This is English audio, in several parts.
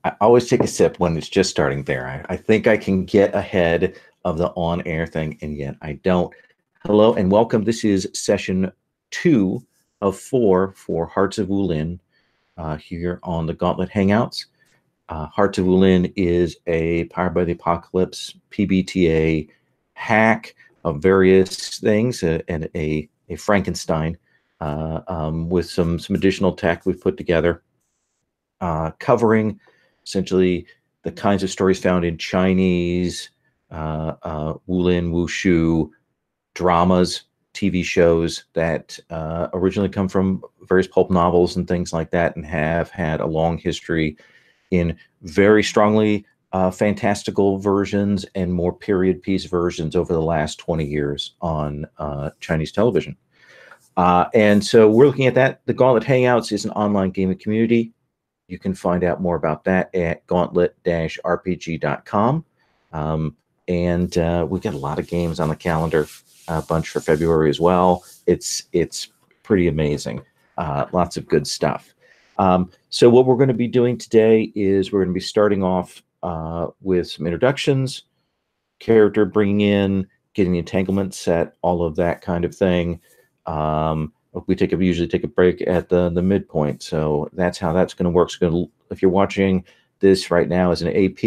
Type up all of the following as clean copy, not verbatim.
I always take a sip when it's just starting there. I think I can get ahead of the on-air thing, and yet I don't. Hello and welcome. This is session 2 of 4 for Hearts of Wulin here on the Gauntlet Hangouts. Hearts of Wulin is a Powered by the Apocalypse PBTA hack of various things and a Frankenstein with some additional tech we've put together, covering essentially the kinds of stories found in Chinese, Wulin, Wushu, dramas, TV shows that originally come from various pulp novels and things like that, and have had a long history in very strongly fantastical versions and more period piece versions over the last 20 years on Chinese television. And so we're looking at that. The Gauntlet Hangouts is an online gaming community. You can find out more about that at gauntlet-rpg.com. And we've got a lot of games on the calendar, a bunch for February as well. It's pretty amazing. Lots of good stuff. So what we're going to be doing today is we're going to be starting off with some introductions, character bringing in, getting the entanglement set, all of that kind of thing. We usually take a break at the midpoint, so that's how that's going to work. So if you're watching this right now as an AP,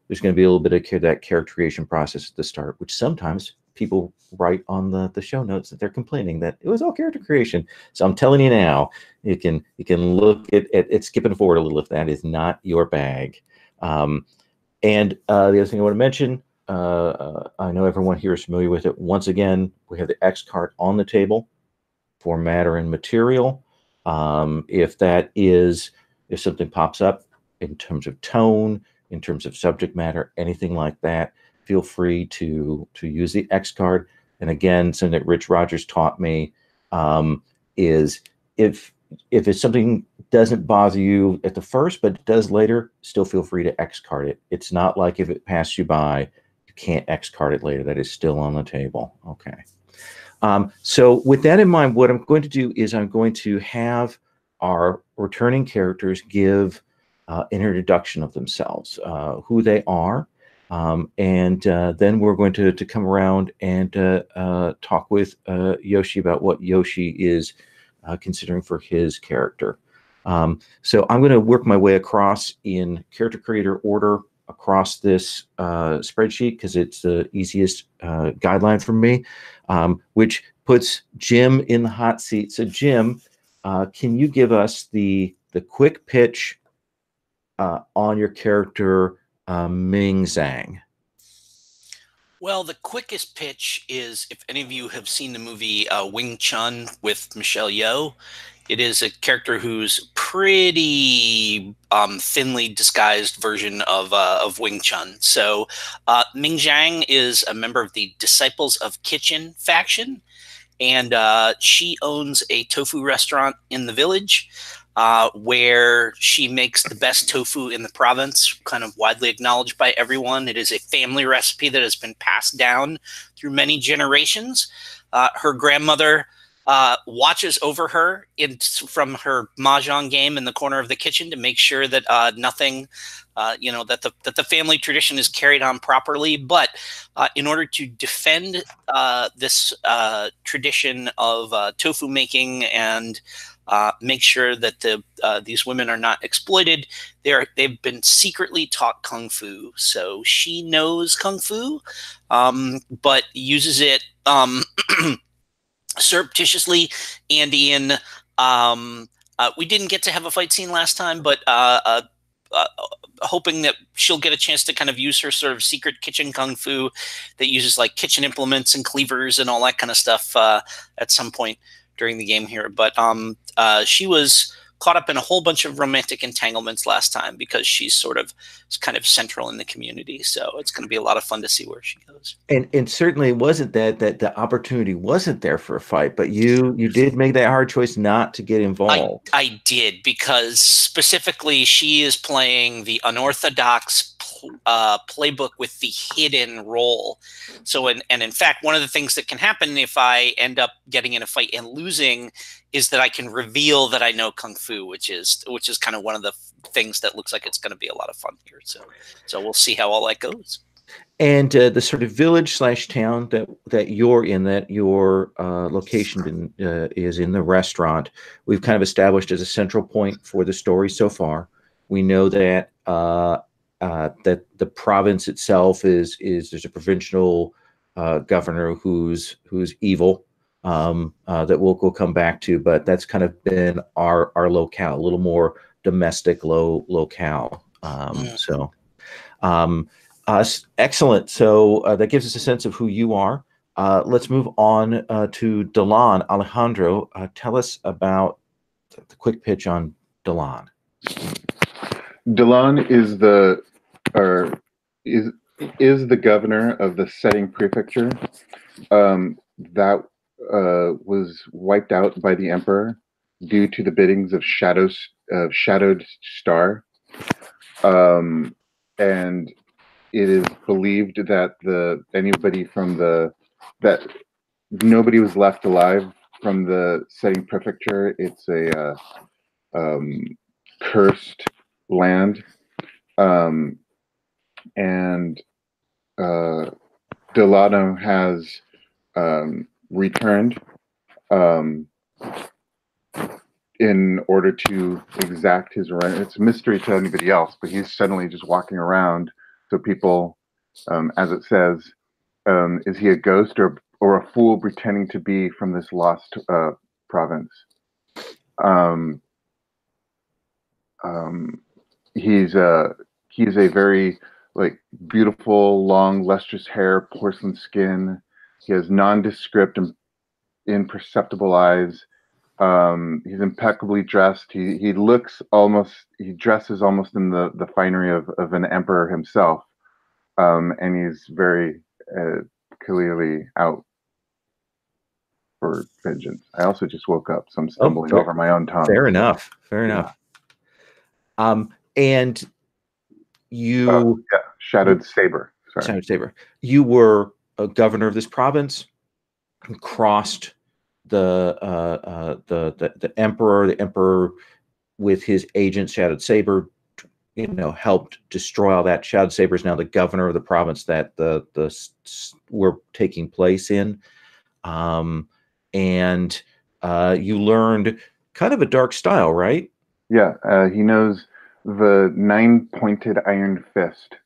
there's going to be a little bit of that character creation process at the start, which sometimes people write on the show notes that they're complaining that it was all character creation. So I'm telling you now, you can look at skipping forward a little if that is not your bag. And the other thing I want to mention, I know everyone here is familiar with it. Once again, we have the X card on the table for matter and material. If something pops up in terms of tone, in terms of subject matter, anything like that, feel free to use the X card. And again, something that Rich Rogers taught me is if it's something doesn't bother you at the first, but it does later, still feel free to X card it. It's not like if it passed you by, you can't X card it later. That is still on the table. Okay. So with that in mind, what I'm going to do is I'm going to have our returning characters give an introduction of themselves, who they are, and then we're going to come around and talk with Yoshi about what Yoshi is considering for his character. So I'm going to work my way across in character creator order across this spreadsheet because it's the easiest guideline for me, which puts Jim in the hot seat. So Jim, can you give us the quick pitch on your character, Ming Chang? Well, the quickest pitch is, if any of you have seen the movie Ming Chang with Michelle Yeoh, it is a character who's pretty thinly disguised version of Ming Chang. So Ming Chang is a member of the Disciples of Kitchen faction, and she owns a tofu restaurant in the village where she makes the best tofu in the province, kind of widely acknowledged by everyone. It is a family recipe that has been passed down through many generations. Her grandmother watches over her from her mahjong game in the corner of the kitchen to make sure that nothing, that the family tradition is carried on properly. But in order to defend this tradition of tofu making and make sure that these women are not exploited, they've been secretly taught kung fu. So she knows kung fu, but uses it surreptitiously. And in we didn't get to have a fight scene last time, but hoping that she'll get a chance to kind of use her sort of secret kitchen kung fu that uses like kitchen implements and cleavers and all that kind of stuff at some point during the game here. But she was caught up in a whole bunch of romantic entanglements last time because she's kind of central in the community. So it's going to be a lot of fun to see where she goes. And certainly it wasn't that the opportunity wasn't there for a fight, but you did make that hard choice not to get involved. I did, because specifically she is playing the unorthodox playbook with the hidden role. So, and in fact, one of the things that can happen if I end up getting in a fight and losing is that I can reveal that I know kung fu, which is kind of one of the things that looks like it's going to be a lot of fun here. So we'll see how all that goes. And the sort of village / town that you're in, that your location is in the restaurant, we've kind of established as a central point for the story so far. We know that that the province itself is there's a provincial governor who's evil, that we'll come back to, but that's kind of been our locale, a little more domestic locale. So. Excellent. So that gives us a sense of who you are. Let's move on to Delan. Alejandro, tell us about the quick pitch on Delan. Delan is the governor of the setting prefecture that was wiped out by the emperor due to the biddings of Shadowed Star, and it is believed that that nobody was left alive from the setting prefecture. It's a cursed land, and Delano has returned in order to exact his rent. It's a mystery to anybody else, but he's suddenly just walking around. So people, as it says, is he a ghost or a fool pretending to be from this lost province? He's a very beautiful, long, lustrous hair, porcelain skin. He has nondescript and imperceptible eyes. He's impeccably dressed. He dresses almost in the finery of an emperor himself, and he's very clearly out for vengeance. I also just woke up, so I'm stumbling over my own tongue. Fair enough. And you, Shadowed Saber. Sorry. Shadowed Saber. You were a governor of this province and crossed the emperor. The emperor, with his agent Shadowed Saber, helped destroy all that. Shadowed Saber is now the governor of the province that we're taking place in, and you learned kind of a dark style, right? Yeah, he knows the 9-pointed iron fist,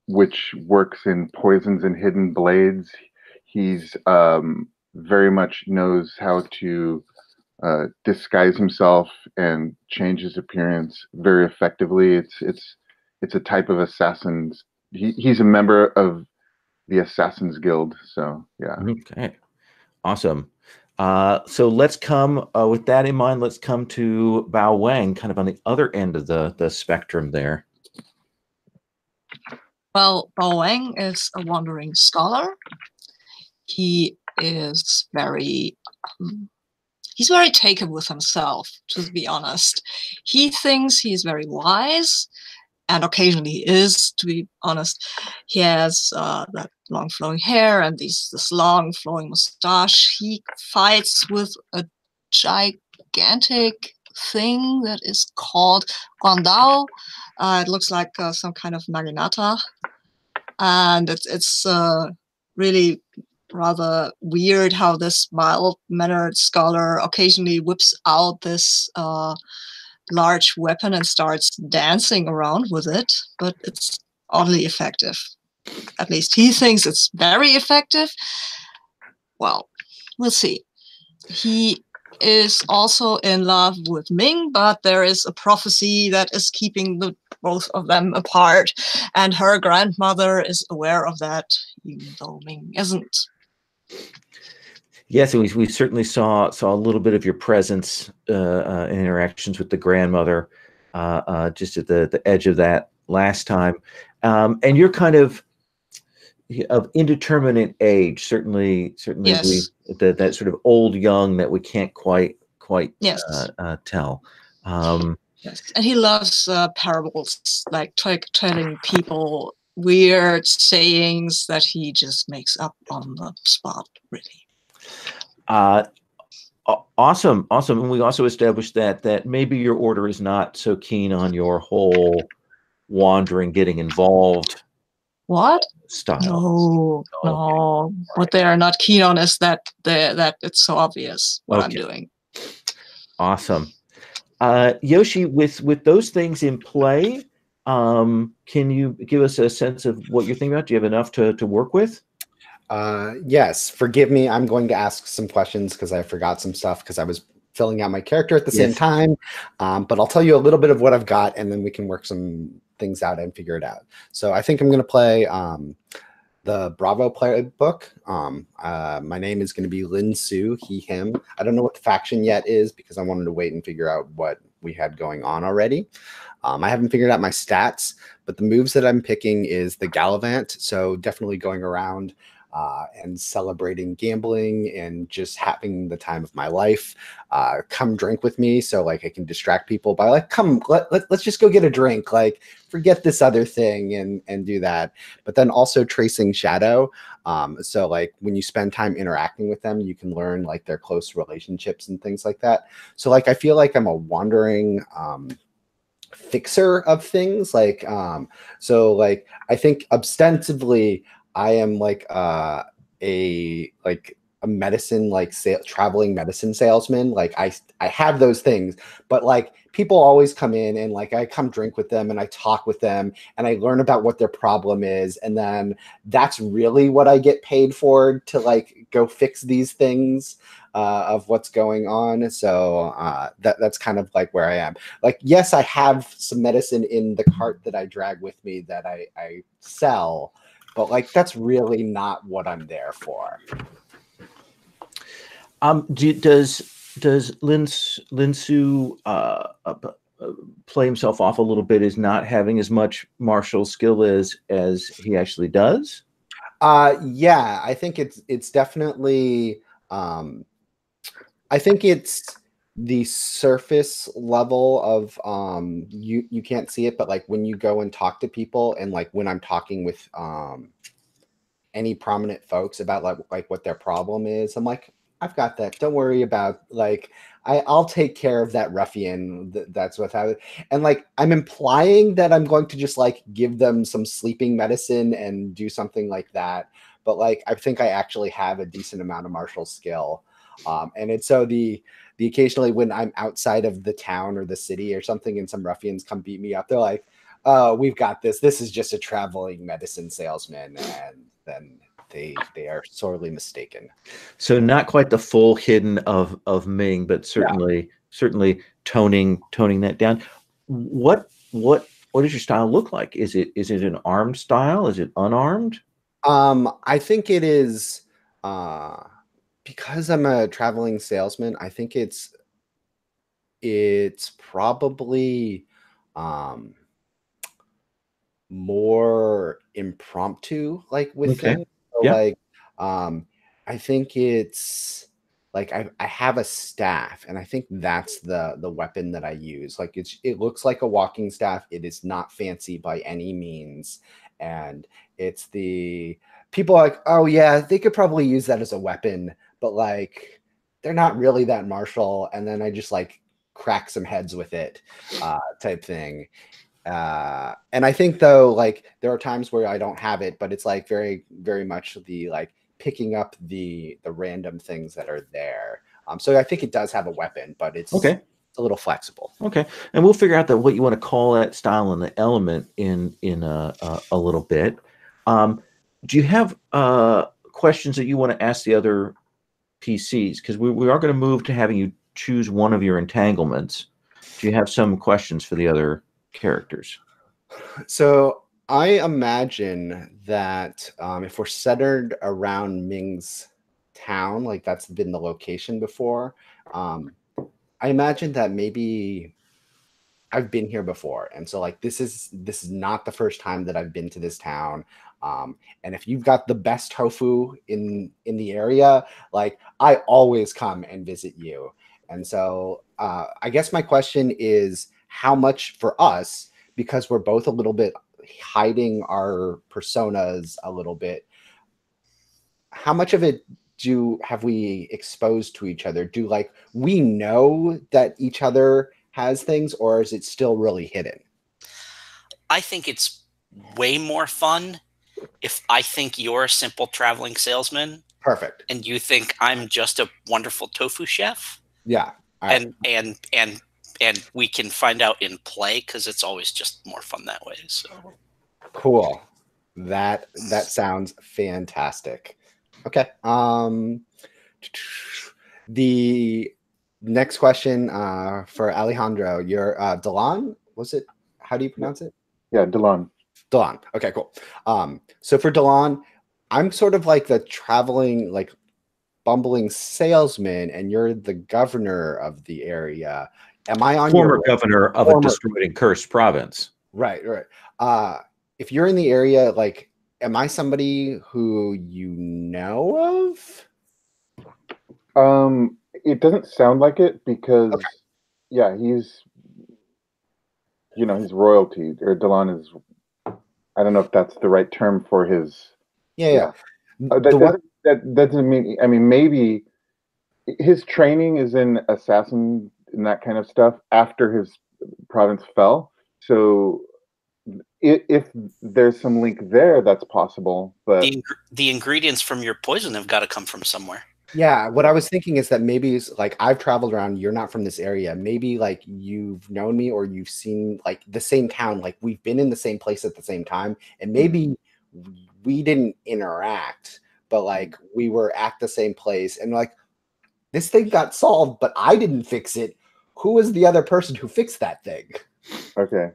which works in poisons and hidden blades. He's very much knows how to disguise himself and change his appearance very effectively. It's a type of assassins. He's a member of the Assassins Guild. So yeah. Okay, awesome. So let's come with that in mind. Let's come to Bao Wang, kind of on the other end of the spectrum there. Well, Bao Wang is a wandering scholar. He is he's very taken with himself, to be honest. He thinks he's very wise, and occasionally he is, to be honest. He has that long flowing hair and this long flowing mustache. He fights with a gigantic thing that is called Guandao. It looks like some kind of naginata, and it's really rather weird how this mild-mannered scholar occasionally whips out this large weapon and starts dancing around with it, but it's oddly effective. At least he thinks it's very effective. Well, we'll see. He is also in love with Ming, but there is a prophecy that is keeping both of them apart, and her grandmother is aware of that, even though Ming isn't. Yes, and we certainly saw a little bit of your presence in interactions with the grandmother, just at the edge of that last time. And you're kind of indeterminate age, certainly yes. that sort of old young that we can't quite yes. Tell. Yes, and he loves parables, like telling people weird sayings that he just makes up on the spot, really. Awesome, awesome. And we also established that maybe your order is not so keen on your whole wandering, getting involved What? style. No, no. What they are not keen on is that it's so obvious what I'm doing. Awesome. Yoshi, with those things in play, can you give us a sense of what you're thinking about? Do you have enough to work with? Yes. Forgive me. I'm going to ask some questions because I forgot some stuff because I was filling out my character at the same time. But I'll tell you a little bit of what I've got, and then we can work some things out and figure it out. So I think I'm going to play the Bravo playbook. My name is going to be Lin Su, he, him. I don't know what the faction yet is because I wanted to wait and figure out what we had going on already. I haven't figured out my stats, but the moves that I'm picking is the Gallivant. So definitely going around and celebrating gambling and just having the time of my life. Come drink with me, so like I can distract people by like, come, let's just go get a drink. Like forget this other thing and do that. But then also tracing shadow. So like when you spend time interacting with them, you can learn like their close relationships and things like that. So like I feel like I'm a wandering fixer of things. Like so like I think ostensibly I am like a medicine, like traveling medicine salesman. Like I have those things, but like people always come in and like I come drink with them and I talk with them and I learn about what their problem is. And then that's really what I get paid for, to like go fix these things of what's going on. So that's kind of like where I am. Like, yes, I have some medicine in the cart that I drag with me that I sell, but like that's really not what I'm there for. Does Lin Su play himself off a little bit as not having as much martial skill as he actually does? Yeah, I think it's definitely I think it's the surface level of you can't see it, but like when you go and talk to people, and like when I'm talking with any prominent folks about like what their problem is, I'm like, I've got that. Don't worry about, like, I'll take care of that ruffian. That's what I, and like I'm implying that I'm going to just like give them some sleeping medicine and do something like that. But like I think I actually have a decent amount of martial skill. And it's so the occasionally when I'm outside of the town or the city or something and some ruffians come beat me up, they're like, oh, we've got this. This is just a traveling medicine salesman. And then they are sorely mistaken. So not quite the full hidden of Ming, but certainly toning that down. What does your style look like? Is it an armed style? Is it unarmed? I think it is because I'm a traveling salesman, I think it's probably more impromptu, like with things. So like I think it's like I have a staff, and I think that's the weapon that I use. Like it looks like a walking staff. It is not fancy by any means, and it's the people are like, oh yeah, they could probably use that as a weapon, but like they're not really that martial. And then I just like crack some heads with it, type thing. And I think though, like there are times where I don't have it, but it's like very, very much the like picking up the random things that are there. So I think it does have a weapon, but it's a little flexible. Okay, and we'll figure out what you want to call that style and the element in a little bit. Do you have questions that you want to ask the other PCs? Because we are going to move to having you choose one of your entanglements. Do you have some questions for the other characters? So I imagine that if we're centered around Ming's town, like that's been the location before, I imagine that maybe I've been here before, and so like this is not the first time that I've been to this town. And if you've got the best tofu in the area, like I always come and visit you. And so I guess my question is how much for us, because we're both a little bit hiding our personas a little bit, how much of it have we exposed to each other? Do like we know that each other has things, or is it still really hidden? I think it's way more fun if I think you're a simple traveling salesman Perfect. and you think I'm just a wonderful tofu chef. Yeah. All right. And we can find out in play, because it's always just more fun that way. So cool. That sounds fantastic. Okay. The next question for Alejandro, your Delon, was it? How do you pronounce it? Yeah, Delon. Delon. Okay, cool. So for Delon, I'm sort of like the traveling, like bumbling salesman, and you're the governor of the area. Am I on Former your governor of a destroyed and cursed province? Right. If you're in the area, like, am I somebody who you know of? It doesn't sound like it because, yeah, he's royalty. Or Delon is, I don't know if that's the right term for his. Yeah. That doesn't mean. I mean, maybe his training is in assassin and that kind of stuff after his province fell. So if there's some link there, that's possible. But the ingredients from your poison have got to come from somewhere. Yeah, what I was thinking is that maybe it's like I've traveled around, you're not from this area. Maybe like you've known me or you've seen like the same town, like we've been in the same place at the same time, and maybe we didn't interact, but like we were at the same place and like this thing got solved, but I didn't fix it. Who was the other person who fixed that thing? Okay.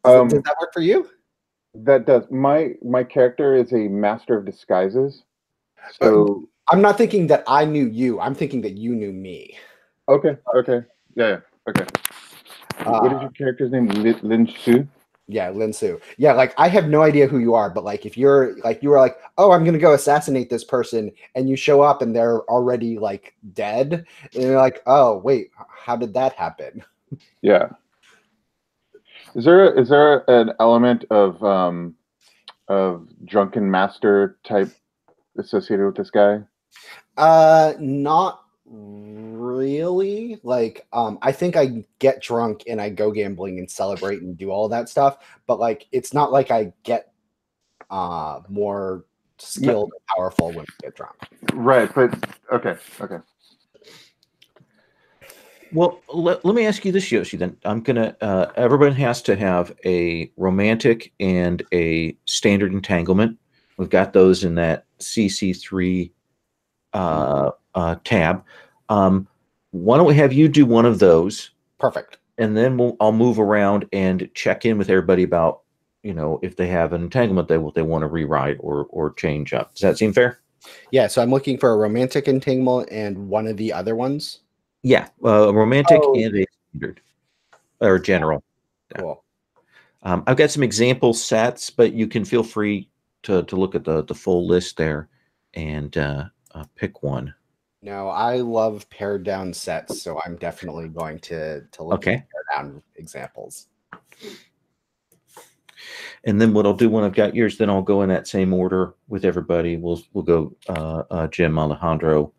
Does that work for you? That does. My character is a master of disguises. So I'm not thinking that I knew you. I'm thinking that you knew me. Okay. Yeah. Okay. What is your character's name? Lin Shu? Yeah, Lin Su. Yeah, like I have no idea who you are, but like if you're like you were like, oh, I'm gonna go assassinate this person, and you show up and they're already like dead, and you're like, oh wait, how did that happen? Yeah. Is there an element of drunken master type associated with this guy? Not really. Like, I think I get drunk and I go gambling and celebrate and do all that stuff, but like it's not like I get more skilled and powerful when I get drunk. Right, but okay. Well, let me ask you this, Yoshi, then. I'm gonna everyone has to have a romantic and a standard entanglement. We've got those in that CC3 tab. Why don't we have you do one of those? Perfect. And then I'll move around and check in with everybody about, if they have an entanglement they want to rewrite or change up. Does that seem fair? Yeah, so I'm looking for a romantic entanglement and one of the other ones. Yeah, romantic and a standard or general. Cool. I've got some example sets, but you can feel free to look at the full list there and pick one. No, I love pared down sets, so I'm definitely going to look at pared down examples. And then what I'll do when I've got yours, then I'll go in that same order with everybody. We'll go Jim, Alejandro,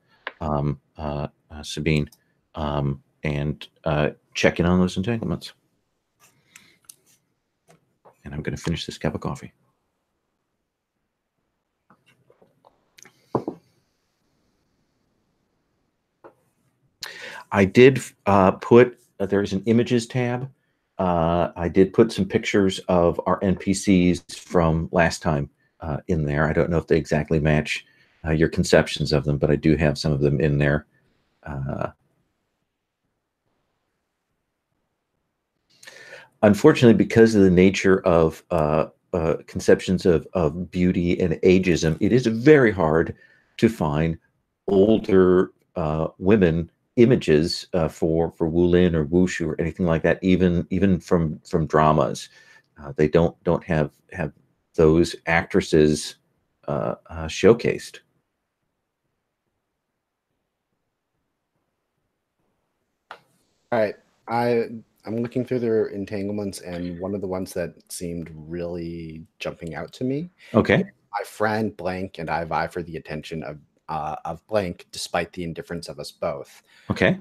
Sabine, and check in on those entanglements. And I'm going to finish this cup of coffee. I did put, there's an images tab. I did put some pictures of our NPCs from last time in there. I don't know if they exactly match your conceptions of them, but I do have some of them in there. Unfortunately, because of the nature of conceptions of beauty and ageism, it is very hard to find older women images for Wulin or Wushu or anything like that, even from dramas. They don't have those actresses showcased. All right, I'm looking through their entanglements, and one of the ones that seemed really jumping out to me. Okay. My friend blank, and I vie for the attention of of blank, despite the indifference of us both. Okay.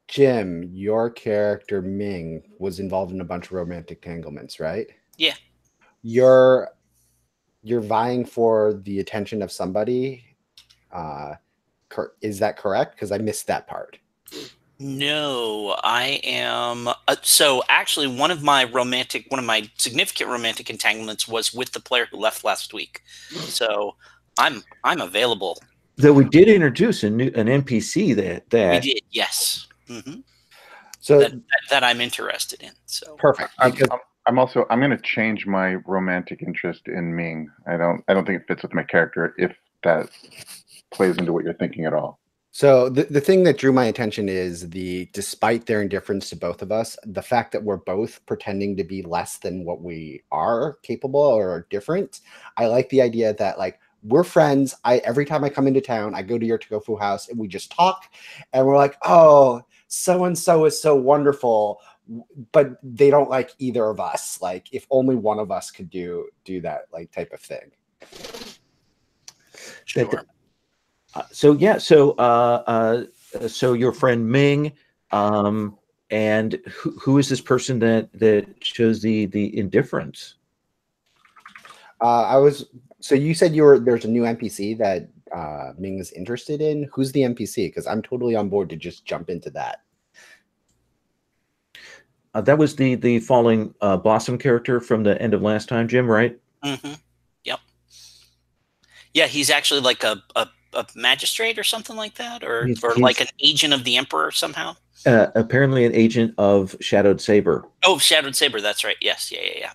Jim, your character Ming was involved in a bunch of romantic entanglements, right? Yeah. You're vying for the attention of somebody. Is that correct? Because I missed that part. No, I am. So actually, one of my significant romantic entanglements was with the player who left last week. So I'm available. Though we did introduce an NPC that we did, yes. Mm-hmm. So that I'm interested in. So perfect. I'm going to change my romantic interest in Ming. I don't think it fits with my character if that plays into what you're thinking at all. So the thing that drew my attention is despite their indifference to both of us, the fact that we're both pretending to be less than what we are capable or different. I like the idea that like we're friends. Every time I come into town, I go to your tofu house and we just talk and we're like, oh, so-and-so is so wonderful, but they don't like either of us. Like if only one of us could do that like type of thing. Sure. So your friend Ming, and who is this person that shows the indifference? So you said there's a new NPC that Ming is interested in. Who's the NPC? Because I'm totally on board to just jump into that. That was the falling Blossom character from the end of last time, Jim, right? Mm-hmm. Yep. Yeah, he's actually like a magistrate or something like that, or like an agent of the Emperor somehow. Apparently an agent of Shadowed Saber. Oh, Shadowed Saber, that's right. Yes, yeah.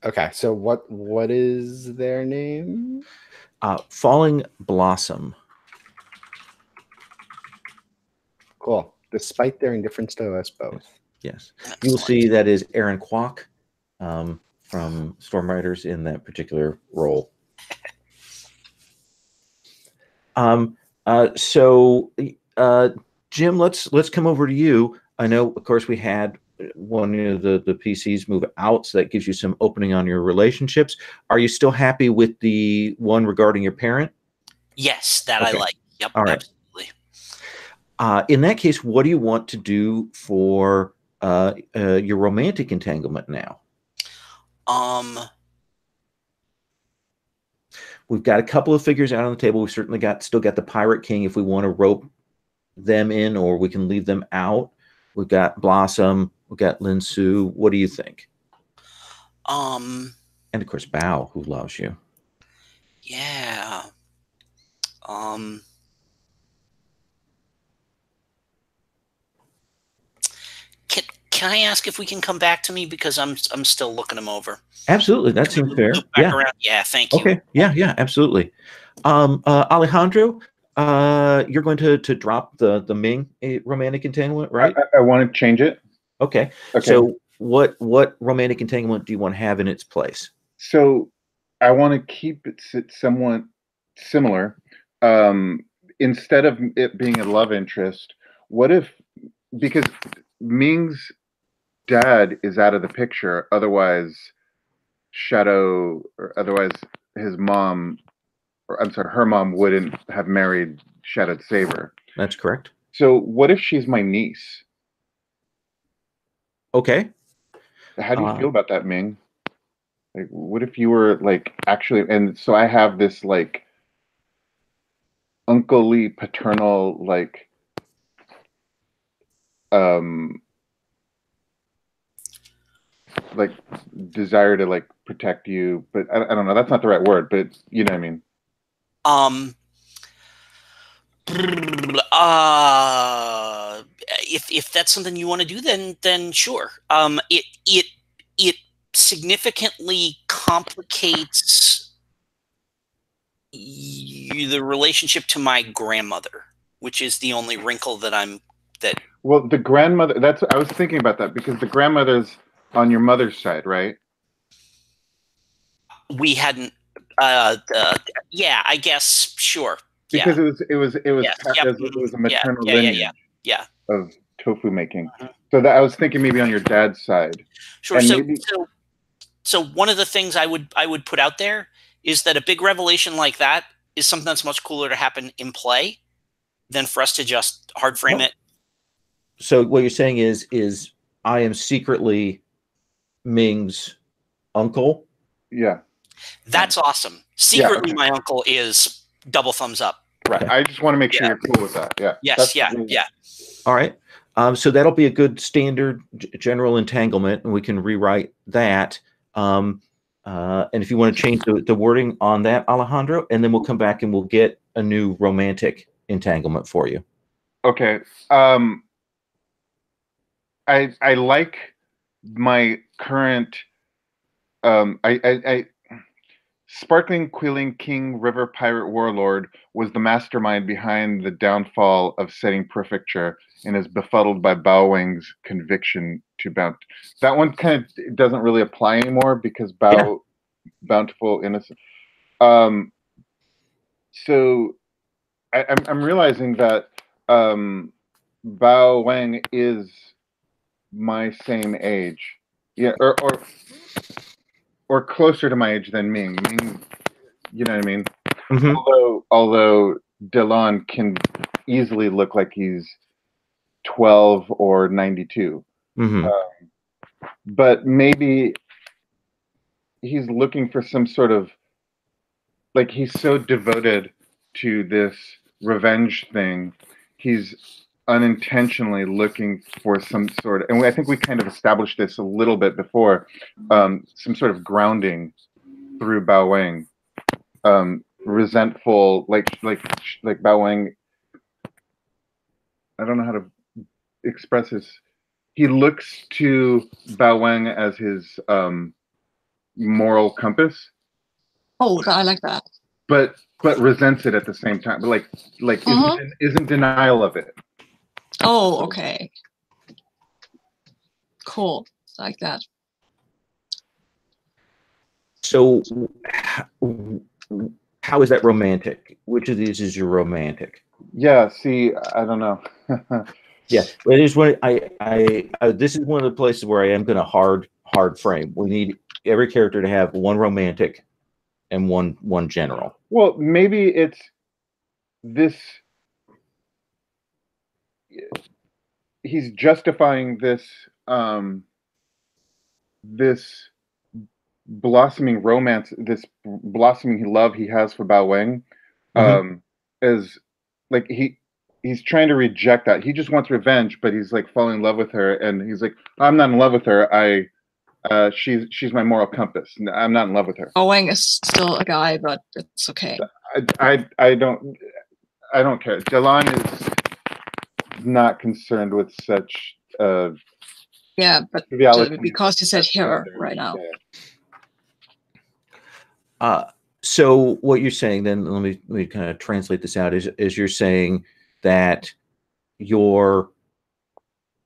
Okay, so what is their name? Falling Blossom. Cool. Despite their indifference to us both. Yes. You will see that is Aaron Kwok from Stormriders in that particular role. Jim, let's come over to you. I know, of course, we had one of the PCs move out, so that gives you some opening on your relationships. Are you still happy with the one regarding your parent? Yes, that okay. I like. Yep, all right. Absolutely. In that case, what do you want to do for your romantic entanglement now? We've got a couple of figures out on the table. We've certainly still got the Pirate King if we want to rope them in, or we can leave them out. We've got Blossom. We've got Lin Su. What do you think? And of course, Bao, who loves you. Yeah. Can I ask if we can come back to me, because I'm still looking them over? Absolutely, that seems fair. Yeah. Around? Yeah, thank you. Okay. Yeah, absolutely. Alejandro, you're going to drop the Ming romantic entanglement, right? I want to change it. Okay. So what romantic entanglement do you want to have in its place? So I want to keep it somewhat similar. Instead of it being a love interest, what if, because Ming's dad is out of the picture, otherwise his mom, or I'm sorry, her mom wouldn't have married Shadowed Saber. That's correct. So what if she's my niece? Okay. How do you feel about that, Ming? Like, what if you were like actually, and so I have this like unclely paternal like desire to like protect you, but I don't know, that's not the right word, but you know what I mean. If that's something you want to do, then sure. It significantly complicates the relationship to my grandmother, which is the only wrinkle that Well, the grandmother, I was thinking about that, because the grandmother's on your mother's side, right? We hadn't yeah, I guess, sure. Because yeah. it was a maternal lineage of tofu making. So that I was thinking maybe on your dad's side. Sure. And So, maybe, So one of the things I would put out there is that a big revelation like that is something that's much cooler to happen in play than for us to just hard frame it. So what you're saying is I am secretly Ming's uncle. Yeah. That's awesome. Secretly, my uncle is double thumbs up. Right. I just want to make sure you're cool with that. Yeah. Yes. Yeah. All right. So that'll be a good standard general entanglement, and we can rewrite that. And if you want to change the wording on that, Alejandro, and then we'll come back and we'll get a new romantic entanglement for you. Okay. I like my current Sparkling Quilling King River Pirate Warlord was the mastermind behind the downfall of Setting Prefecture and is befuddled by Bao-Wang's conviction to bounty. That one kind of doesn't really apply anymore because Bountiful Innocent. So I'm realizing that Bao-Wang is my same age. Yeah, or closer to my age than Ming. Ming, you know what I mean? Mm-hmm. Although Delon can easily look like he's 12 or 92. Mm-hmm. But maybe he's looking for some sort of, like, he's so devoted to this revenge thing, he's unintentionally looking for some sort of, and I think we kind of established this a little bit before, some sort of grounding through Bao-Wang, resentful, like Bao-Wang. I don't know how to express this. He looks to Bao-Wang as his moral compass. Oh, I like that. But resents it at the same time. But like isn't in denial of it. Oh, okay. Cool. Like that. So how is that romantic? Which of these is your romantic? Yeah, see, I don't know. Yeah, it is one. I this is one of the places where I am going to hard frame. We need every character to have one romantic and one general. Well, maybe it's this. He's justifying this this blossoming romance, this blossoming love he has for Bao-Wang, as like he's trying to reject that. He just wants revenge, but he's like falling in love with her, and he's like, I'm not in love with her. She's my moral compass. I'm not in love with her. Bao-Wang is still a guy, but it's okay. I don't care. Delon is not concerned with such yeah, but because you said here right now. So what you're saying then, let me kind of translate this out, is you're saying that you're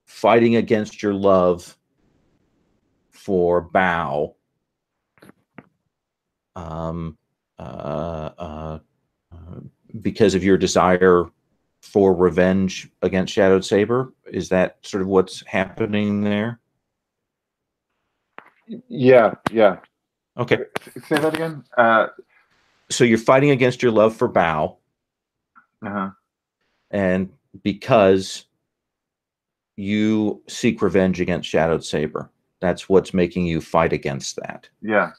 fighting against your love for Bao because of your desire for revenge against Shadowed Saber. Is that sort of what's happening there? Yeah. Okay. Say that again. So you're fighting against your love for Bao. And because you seek revenge against Shadowed Saber. That's what's making you fight against that. Yeah.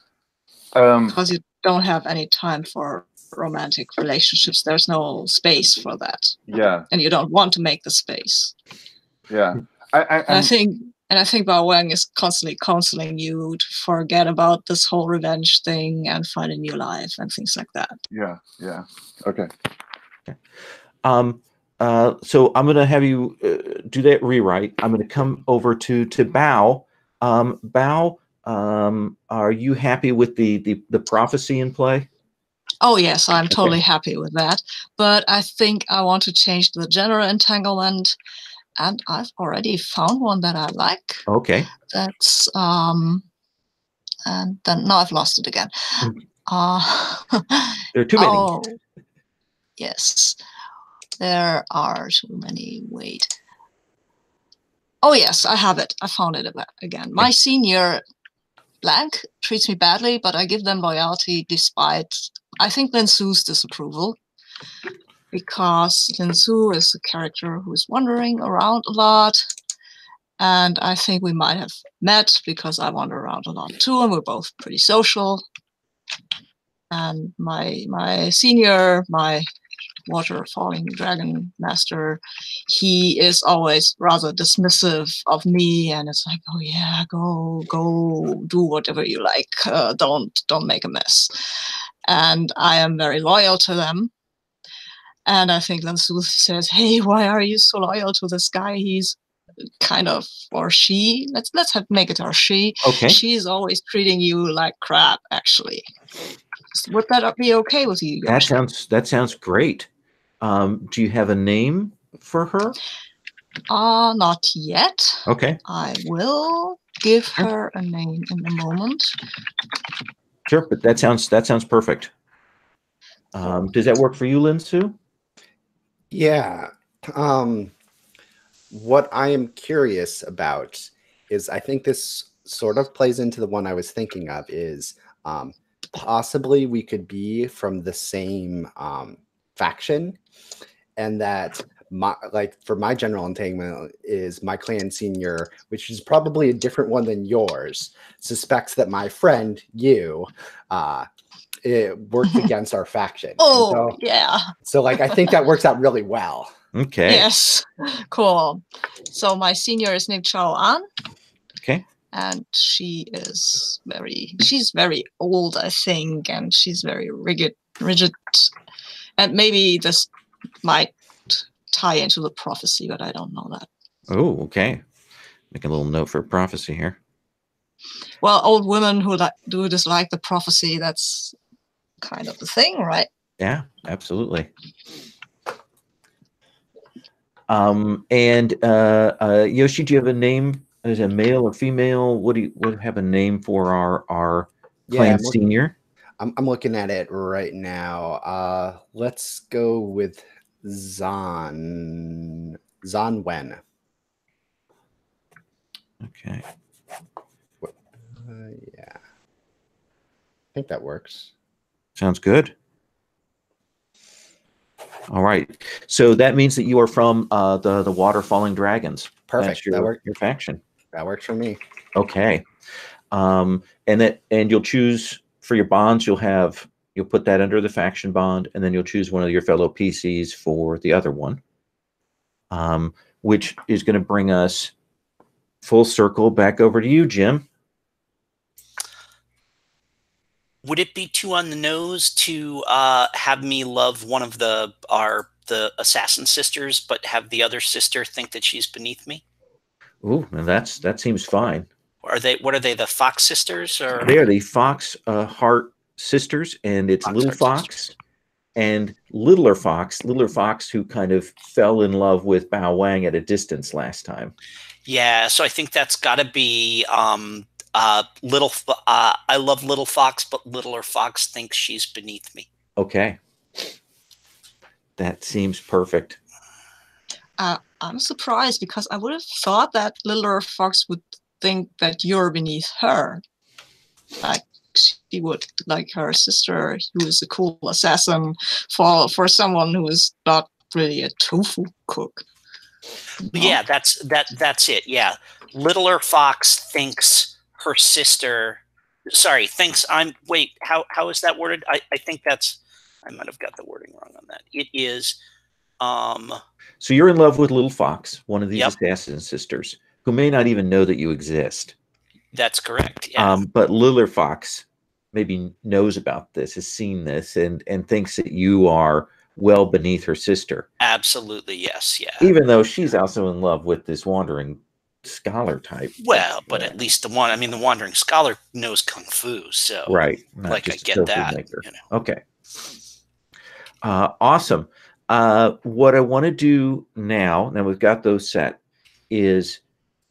Because you don't have any time for romantic relationships. There's no space for that. Yeah. And you don't want to make the space. Yeah. I think Bao-Wang is constantly counseling you to forget about this whole revenge thing and find a new life and things like that. Yeah. Okay. So I'm going to have you do that rewrite. I'm going to come over to Bao. Bao, are you happy with the prophecy in play? Oh, yes, I'm totally happy with that. But I think I want to change the general entanglement. And I've already found one that I like. Okay. That's, and then now I've lost it again. There are too many. Oh, yes. There are too many. Wait. Oh, yes, I have it. I found it again. My senior blank treats me badly, but I give them loyalty despite, I think, Lin Su's disapproval. Because Lin Su is a character who's wandering around a lot. And I think we might have met because I wander around a lot too, and we're both pretty social. And my senior, my water falling dragon master, he is always rather dismissive of me, and it's like, oh yeah, go do whatever you like, don't make a mess. And I am very loyal to them. And I think Lin Su says, hey, why are you so loyal to this guy? He's kind of, or she, make it her she. Okay. She's always treating you like crap, actually. Would that be okay with you? That sounds great. Do you have a name for her? Not yet. Okay. I will give her a name in a moment. Sure, but that sounds perfect. Does that work for you, Lin Su? Yeah. What I am curious about is, I think this sort of plays into the one I was thinking of, is possibly we could be from the same faction, and that for my general entanglement is my clan senior, which is probably a different one than yours, suspects that my friend you it works against our faction. Oh, yeah. So I think that works out really well. Okay. Yes. Cool. So my senior is Ming Chang. Okay. And she's very old, I think, and she's very rigid. And maybe this might tie into the prophecy, but I don't know that. Oh, okay. Make a little note for prophecy here. Well, old women who do dislike the prophecy, that's kind of the thing, right? Yeah, absolutely. And Yoshi, do you have a name? Is it male or female? What have a name for our clan senior? I'm looking at it right now. Let's go with Zan Wen. Okay. Yeah, I think that works. Sounds good. All right. So that means that you are from the Water Falling Dragons. Perfect. That works. Your faction. That works for me. Okay. And you'll choose for your bonds. You'll put that under the faction bond, and then you'll choose one of your fellow PCs for the other one, which is going to bring us full circle back over to you, Jim. Would it be too on the nose to have me love one of the assassin sisters, but have the other sister think that she's beneath me? Ooh, and that seems fine. What are they? The Fox sisters, or they are the Fox Heart sisters, and it's Fox Little Heart Fox sisters. And Littler Fox, who kind of fell in love with Bao Wang at a distance last time. Yeah, so I think that's got to be I love Little Fox, but Littler Fox thinks she's beneath me. Okay. That seems perfect. I'm surprised because I would have thought that Littler Fox would think that you're beneath her. Like she would like her sister, who is a cool assassin, for someone who is not really a tofu cook. Yeah, that's it. Yeah. Littler Fox thinks her sister how is that worded? I think I might have got the wording wrong on that. It is so you're in love with Little Fox, one of these Yep. assassin sisters, who may not even know that you exist. That's correct. Yeah. But Littler Fox maybe knows about this, has seen this, and thinks that you are well beneath her sister. Absolutely, yes, yeah. Even though she's also in love with this wandering scholar type. Well, but at least the wandering scholar knows kung fu, so right. I get that. You know. Okay. Awesome. What I want to do now we've got those set, is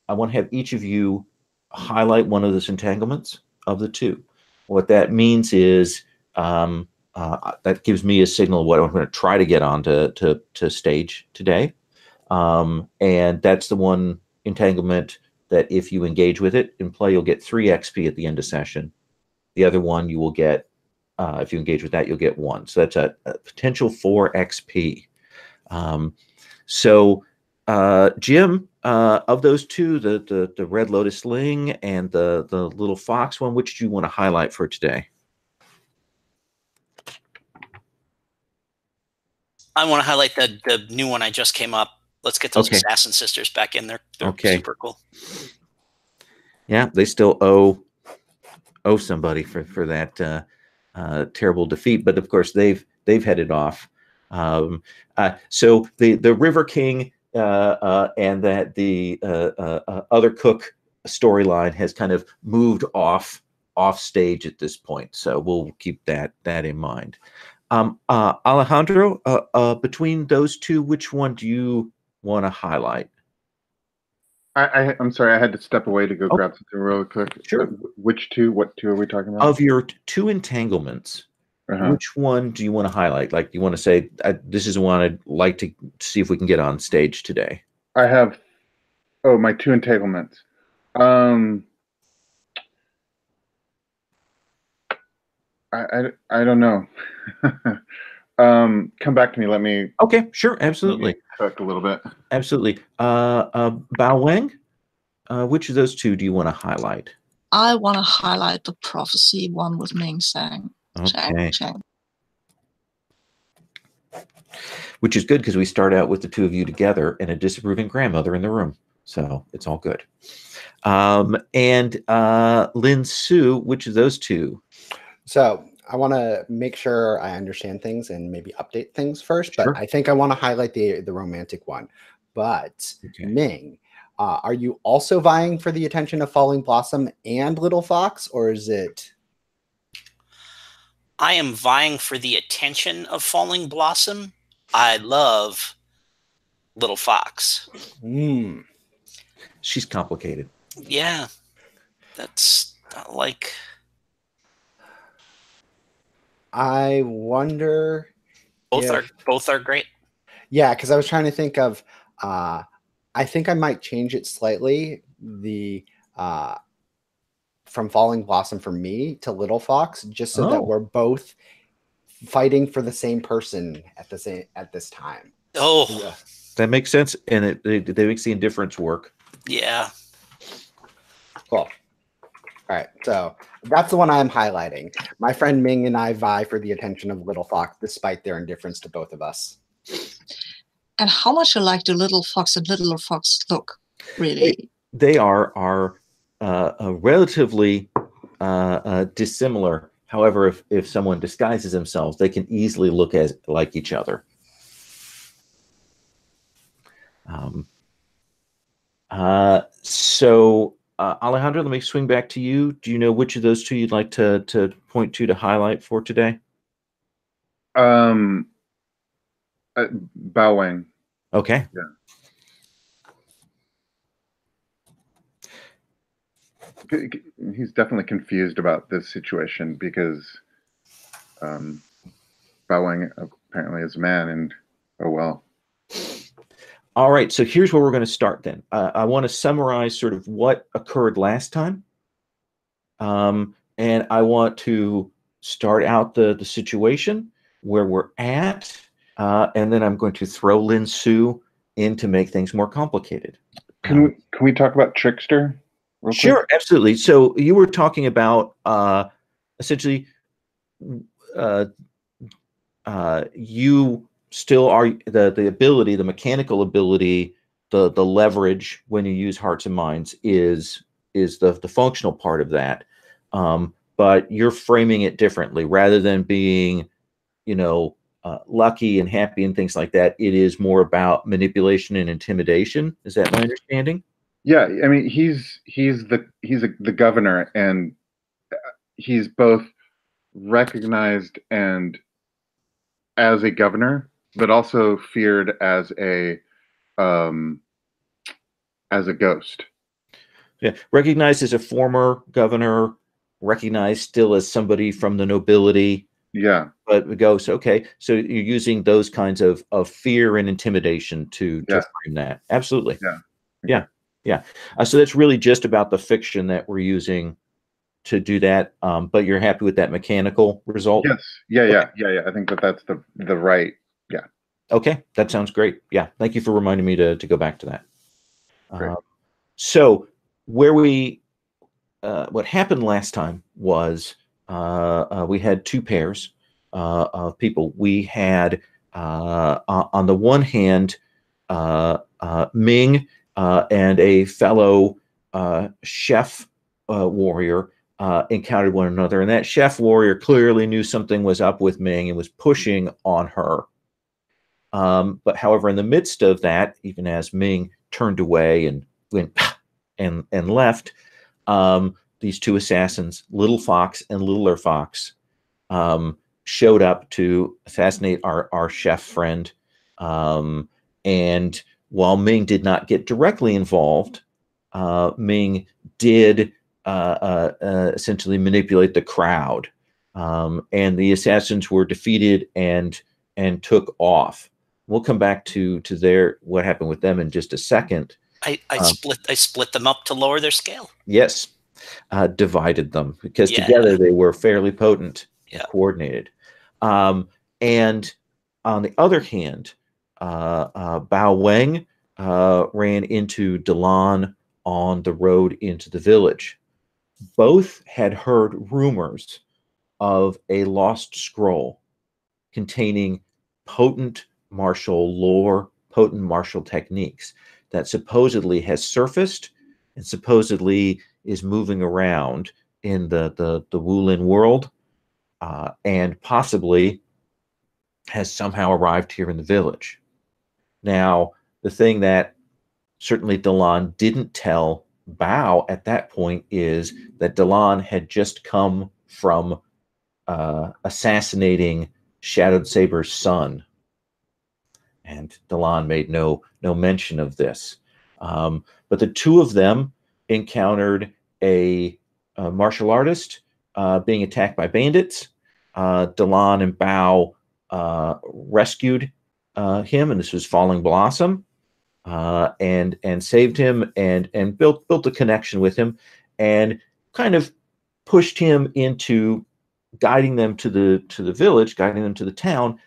I want to have each of you highlight one of those entanglements of the two. What that means is that gives me a signal of what I'm going to try to get on to stage today. And that's the one entanglement that if you engage with it in play, you'll get 3 XP at the end of session. The other one you will get, if you engage with that, you'll get 1. So that's a potential 4 XP. Jim, of those two, the Red Lotus Ling and the little fox one, which do you want to highlight for today? I want to highlight the new one I just came up. Let's get those assassin sisters back in there. They're super cool. Yeah, they still owe somebody for that terrible defeat, but of course they've headed off. So the River King and that the other cook storyline has kind of moved off stage at this point. So we'll keep that in mind. Alejandro, between those two, which one do you want to highlight? I'm sorry, I had to step away to go grab something real quick. Sure. Which two? What two are we talking about? Of your 2 entanglements, which one do you want to highlight? Like, you want to say, this is one I'd like to see if we can get on stage today. I have, my 2 entanglements. I don't know. Come back to me. Let me. Okay, sure, absolutely. Talk a little bit. Absolutely. Bao Wang, which of those 2 do you want to highlight? I want to highlight the prophecy one with Ming Chang. Okay. Which is good because we start out with the 2 of you together and a disapproving grandmother in the room. So it's all good. And Lin Su, which of those 2? So I want to make sure I understand things and maybe update things first, but I think I want to highlight the romantic one. But Ming, are you also vying for the attention of Falling Blossom and Little Fox, or is it? I am vying for the attention of Falling Blossom. I love Little Fox. She's complicated. Yeah, that's like. I wonder. Both are great. Yeah, because I was trying to think of. I think I might change it slightly. From Falling Blossom for me to Little Fox, just so that we're both fighting for the same person at this time. Yeah. That makes sense, and they make the indifference work. Yeah. Cool. All right, so that's the one I'm highlighting. My friend Ming and I vie for the attention of Little Fox, despite their indifference to both of us. And how much alike do Little Fox and Little Fox look, really? They are relatively dissimilar. However, if someone disguises themselves, they can easily look like each other. Alejandro, let me swing back to you. Do you know which of those 2 you'd like to point to highlight for today? Bao Wang. Okay. Yeah. He's definitely confused about this situation because Bao Wang apparently is a man, and oh well. All right, so here's where we're going to start then. I want to summarize sort of what occurred last time. And I want to start out the situation where we're at, and then I'm going to throw Lin Su in to make things more complicated. Can we talk about Trickster? Sure, absolutely. So you were talking about essentially you still are the ability, the mechanical ability, the leverage when you use hearts and minds is the functional part of that. But you're framing it differently rather than being, lucky and happy and things like that. It is more about manipulation and intimidation. Is that my understanding? Yeah, I mean he's the governor, and he's both recognized and as a governor, but also feared as a ghost. Yeah, recognized as a former governor, recognized still as somebody from the nobility. Yeah, but the ghost. Okay, so you're using those kinds of fear and intimidation to frame that. Absolutely. Yeah. Yeah. Yeah. So that's really just about the fiction that we're using to do that. But you're happy with that mechanical result? Yes. Yeah. I think that's the right. Yeah. Okay. That sounds great. Yeah. Thank you for reminding me to go back to that. Great. So where what happened last time was we had two pairs of people. We had on the one hand Ming and a fellow chef warrior encountered one another, and that chef warrior clearly knew something was up with Ming and was pushing on her. But however, in the midst of that, even as Ming turned away and went and left, these two assassins, Little Fox and Littler Fox, showed up to assassinate our chef friend. And while Ming did not get directly involved, Ming did essentially manipulate the crowd. And the assassins were defeated and took off. We'll come back to what happened with them in just a second. I split them up to lower their scale. Yes, divided them because Yeah. together they were fairly potent, Yeah. coordinated. And on the other hand, Bao Weng ran into Delan on the road into the village. Both had heard rumors of a lost scroll containing potent martial lore, potent martial techniques that supposedly has surfaced and supposedly is moving around in the Wulin world, and possibly has somehow arrived here in the village. Now, the thing that certainly Delan didn't tell Bao at that point is that Delan had just come from assassinating Shadowed Saber's son, and Delan made no mention of this. But the two of them encountered a martial artist being attacked by bandits. Delan and Bao rescued him, and this was Falling Blossom, and saved him and built a connection with him, and kind of pushed him into guiding them to the village, guiding them to the town.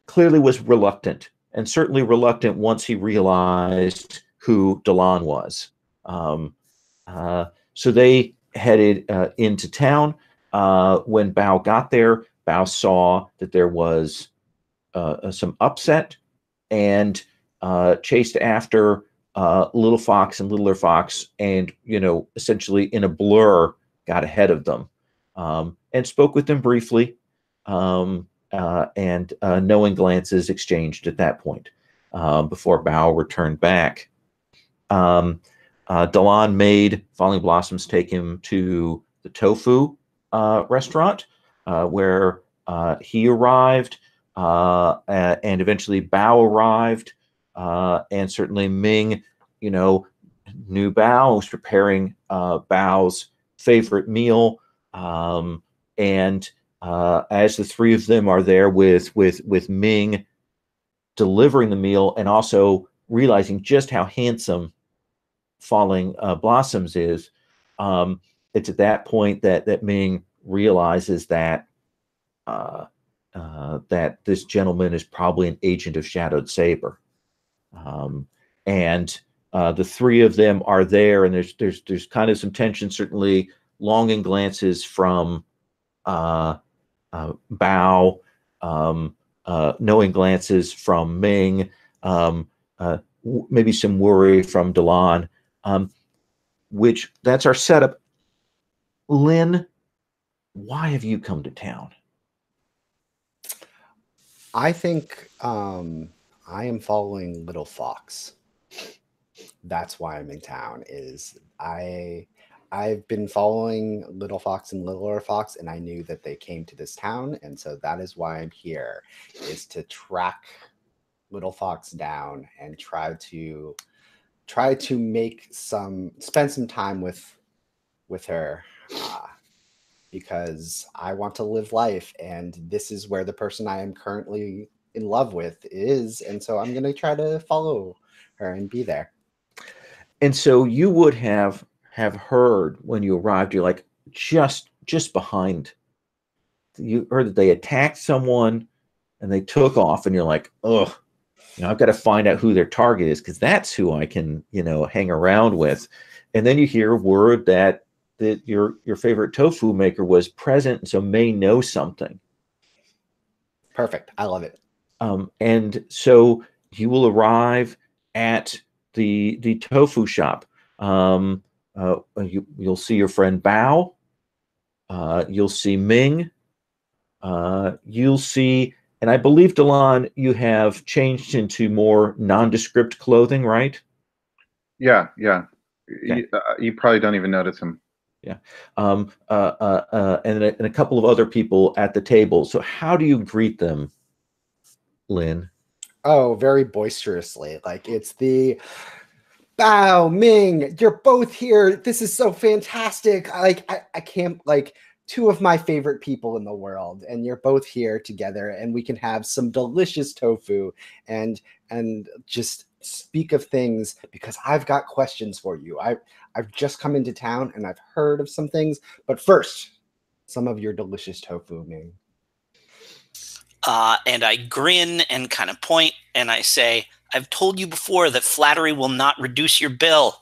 Clearly was reluctant, and certainly reluctant once he realized who Delan was. So they headed into town. When Bao got there, Bao saw that there was some upset and chased after Little Fox and Littler Fox, and essentially in a blur got ahead of them, and spoke with them briefly, and knowing glances exchanged at that point before Bao returned back. Delan made Falling Blossoms take him to the tofu restaurant, where he arrived, and eventually Bao arrived, and certainly Ming, knew Bao, was preparing Bao's favorite meal, and as the three of them are there with Ming delivering the meal, and also realizing just how handsome Falling Blossoms is, it's at that point that Ming realizes that that this gentleman is probably an agent of Shadowed Saber, and the three of them are there, and there's kind of some tension, certainly longing glances from Bao, knowing glances from Ming, maybe some worry from Delan, which that's our setup. Lynn, why have you come to town? I think I am following Little Fox. That's why I'm in town. Is I've been following Little Fox and Littler Fox, and I knew that they came to this town, and so that is why I'm here, is to track Little Fox down and try to spend some time with her, because I want to live life, and this is where the person I am currently in love with is, and so I'm going to try to follow her and be there. And so you would have heard when you arrived, you're like just behind. You heard that they attacked someone and they took off, and you're like, oh, I've got to find out who their target is, because that's who I can, hang around with. And then you hear word that your favorite tofu maker was present, and so may know something. Perfect. I love it. And so you will arrive at the tofu shop. You'll see your friend Bao. You'll see Ming. You'll see, and I believe, Delon, you have changed into more nondescript clothing, right? Yeah. Okay. You probably don't even notice him. Yeah. And a couple of other people at the table. So how do you greet them, Lin? Oh, very boisterously. Like, it's the Bao, Ming, you're both here. This is so fantastic. I can't, like, two of my favorite people in the world, and you're both here together, and we can have some delicious tofu and just speak of things, because I've got questions for you. I've just come into town and I've heard of some things, but first, some of your delicious tofu, Ming. And I grin and kind of point, and I say, I've told you before that flattery will not reduce your bill.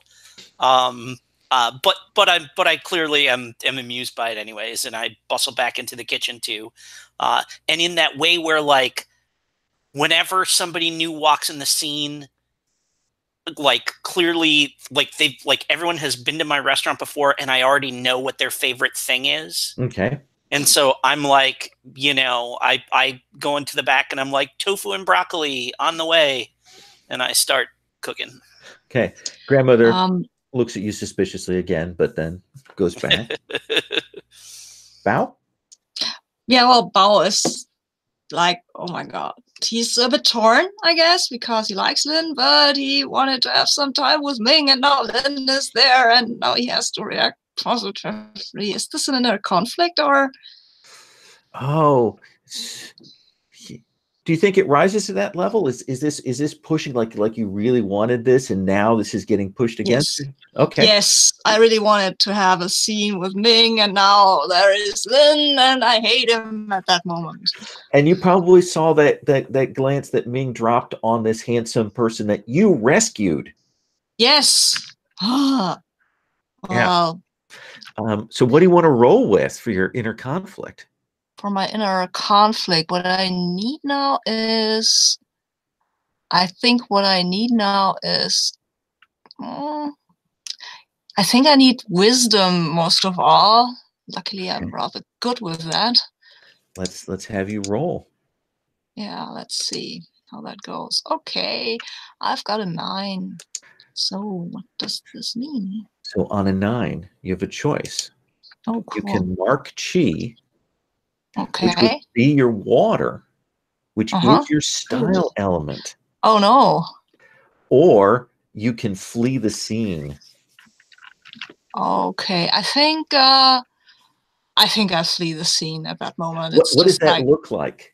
But I clearly am amused by it anyways, and I bustle back into the kitchen too. And in that way where, like, whenever somebody new walks in the scene, like, clearly, like, everyone has been to my restaurant before, and I already know what their favorite thing is. Okay. And so I'm like, I go into the back and I'm like, tofu and broccoli on the way. And I start cooking. Okay. Grandmother looks at you suspiciously again, but then goes back. Bao? Yeah, well, Bao is like, oh my God. He's a bit torn, I guess, because he likes Lin, but he wanted to have some time with Ming, and now Lin is there, and now he has to react positively. Is this an inner conflict, or? Oh, do you think it rises to that level? Is this pushing, like you really wanted this, and now this is getting pushed against you? Okay. Yes, I really wanted to have a scene with Ming, and now there is Lin, and I hate him at that moment. And you probably saw that glance that Ming dropped on this handsome person that you rescued. Yes. Ah. Yeah. Well, so what do you want to roll with for your inner conflict? For my inner conflict, what I need now is, I think I think I need wisdom most of all. Luckily, I'm rather good with that. Let's have you roll. Yeah, let's see how that goes. Okay, I've got a 9. So what does this mean? So on a 9, you have a choice. Oh, cool. You can mark chi, okay, which would be your water, which is your style element. Oh no. Or you can flee the scene. Okay, I think I flee the scene at that moment. What does that look like?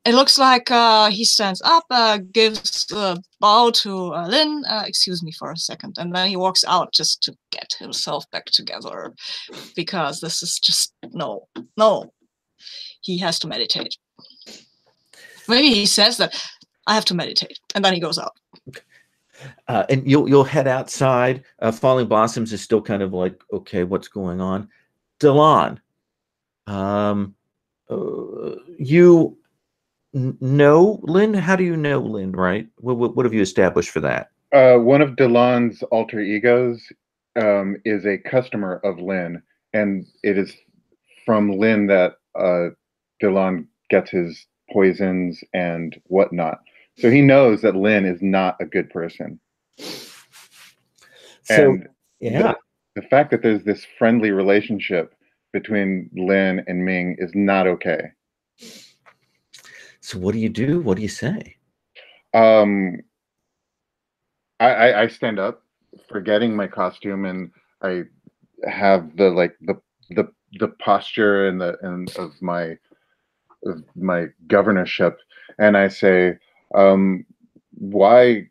It looks like he stands up, gives a bow to Lin, excuse me for a second, and then he walks out just to get himself back together, because this is just, no. He has to meditate. Maybe he says that, I have to meditate, and then he goes out. And you'll head outside. Falling Blossoms is still kind of like, okay, what's going on? Delon, you know Lin? How do you know Lin, right? What have you established for that? One of Delon's alter egos is a customer of Lin, and it is from Lin that Delon gets his poisons and whatnot. So he knows that Lin is not a good person. So, and yeah. The fact that there's this friendly relationship between Lin and Ming is not okay. So what do you do? What do you say? I stand up, forgetting my costume, and I have the posture and of my governorship, and I say, why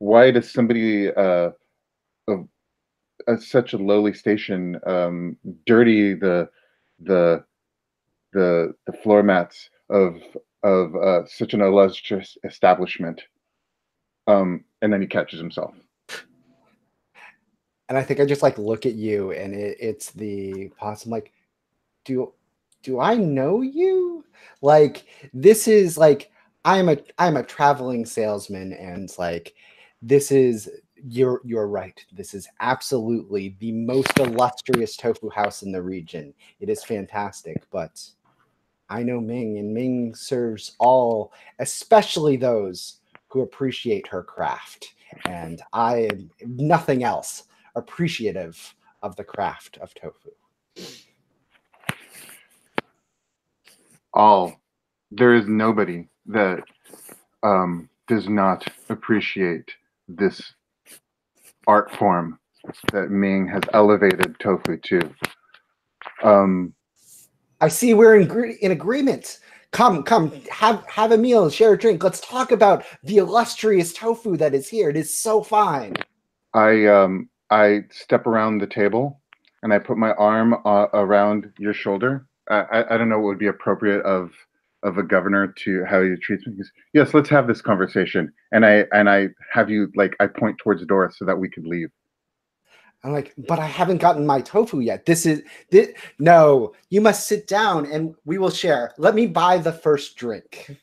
why does somebody of such a lowly station dirty the floor mats of such an illustrious establishment? And then he catches himself. And I think I just like look at you, and it's the pause. I'm like, do I know you? Like, this is like I'm a traveling salesman, and like this is you're right. This is absolutely the most illustrious tofu house in the region. It is fantastic, but I know Ming, and Ming serves all, especially those who appreciate her craft. And I am nothing else appreciative of the craft of tofu. There is nobody that does not appreciate this art form that Ming has elevated tofu to. I see we're in agreement. Come, have a meal, share a drink. Let's talk about the illustrious tofu that is here. It is so fine. I step around the table and I put my arm around your shoulder. I don't know what would be appropriate of a governor to how he treats me. He goes, yes, let's have this conversation. And I have you, like, I point towards the door so that we could leave. I'm like, but I haven't gotten my tofu yet. No, you must sit down and we will share. Let me buy the first drink.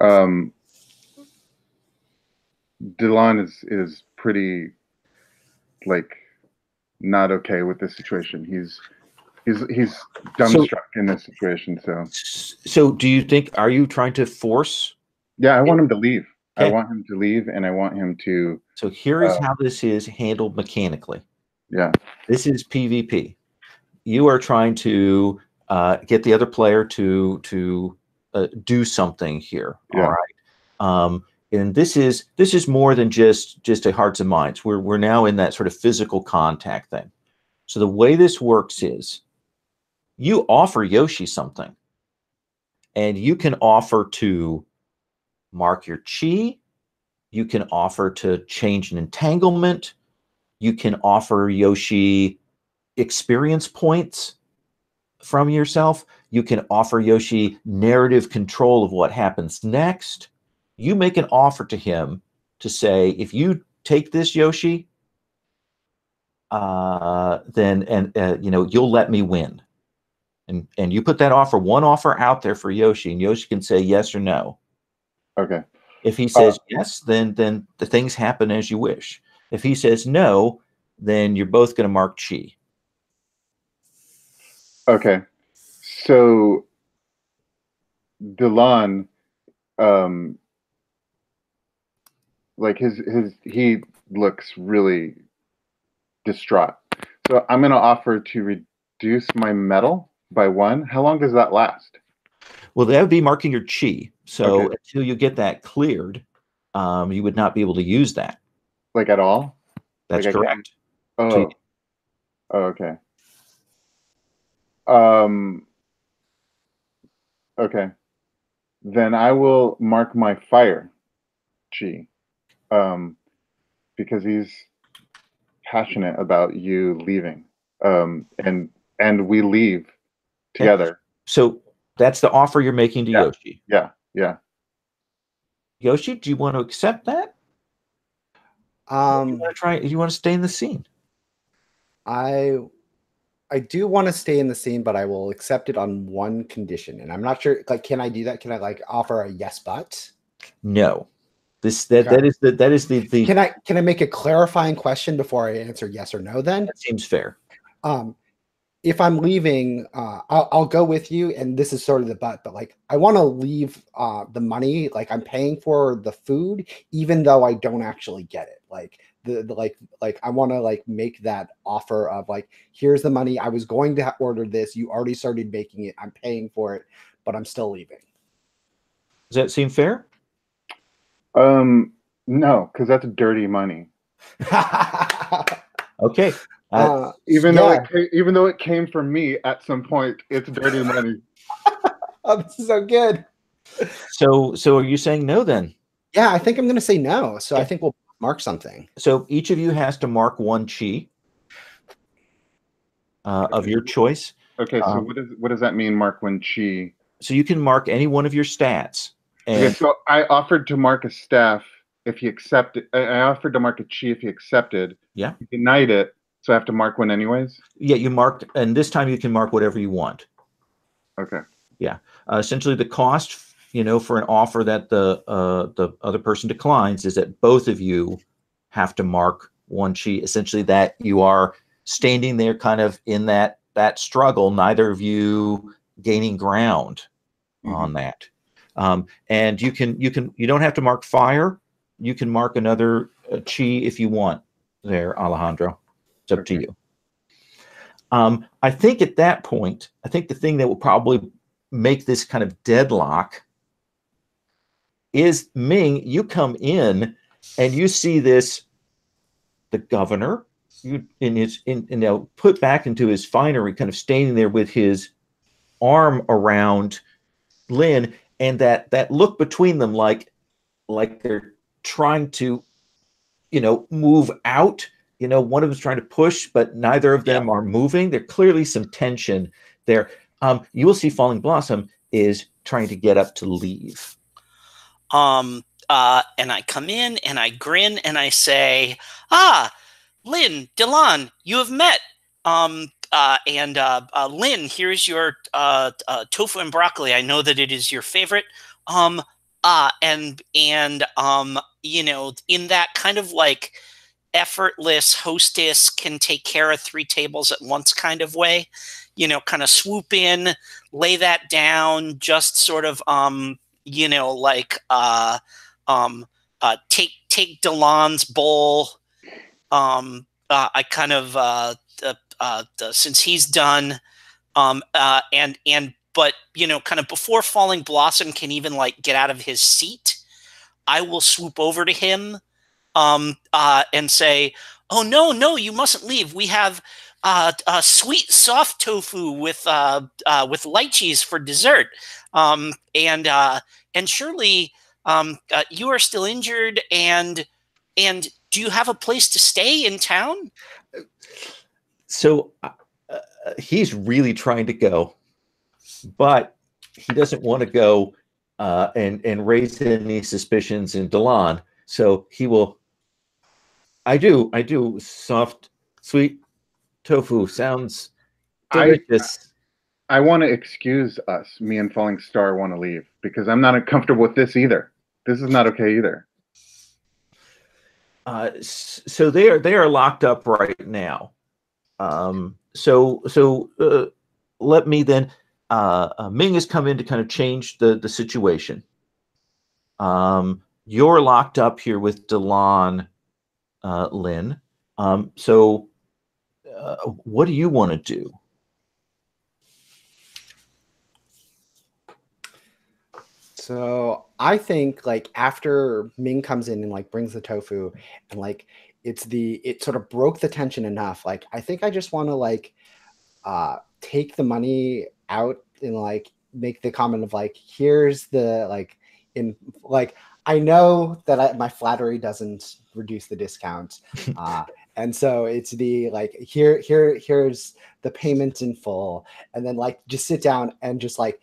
Delon is pretty, like, not okay with this situation. He's dumbstruck in this situation. So do you think, are you trying to force? Yeah, I want him to leave. Okay. I want him to leave, and I want him to. So here is how this is handled mechanically. Yeah. This is PvP. You are trying to get the other player to do something here. Yeah. All right. And this is more than just a hearts and minds. We're now in that sort of physical contact thing. So the way this works is you offer Yoshi something, and you can offer to mark your chi. You can offer to change an entanglement. You can offer Yoshi experience points from yourself. You can offer Yoshi narrative control of what happens next. You make an offer to him to say, if you take this, Yoshi, then you'll let me win. And you put that one offer out there for Yoshi, and Yoshi can say yes or no. Okay. If he says yes, then the things happen as you wish. If he says no, then you're both going to mark chi. Okay. So Delon, like he looks really distraught. So I'm going to offer to reduce my metal by 1. How long does that last? Well, that would be marking your chi. So Okay. until you get that cleared, you would not be able to use that. Like at all? That's like correct. Oh, okay. Okay. Then I will mark my fire chi, because he's passionate about you leaving, and we leave together. So that's the offer you're making to Yoshi. Yeah. Yoshi, do you want to accept that? You want to try? You want to stay in the scene? I do want to stay in the scene, but I will accept it on one condition. And I'm not sure, like, can I do that? Can I like offer a yes, but? No. That is the Can I make a clarifying question before I answer yes or no then? That seems fair. If I'm leaving, I'll go with you, and this is sort of the but like I want to leave the money, like I'm paying for the food, even though I don't actually get it. Like like I want to like make that offer of like, here's the money. I was going to order this. You already started making it. I'm paying for it, but I'm still leaving. Does that seem fair? No, because that's dirty money. Okay. Even though it came from me at some point, it's dirty money. Oh, this is so good. So are you saying no then? Yeah, I think I'm going to say no. So I Okay. think we'll mark something. So each of you has to mark 1 chi of your choice. Okay, so what does that mean, mark 1 chi? So you can mark any one of your stats. And Okay, so I offered to mark a staff if he accepted. I offered to mark a chi if he accepted. yeah, He denied it, so I have to mark 1 anyways. yeah, you mark, and this time you can mark whatever you want. Okay. Yeah, essentially the cost, for an offer that the other person declines is that both of you have to mark 1 chi. Essentially, that you are standing there, kind of in that struggle. Neither of you gaining ground on that. And you don't have to mark fire. You can mark another chi if you want. There, Alejandro, it's up to you. I think at that point, I think the thing that will probably make this kind of deadlock is Ming. You come in and you see the governor, put back into his finery, kind of standing there with his arm around Lin, and that look between them, like they're trying to, move out. One of them's trying to push, but neither of them are moving. There's clearly some tension there. You will see Falling Blossom is trying to get up to leave. And I come in and I grin and I say, Lin, Delon, you have met. Lin, here's your tofu and broccoli. I know that it is your favorite. In that kind of like effortless hostess can take care of 3 tables at once kind of way, kind of swoop in, lay that down, just sort of, take Delon's bowl. I kind of, since he's done, but kind of before Falling Blossom can even like get out of his seat, I will swoop over to him, and say, "Oh no, you mustn't leave. We have sweet soft tofu with lychees for dessert. And surely you are still injured, and do you have a place to stay in town?" So he's really trying to go, but he doesn't want to go and raise any suspicions in Delon. So he will. I do. Soft, sweet tofu sounds delicious. I want to excuse us. Me and Falling Star want to leave because I'm not comfortable with this either. This is not okay either. So they are locked up right now. Let me then. Ming has come in to kind of change the situation. You're locked up here with Delon, Lin. What do you want to do? So I think like after Ming comes in and like brings the tofu and like it sort of broke the tension enough. Like I think I just want to like take the money out and like make the comment of like, here's the like in like I know that my flattery doesn't reduce the discount. And so it's the like here's the payment in full, and then like just sit down and just like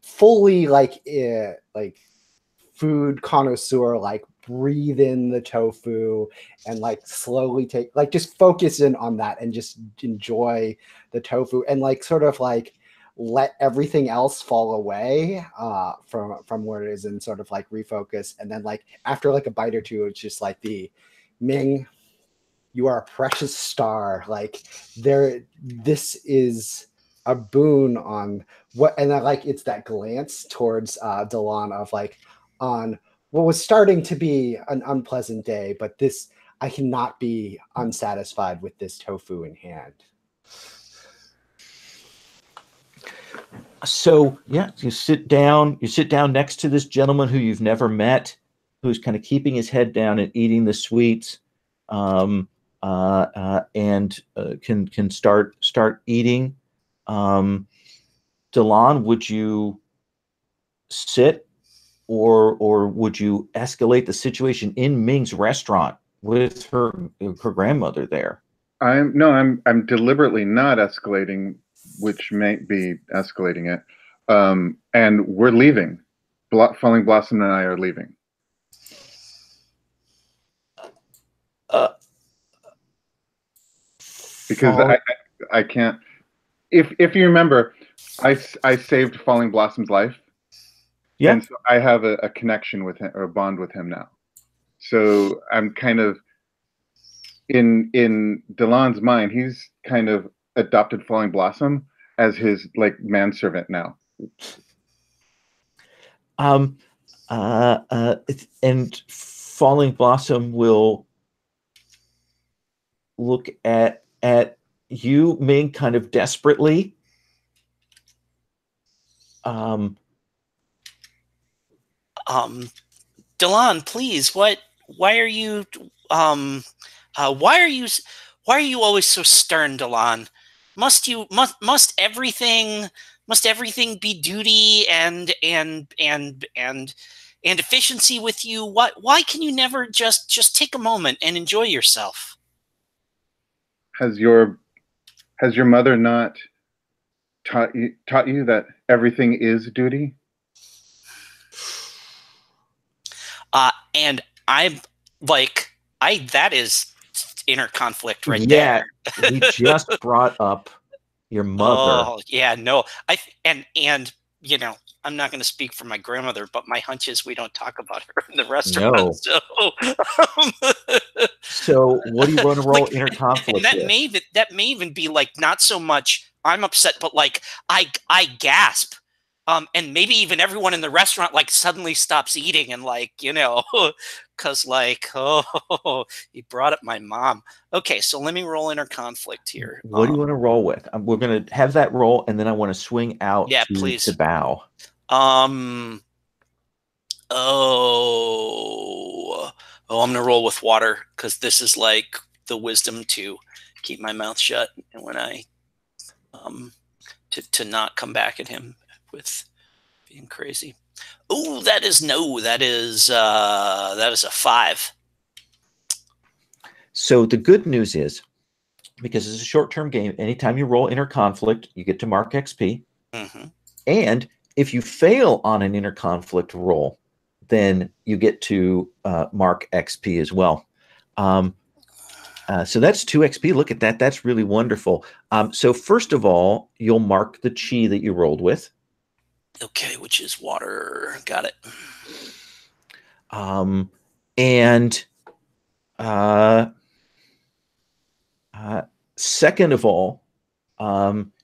fully like food connoisseur, like breathe in the tofu and like slowly take like just focus in on that and just enjoy the tofu and like sort of like let everything else fall away from where it is and sort of like refocus. And then like after like a bite or two, it's just like the Ming, you are a precious star. Like this is a boon on what, and then like it's that glance towards Delon of like on what was starting to be an unpleasant day, but this I cannot be unsatisfied with this tofu in hand. So yeah, you sit down next to this gentleman who you've never met, who's kind of keeping his head down and eating the sweets, and can start eating. Delon, would you sit or would you escalate the situation in Ming's restaurant with her grandmother there? I'm deliberately not escalating, which may be escalating it. And we're leaving. Falling Blossom and I are leaving. Uh, because I can't. If you remember, I saved Falling Blossom's life. Yeah. And so I have a connection with him, or a bond with him now. So I'm kind of in Delon's mind, he's kind of adopted Falling Blossom as his like manservant now. And Falling Blossom will look at you, Ming, kind of desperately. Delon, please, why are you why are you always so stern, Delon? Must everything be duty and efficiency with you? Why can you never just take a moment and enjoy yourself? Has your mother not taught you that everything is duty? And I'm like, that is inner conflict right there. Yeah, we just brought up your mother. Oh, yeah, no. And you know, I'm not going to speak for my grandmother, but my hunch is we don't talk about her in the restaurant. No. So what do you want to roll like, inner conflict? And that may even be like not so much I'm upset, but like I gasp. And maybe even everyone in the restaurant like suddenly stops eating and like, you know, because like, oh, he brought up my mom. Okay, so let me roll inner conflict here. What do you want to roll with? We're going to have that roll, and then I want to swing out please. to bow. I'm going to roll with water because this is like the wisdom to keep my mouth shut and when I to not come back at him with being crazy. Oh, that is a 5. So the good news is, because it's a short-term game, anytime you roll inner conflict, you get to mark XP. Mm-hmm. And if you fail on an inner conflict roll, then you get to mark XP as well. So that's 2 XP. Look at that. That's really wonderful. So first of all, you'll mark the chi that you rolled with. Okay, which is water. Got it. Second of all,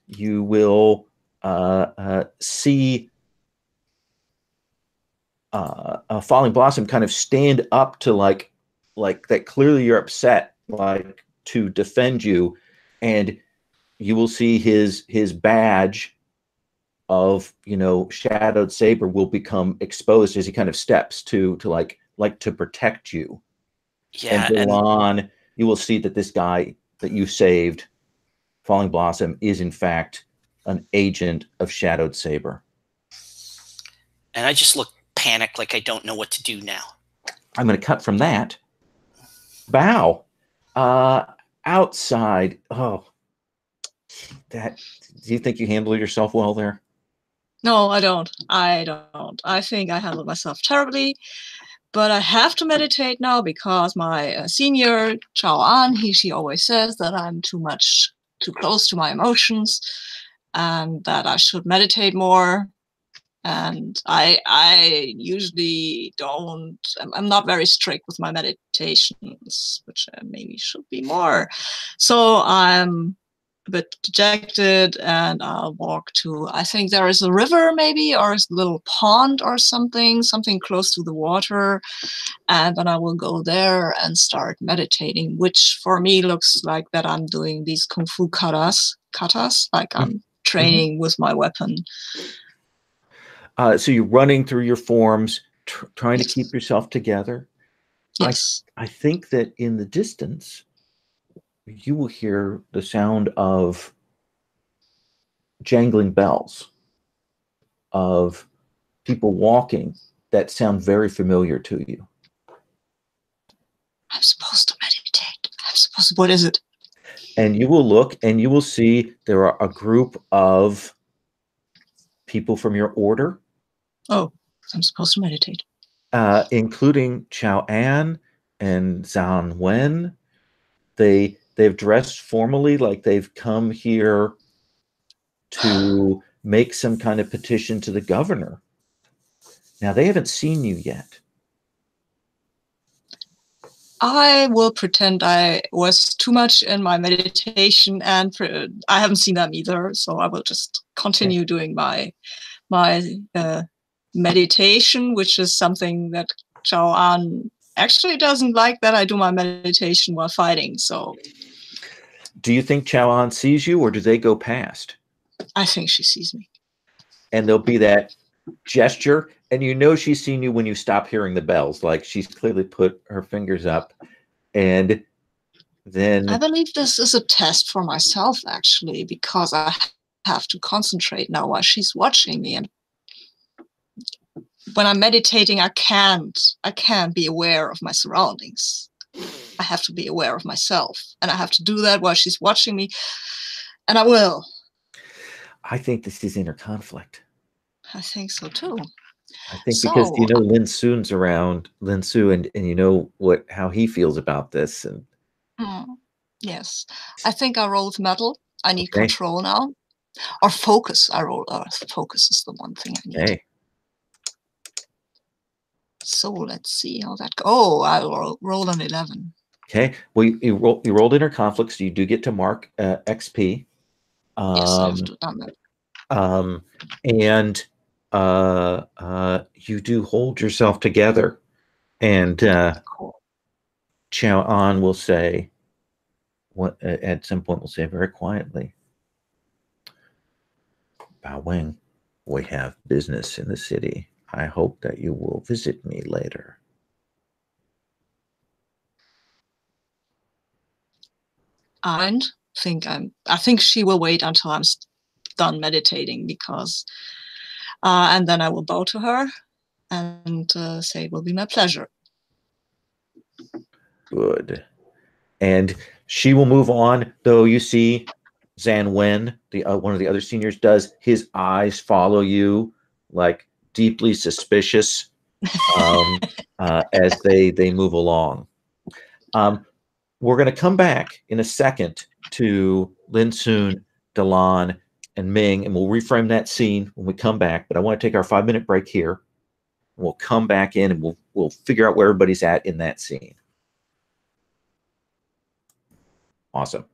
you will see Falling Blossom kind of stand up to like that. Clearly, you're upset, like to defend you, and you will see his badge of, you know, Shadowed Saber will become exposed as he kind of steps to like to protect you. Yeah, and Delon, you will see that this guy that you saved, Falling Blossom, is in fact an agent of Shadowed Saber. And I just look panicked, like I don't know what to do now. I'm going to cut from that. Bow. Outside. Oh, that. Do you think you handled yourself well there? No, I don't. I think I handled myself terribly, but I have to meditate now because my senior, Chao An, she always says that I'm too close to my emotions and that I should meditate more. And I usually don't, I'm not very strict with my meditations, which I maybe should be more. So I'm a bit dejected and I'll walk to, I think there is a river maybe, or a little pond or something close to the water. And then I will go there and start meditating, which for me looks like that I'm doing these kung fu katas, like I'm training with my weapon. So you're running through your forms, trying to keep yourself together. Yes. I think that in the distance, you will hear the sound of jangling bells, of people walking that sound very familiar to you. I'm supposed to meditate. What is it? And you will look and you will see there are a group of people from your order. Oh, I'm supposed to meditate. Including Chao An and Zhang Wen. They've dressed formally, like they've come here to make some kind of petition to the governor. Now, they haven't seen you yet. I will pretend I was too much in my meditation, and I haven't seen them either. So I will just continue doing my meditation, which is something that Chao An actually doesn't like, that I do my meditation while fighting. So, do you think Chao An sees you, or do they go past? I think she sees me. And there'll be that gesture, and you know she's seen you when you stop hearing the bells. Like she's clearly put her fingers up, and then I believe this is a test for myself, actually, because I have to concentrate now while she's watching me. And when I'm meditating, I can't be aware of my surroundings. I have to be aware of myself, and I have to do that while she's watching me, and I will. I think this is inner conflict. I think so too. I think because Lin Su's around, Lin Su, and you know how he feels about this. And yes, I think I rolled metal. I need control now, or focus. Focus is the one thing I need. Okay. So let's see how that goes. Oh, I rolled an 11. Okay. Well, you rolled inner conflict, so you do get to mark XP. Yes, I have to done that. And you do hold yourself together, and cool. Chao An will say, at some point, will say very quietly, Bao Wing, we have business in the city. I hope that you will visit me later. I think she will wait until I'm done meditating, because and then I will bow to her and say it will be my pleasure. Good. And she will move on, though. You see Zan Wen, one of the other seniors, does his eyes follow you, like deeply suspicious, as they move along. We're going to come back in a second to Lin Sun, Delan, and Ming, and we'll reframe that scene when we come back. But I want to take our 5-minute break here. We'll come back in and we'll figure out where everybody's at in that scene. Awesome.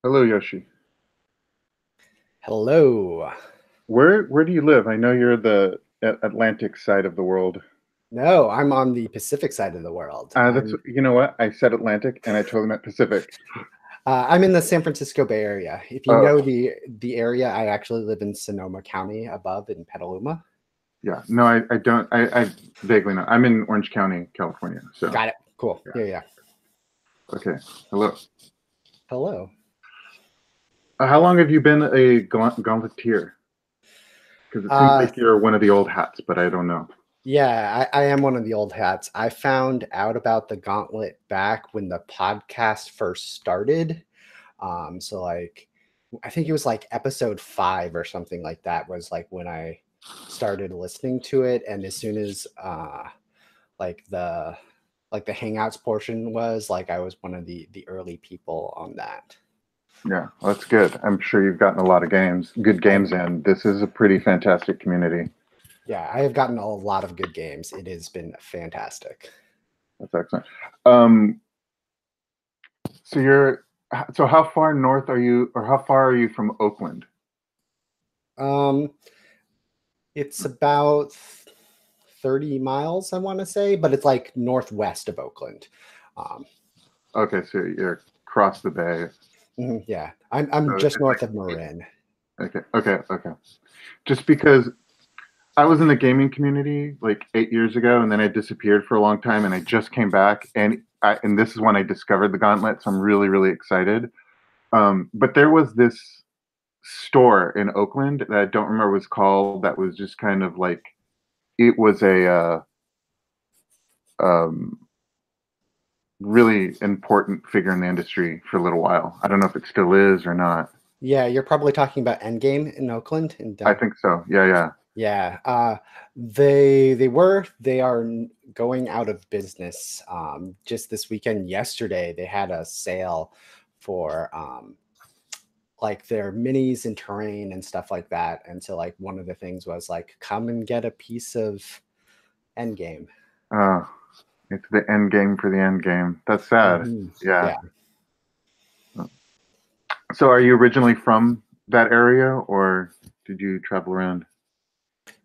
Hello, Yoshi. Hello. Where do you live? I know you're the Atlantic side of the world. No, I'm on the Pacific side of the world. You know what? I said Atlantic and I totally meant Pacific. I'm in the San Francisco Bay Area. If you Oh. know the area, I actually live in Sonoma County above in Petaluma. Yeah. No, I don't. I vaguely know. I'm in Orange County, California. So. Got it. Cool. Yeah. Okay. Hello. Hello. How long have you been a Gauntletier? Because it seems like you're one of the old hats, but I don't know. Yeah, I am one of the old hats. I found out about the Gauntlet back when the podcast first started. So like, I think it was like episode 5 or something like that was like when I started listening to it. And as soon as like the Hangouts portion was like, I was one of the early people on that. Yeah, well, that's good. I'm sure you've gotten a lot of good games in. This is a pretty fantastic community. Yeah, I have gotten a lot of good games. It has been fantastic. That's excellent. So how far north are you, or how far are you from Oakland? It's about 30 miles, I want to say, but it's like northwest of Oakland. Okay, so you're across the bay. Yeah, I'm just north of Marin. Okay. Just because I was in the gaming community like 8 years ago, and then I disappeared for a long time, and I just came back, and this is when I discovered the Gauntlet, so I'm really, really excited. But there was this store in Oakland that I don't remember what it was called, that was just kind of like, it was a really important figure in the industry for a little while. I don't know if it still is or not. Yeah, you're probably talking about Endgame in Oakland. I think so. Yeah. Yeah, they are going out of business. Just this weekend, yesterday, they had a sale for like their minis and terrain and stuff like that. And so like one of the things was like, come and get a piece of Endgame. Oh, it's the end game for the end game. That's sad. Yeah. So are you originally from that area, or did you travel around?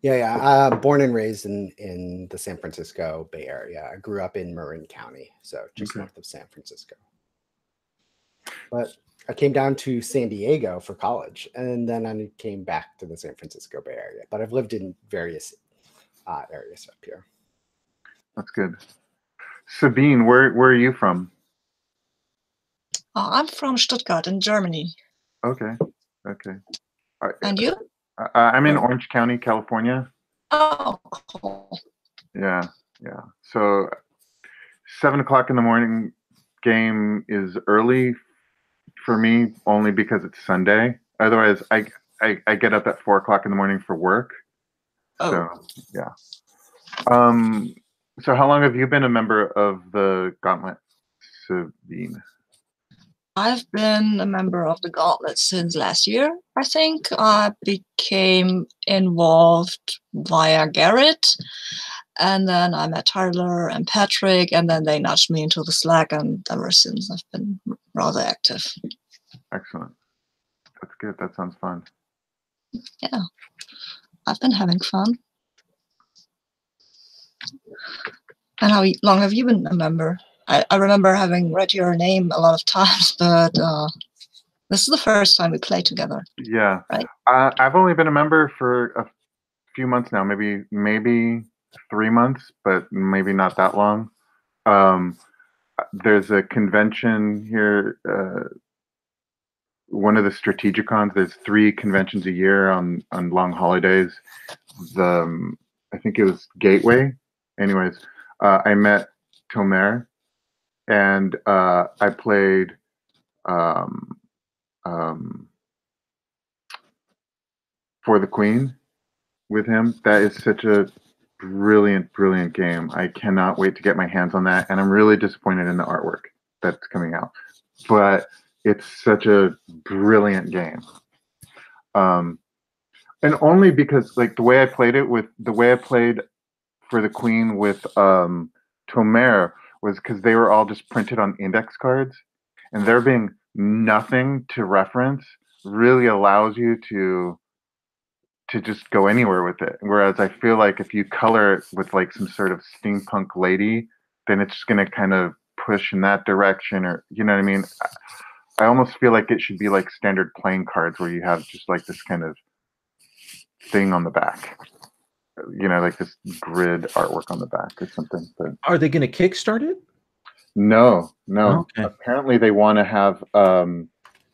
Yeah. Born and raised in the San Francisco Bay Area. I grew up in Marin County, so just north of San Francisco. But I came down to San Diego for college, and then I came back to the San Francisco Bay Area. But I've lived in various areas up here. That's good. Sabine, where are you from? I'm from Stuttgart in Germany. Okay. And you? I'm in Orange County, California. Oh, cool. Yeah. So 7 o'clock in the morning game is early for me, only because it's Sunday. Otherwise, I get up at 4 o'clock in the morning for work. Oh. So yeah. So how long have you been a member of the Gauntlet, Sabine? I've been a member of the Gauntlet since last year, I think. I became involved via Garrett, and then I met Tyler and Patrick, and then they nudged me into the Slack, and ever since I've been rather active. Excellent. That's good. That sounds fun. Yeah, I've been having fun. And how long have you been a member? I remember having read your name a lot of times, but this is the first time we played together. Yeah. Right? I've only been a member for a few months now, maybe 3 months, but maybe not that long. There's a convention here, one of the Strategicons. There's 3 conventions a year on long holidays. I think it was Gateway. Anyways, I met Tomer, and I played For the Queen with him. That is such a brilliant game. I cannot wait to get my hands on that, and I'm really disappointed in the artwork that's coming out, but it's such a brilliant game. And only because like the way I played For the Queen with Tomer was because they were all just printed on index cards, and they're being nothing to reference really allows you to just go anywhere with it. Whereas I feel like if you color it with like some sort of steampunk lady, then it's just going to kind of push in that direction, or you know what I mean? I almost feel like it should be like standard playing cards where you have just like this kind of thing on the back, you know, like this grid artwork on the back or something. But Are they going to kickstart it? no. Okay. Apparently they want to have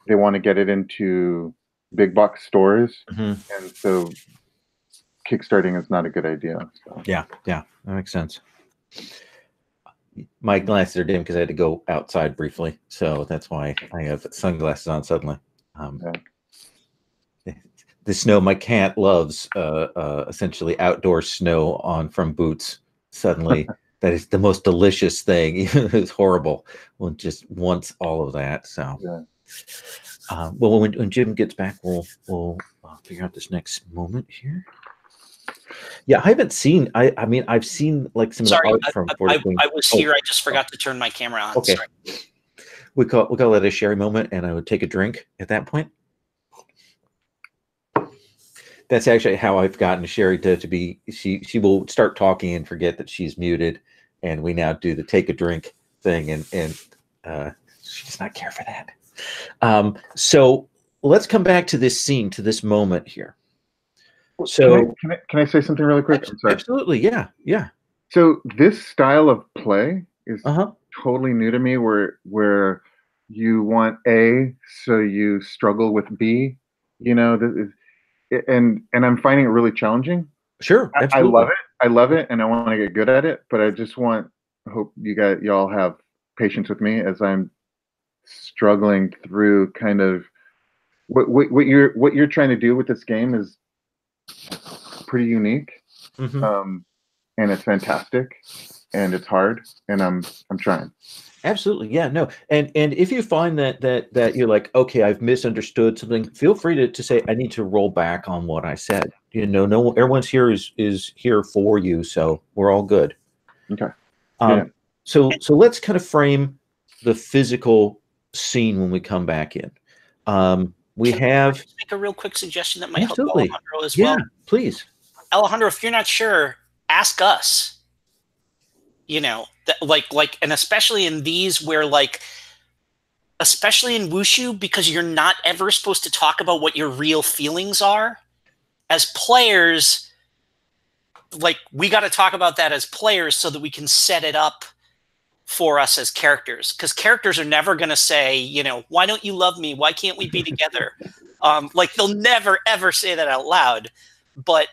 they want to get it into big box stores, and so kickstarting is not a good idea. So. Yeah, that makes sense. My glasses are dim because I had to go outside briefly, so that's why I have sunglasses on suddenly. The snow, my cat loves essentially outdoor snow on from boots. Suddenly, that is the most delicious thing. Even if it's horrible, well, just wants all of that. So, well, when Jim gets back, we'll figure out this next moment here. Yeah, I haven't seen. I mean, I've seen like some of the art from. I was here. I just forgot to turn my camera on. Okay. Sorry. We call that a Sherry moment, and I would take a drink at that point. That's actually how I've gotten Sherry to be. She will start talking and forget that she's muted, and we now do the take a drink thing, and she does not care for that. So let's come back to this scene, to this moment here. So can I say something really quick? I'm sorry. Absolutely, yeah. So this style of play is totally new to me, where you want A, so you struggle with B. You know, and I'm finding it really challenging. Sure, I love it. I love it, and I want to get good at it. But I just hope y'all have patience with me as I'm struggling through kind of what you're trying to do with this game is pretty unique, and it's fantastic, and it's hard, and I'm trying. Absolutely, yeah, no, and if you find that you're like, okay, I've misunderstood something, feel free to say, I need to roll back on what I said. You know, no, everyone's here is here for you, so we're all good. Okay. So let's kind of frame the physical scene when we come back in. Can I make a real quick suggestion that might help Alejandro as well? Yeah, please. Alejandro, if you're not sure, ask us. You know, and especially in these where especially in Wushu, because you're not ever supposed to talk about what your real feelings are. As players, we got to talk about that as players so that we can set it up for us as characters, because characters are never going to say, you know, why don't you love me? Why can't we be together? They'll never, ever say that out loud. But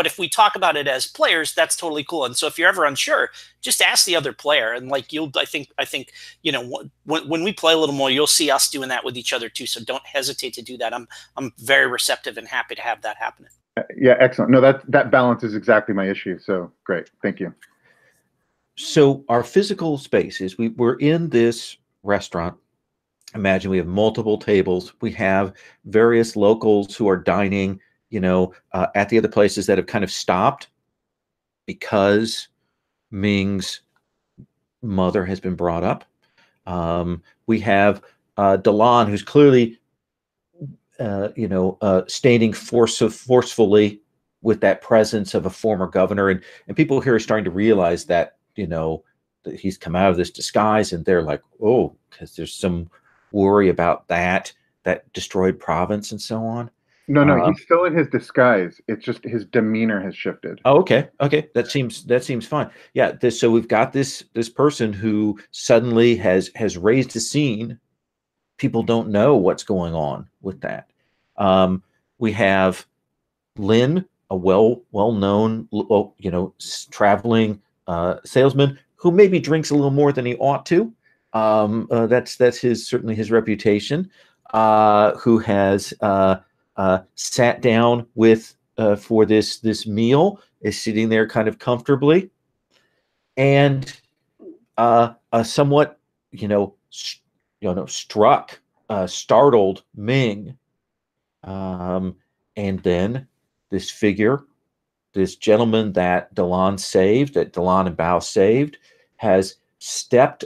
if we talk about it as players, that's totally cool. And so if you're ever unsure, just ask the other player. And I think, you know, when we play a little more, you'll see us doing that with each other too. So don't hesitate to do that. I'm very receptive and happy to have that happening. Yeah, excellent. No, that balance is exactly my issue. So great. Thank you. So our physical space is we're in this restaurant. Imagine we have multiple tables. We have various locals who are dining, you know, at the other places that have kind of stopped because Ming's mother has been brought up. We have Delan, who's clearly, standing forcefully with that presence of a former governor, and people here are starting to realize that, you know, that he's come out of this disguise, and they're like, oh, because there's some worry about that destroyed province and so on. No, he's still in his disguise. It's just his demeanor has shifted. Oh, okay. That seems fine. Yeah. So we've got this person who suddenly has raised a scene. People don't know what's going on with that. We have Lin, a well-known, traveling salesman who maybe drinks a little more than he ought to. That's certainly his reputation. Who has sat down with for this meal, is sitting there kind of comfortably, and a somewhat startled Ming, and then this figure, this gentleman that Delan and Bao saved, has stepped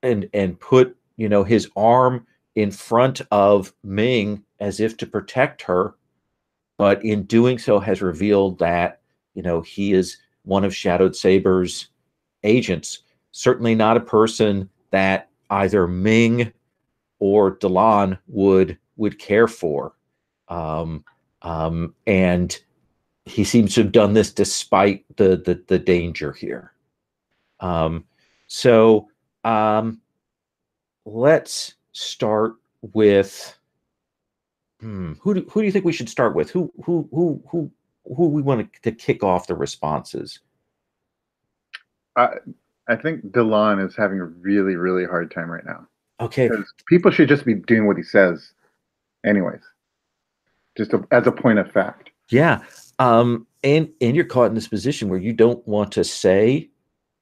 and put his arm in front of Ming as if to protect her, but in doing so has revealed that, he is one of Shadowed Saber's agents. Certainly not a person that either Ming or Delan would care for. And he seems to have done this despite the danger here. So let's start with who do you think we should start with? Who we want to kick off the responses? I think Delan is having a really, really hard time right now. Okay. Because people should just be doing what he says anyways. Just as a point of fact. Yeah. And you're caught in this position where you don't want to say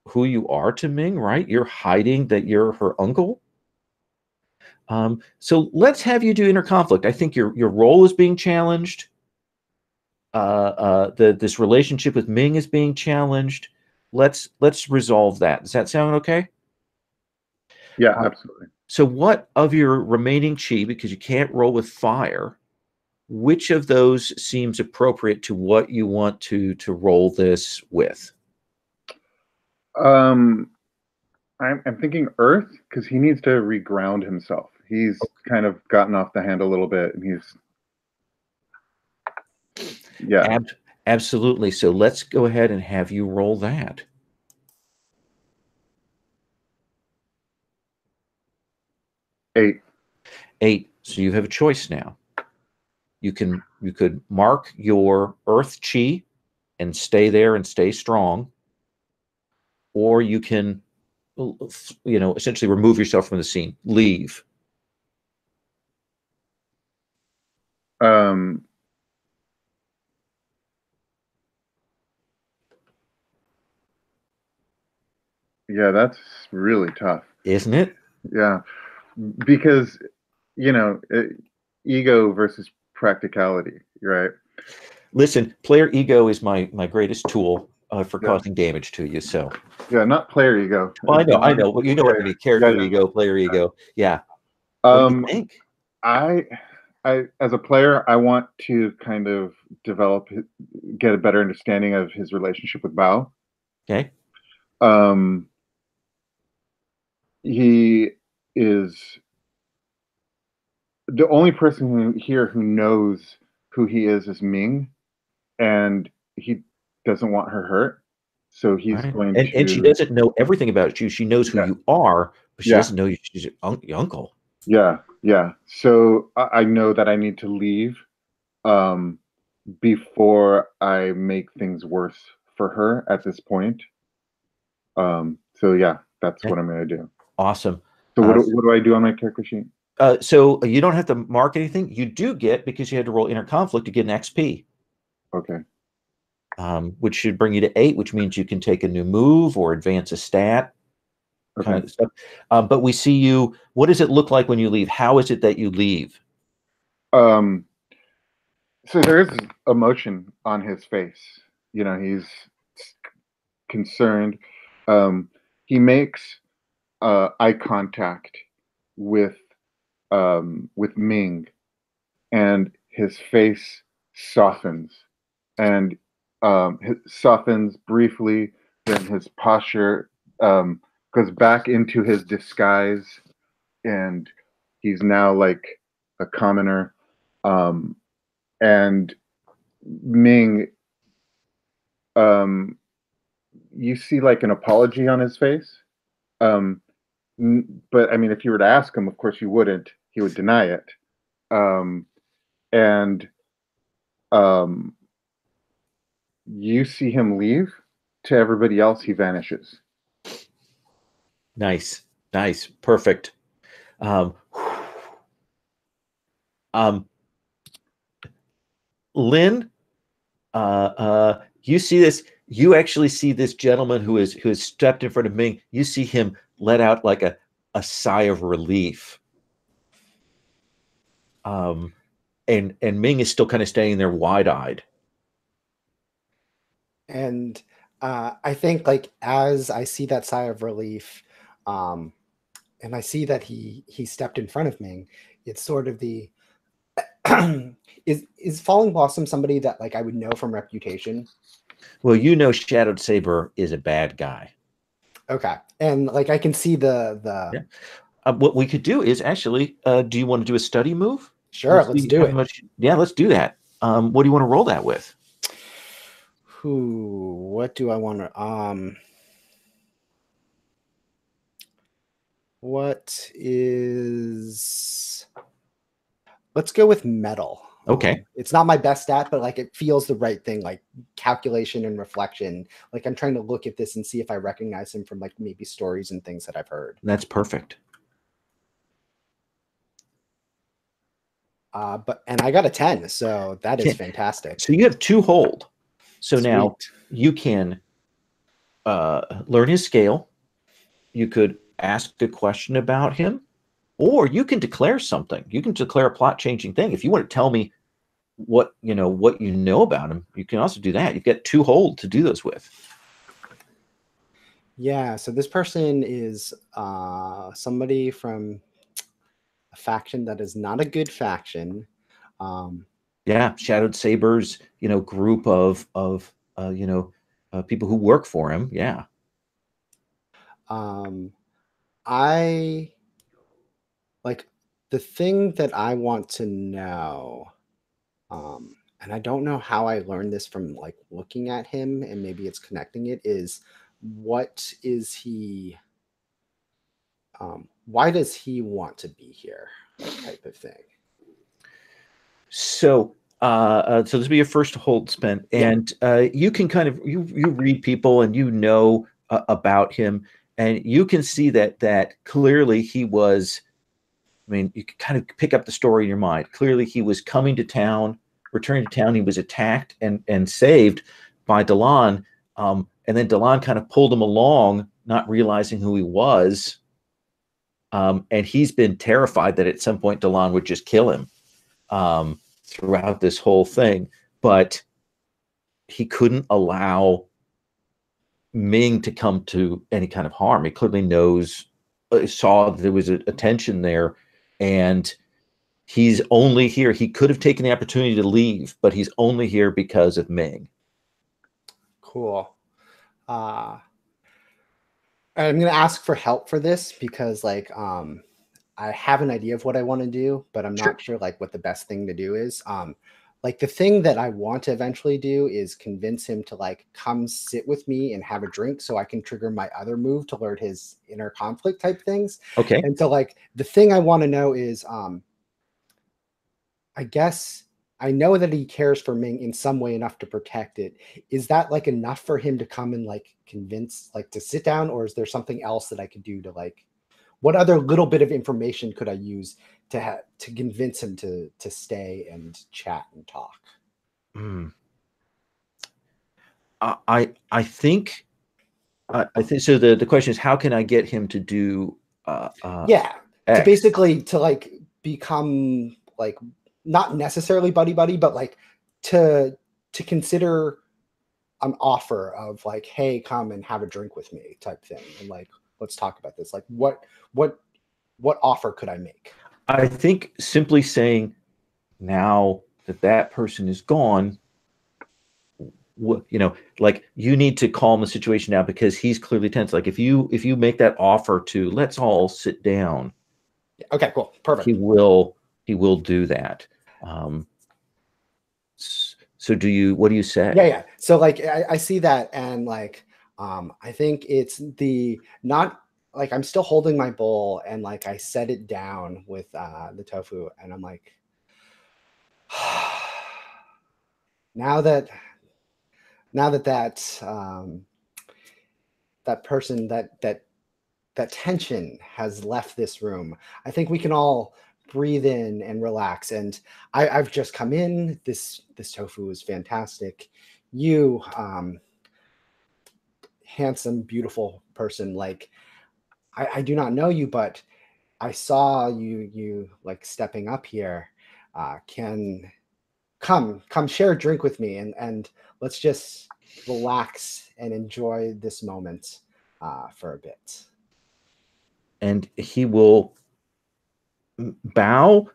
who you are to Ming, right? You're hiding that you're her uncle. So let's have you do inner conflict. I think your role is being challenged. This relationship with Ming is being challenged. Let's resolve that. Does that sound okay? Yeah, absolutely. So what of your remaining chi, because you can't roll with fire, which of those seems appropriate to what you want to roll this with? I'm thinking earth, because he needs to reground himself. He's kind of gotten off the handle a little bit, and he's Absolutely. So let's go ahead and have you roll that. 8. 8. So you have a choice now. You could mark your earth chi and stay there and stay strong, or you can essentially remove yourself from the scene, leave. Yeah, that's really tough, isn't it? Yeah, because ego versus practicality, right? Listen, player ego is my greatest tool for causing damage to you. So yeah, not player ego. Well, I know, but you know what I mean. Character ego, player ego. Yeah. What do you think? I as a player, I want to kind of get a better understanding of his relationship with Bao. Okay. He is the only person who knows who he is Ming, and he doesn't want her hurt. So he's going to. And she doesn't know everything about you. She knows who you are, but she doesn't know she's your uncle. Yeah, yeah. So I know that I need to leave before I make things worse for her at this point. So yeah, that's what I'm going to do. Awesome. So what do I do on my character sheet? So you don't have to mark anything. You do get, because you had to roll inner conflict, to get an XP. Okay. Which should bring you to 8, which means you can take a new move or advance a stat. Okay. Kind of stuff. But we see you. What does it look like when you leave? How is it that you leave? So there's emotion on his face. He's concerned. He makes eye contact with Ming, and his face softens, and it softens briefly. Then his posture goes back into his disguise, and he's now like a commoner. And Ming, you see like an apology on his face. But I mean, if you were to ask him, of course you wouldn't. He would deny it. And you see him leave. To everybody else, he vanishes. Nice. Perfect. Lynn, you see this. You actually see this gentleman who has stepped in front of Ming. You see him let out like a sigh of relief. And Ming is still kind of standing there wide-eyed. And I think, like, as I see that sigh of relief, and I see that he stepped in front of Ming. It's sort of the is Falling Blossom somebody that like I would know from reputation? Well, you know, Shadowed Saber is a bad guy. Okay, and like I can see the Yeah. What we could do is actually, do you want to do a study move? Sure, Let's let's see do how it. much- yeah, let's do that. What do you want to roll that with? What do I want to what is let's go with metal. Okay. It's not my best stat, but like it feels the right thing, like calculation and reflection. Like I'm trying to look at this and see if I recognize him from like maybe stories and things that I've heard. That's perfect. And I got a 10, so that is 10. fantastic. So you have 2 hold. So Sweet. now you can learn his scale. You could ask a question about him, or you can declare something. You can declare a plot changing thing. If you want to tell me what you know about him, you can also do that. You've got 2 hold to do those with. Yeah, so this person is somebody from a faction that is not a good faction. Yeah, Shadowed Sabers, group of people who work for him. Yeah. I like the thing that I want to know, and I don't know how I learned this from like looking at him, and maybe it's connecting it, is what is he, why does he want to be here, type of thing. So so this will be your first hold spent, and you can kind of you read people and about him, and you can see that clearly he was. I mean, you can kind of pick up the story in your mind. Clearly, he was coming to town, returning to town. He was attacked and saved by Delan, and then Delan kind of pulled him along, not realizing who he was, and he's been terrified that at some point Delan would just kill him. Throughout this whole thing, but he couldn't allow Ming to come to any kind of harm. He clearly saw that there was a tension there, and he's only here. He could have taken the opportunity to leave, but he's only here because of Ming. Cool. I'm going to ask for help for this because like I have an idea of what I want to do, but I'm not sure like what the best thing to do is. Like the thing that I want to eventually do is convince him to like come sit with me and have a drink so I can trigger my other move to learn his inner conflict type things. Okay. And so like the thing I want to know is I guess I know that he cares for Ming in some way enough to protect it. Is that like enough for him to come and like convince like to sit down, or is there something else that I could do to like what other little bit of information could I use to convince him to stay and chat and talk? I think so. The question is, how can I get him to do? To basically to like become like not necessarily buddy, but like to consider an offer of like, hey, come and have a drink with me type thing, and like let's talk about this. Like what offer could I make? I think simply saying now that person is gone, like you need to calm the situation now because he's clearly tense. Like if you make that offer to let's all sit down. Okay, cool. Perfect. He will do that. So what do you say? Yeah. So like I see that, and like I think it's not like I'm still holding my bowl, and like I set it down with the tofu, and I'm like, now that that person that tension has left this room, I think we can all breathe in and relax. And I've just come in. This tofu is fantastic. You handsome, beautiful person, like I do not know you, but I saw you like stepping up here. Can come share a drink with me, and let's just relax and enjoy this moment for a bit. and he will bow,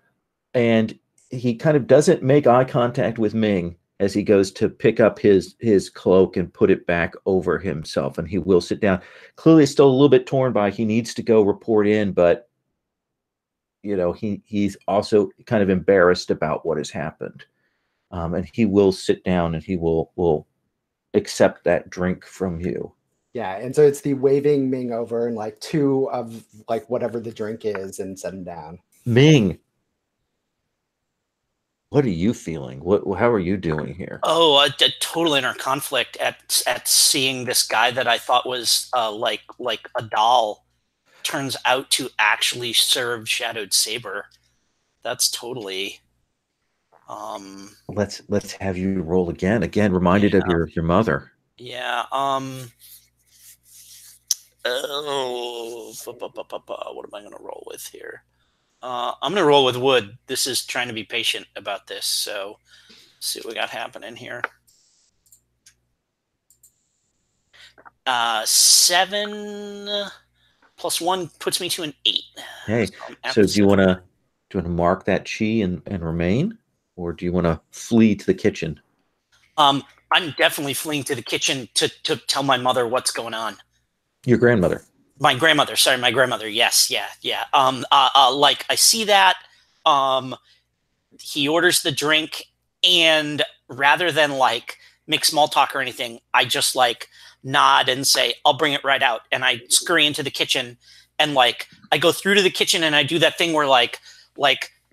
and he kind of doesn't make eye contact with Ming as he goes to pick up his cloak and put it back over himself, and he will sit down. Clearly still a little bit torn by he needs to go report in, but he's also kind of embarrassed about what has happened. And he will sit down and he will accept that drink from you. Yeah, and so it's the waving Ming over and like 2 of like whatever the drink is and set him down. Ming, what are you feeling? How are you doing here? Oh, a total inner conflict at seeing this guy that I thought was like a doll turns out to actually serve Shadowed Saber. That's totally. Let's have you roll again. Reminded of your mother. Yeah. Oh, what am I going to roll with here? I'm going to roll with wood. This is trying to be patient about this. So let's see what we got happening here. 7 plus 1 puts me to an 8. Okay. So do you want to mark that chi and remain, or do you want to flee to the kitchen? I'm definitely fleeing to the kitchen to tell my mother what's going on. Your grandmother. My grandmother. Sorry, my grandmother. Yes, yeah. Like I see that. He orders the drink, and rather than like make small talk or anything, I just like nod and say, "I'll bring it right out." And I scurry into the kitchen, and like I go through to the kitchen, and I do that thing where like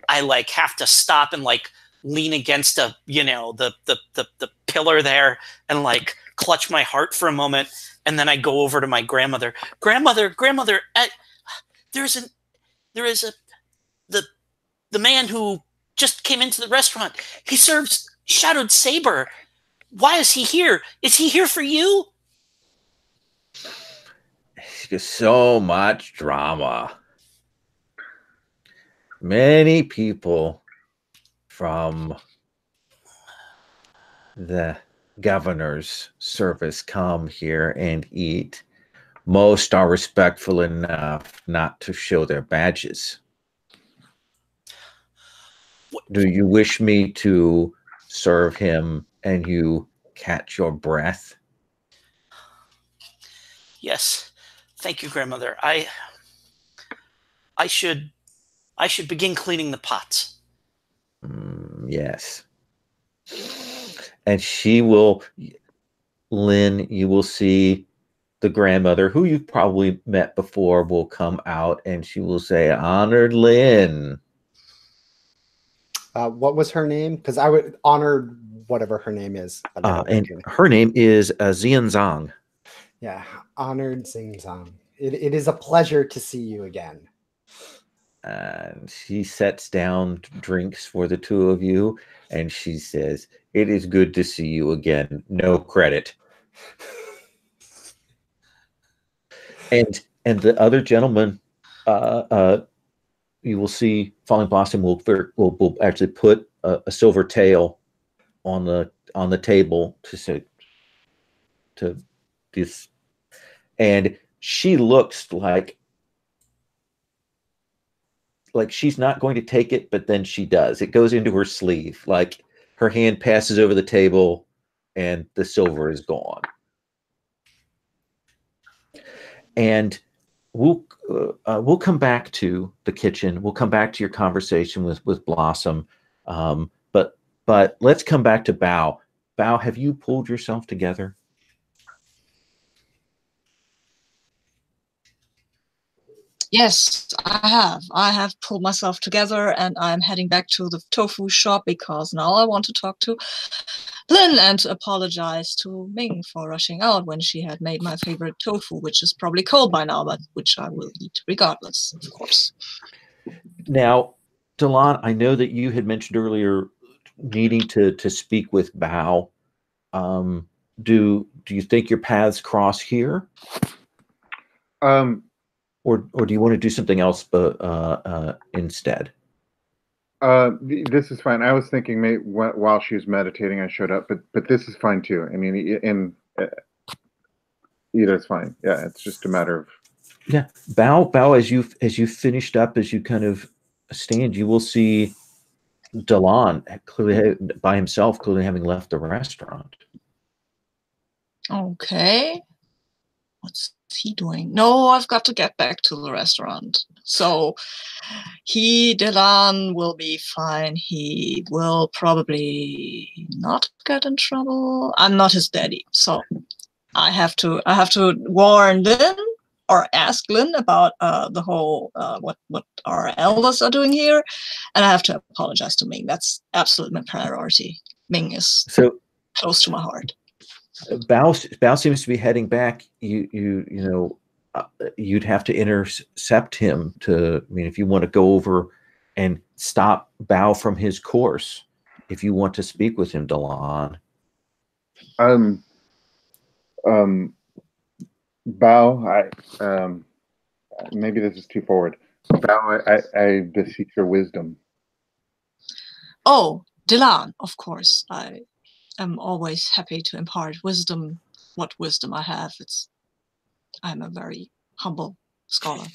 I like have to stop and like lean against the pillar there and like clutch my heart for a moment. And then I go over to my grandmother. Grandmother, there is the man who just came into the restaurant. He serves Shadowed Saber. Why is he here? Is he here for you? So much drama. Many people from the governor's service come here and eat. Most are respectful enough not to show their badges. Do you wish me to serve him and you catch your breath? Yes. Thank you, grandmother. I should begin cleaning the pots. Yes. And she will, Lynn, you will see the grandmother, who you've probably met before, will come out and she will say, "Honored Lynn." What was her name? Because I would honor whatever her name is. And her name is Zian Zhang. Yeah, honored Xing Zhang. It is a pleasure to see you again. And she sets down drinks for the two of you, and she says, "It is good to see you again. No credit." And the other gentleman, you will see, Falling Blossom will actually put a silver tail on the table to say to this, and she looks like she's not going to take it, but then she does. It goes into her sleeve, like her hand passes over the table and the silver is gone. And we'll come back to the kitchen. We'll come back to your conversation with Blossom. But let's come back to Bao. Bao, have you pulled yourself together? Yes, I have. I have pulled myself together, and I'm heading back to the tofu shop because now I want to talk to Lynn and apologize to Ming for rushing out when she had made my favorite tofu, which is probably cold by now, but which I will eat regardless, of course. Now, Delan, I know that you had mentioned earlier needing to speak with Bao. Do you think your paths cross here? Or do you want to do something else instead? This is fine. I was thinking maybe while she was meditating, I showed up, but this is fine too. I mean, either's fine. Yeah, it's just a matter of Yeah, bow as you finished up, as you kind of stand, you will see Delon clearly by himself, clearly having left the restaurant. Okay. What's he doing? No, I've got to get back to the restaurant. So Delan will be fine. He will probably not get in trouble. I'm not his daddy, so I have to warn Lynn or ask Lynn about the whole what our elders are doing here, and I have to apologize to Ming. That's absolutely my priority. Ming is So close to my heart. Bao seems to be heading back. You'd have to intercept him to. I mean, if you want to go over and stop Bao from his course, if you want to speak with him, Delon. Bao, maybe this is too forward. Bao, I beseech your wisdom. Oh, Delan, of course. I am always happy to impart wisdom. What wisdom I have, I'm a very humble scholar.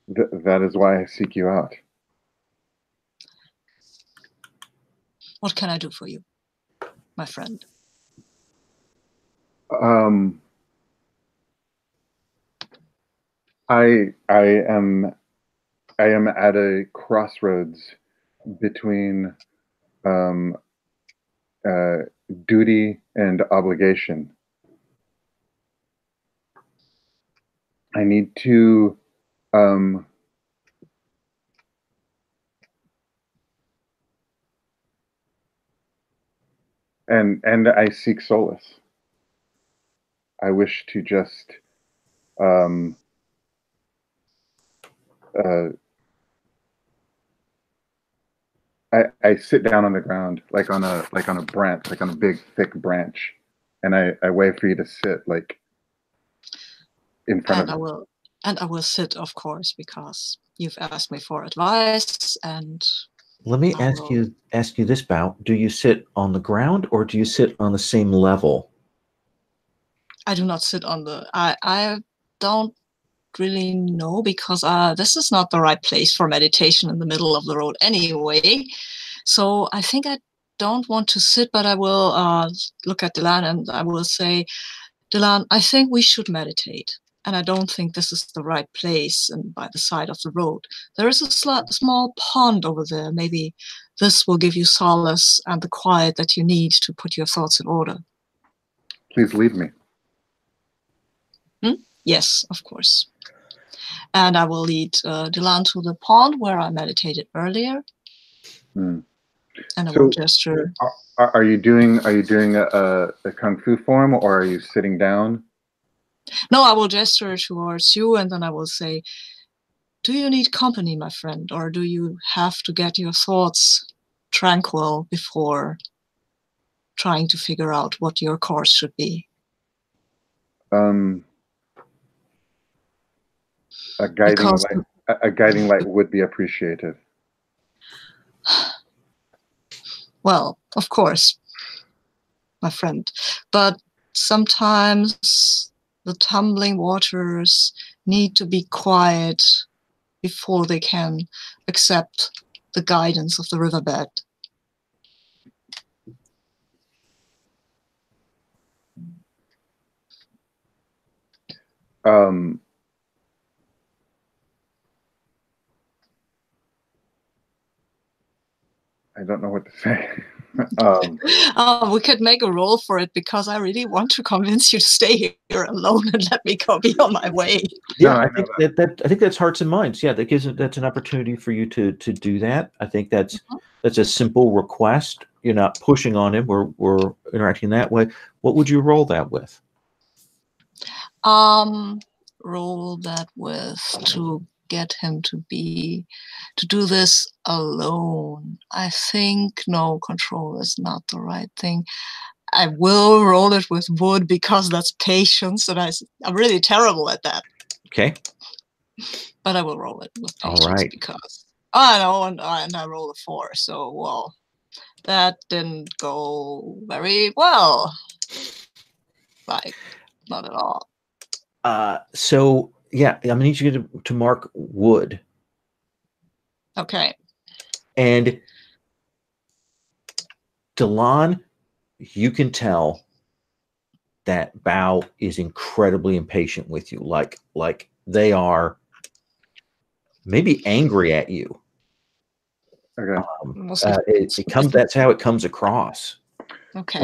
That is why I seek you out. What can I do for you, my friend? I am at a crossroads between duty and obligation. I need to and I seek solace. I wish to just I sit down on the ground like on a branch, like on a big thick branch, and I wait for you to sit like in front of me. I will sit, of course, because you've asked me for advice. And let me ask you this, Bao. Do you sit on the ground or do you sit on the same level? I do not sit on the. I don't really know, because this is not the right place for meditation in the middle of the road anyway. So I think I don't want to sit, but I will look at Delan and I will say, Delan, I think we should meditate. And I don't think this is the right place and by the side of the road. There is a small pond over there. Maybe this will give you solace and the quiet that you need to put your thoughts in order. Please lead me. Yes, of course. And I will lead Delan to the pond where I meditated earlier. And I will gesture. Are you doing a kung fu form, or are you sitting down? No, I will gesture towards you, and then I will say, do you need company, my friend, or do you have to get your thoughts tranquil before trying to figure out what your course should be? A guiding light would be appreciated. Well, of course, my friend, but sometimes the tumbling waters need to be quiet before they can accept the guidance of the riverbed. I don't know what to say. We could make a roll for it, because I really want to convince you to stay here alone and let me go be on my way. Yeah, I think I think that's hearts and minds. Yeah, that's an opportunity for you to do that. I think that's a simple request. You're not pushing on him. We're interacting that way. What would you roll that with? Roll that with to get him to do this alone. I think no, control is not the right thing. I will roll it with wood, because that's patience, and I'm really terrible at that. Okay. But I will roll it with patience. All right. Because I know, and I roll a 4. So, well, that didn't go very well. Like, not at all. So yeah, I'm gonna need you to mark wood. Okay. And Delon, you can tell that Bao is incredibly impatient with you. Like they are maybe angry at you. Okay. That's how it comes across. Okay.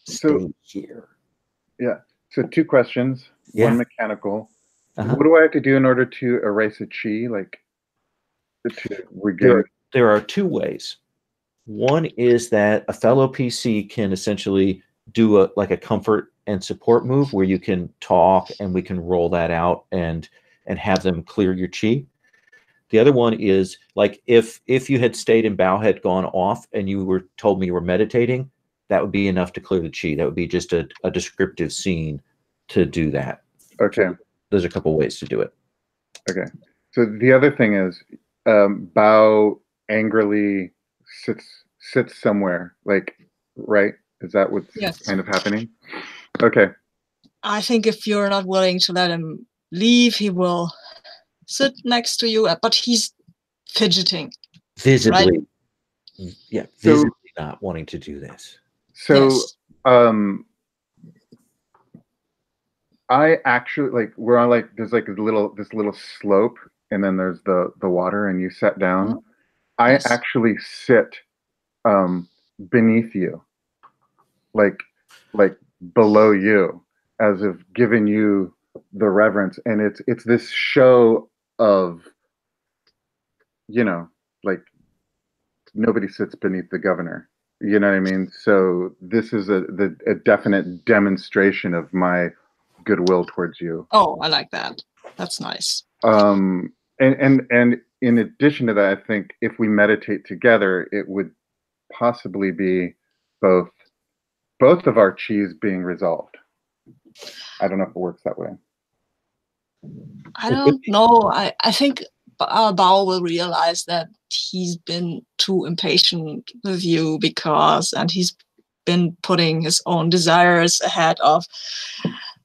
So Stay here. yeah. So 2 questions. Yeah. One mechanical. Uh-huh. What do I have to do in order to erase a chi? Like to regain? There are 2 ways. One is that a fellow PC can essentially do a comfort and support move where you can talk and we can roll that out and have them clear your chi. The other one is like if you had stayed and Bao had gone off and you were told me you were meditating, that would be enough to clear the chi. That would be just a descriptive scene to do that. Okay. So there's a couple ways to do it. Okay. So the other thing is, Bao angrily sits somewhere, like, right? Is that what's kind of happening? Okay. I think if you're not willing to let him leave, he will sit next to you, but he's fidgeting. Visibly, right? Yeah, visibly not wanting to do this. So, I actually we're on there's this little slope, and then there's the water, and you sat down. Mm-hmm. I actually sit beneath you, like below you, as if giving you the reverence, and it's this show of, like nobody sits beneath the governor. You know what I mean? So this is a definite demonstration of my goodwill towards you. Oh, I like that. That's nice. And in addition to that, I think if we meditate together, it would possibly be both of our chis being resolved. I don't know if it works that way. I don't know. I think Bao will realize that he's been too impatient with you and he's been putting his own desires ahead of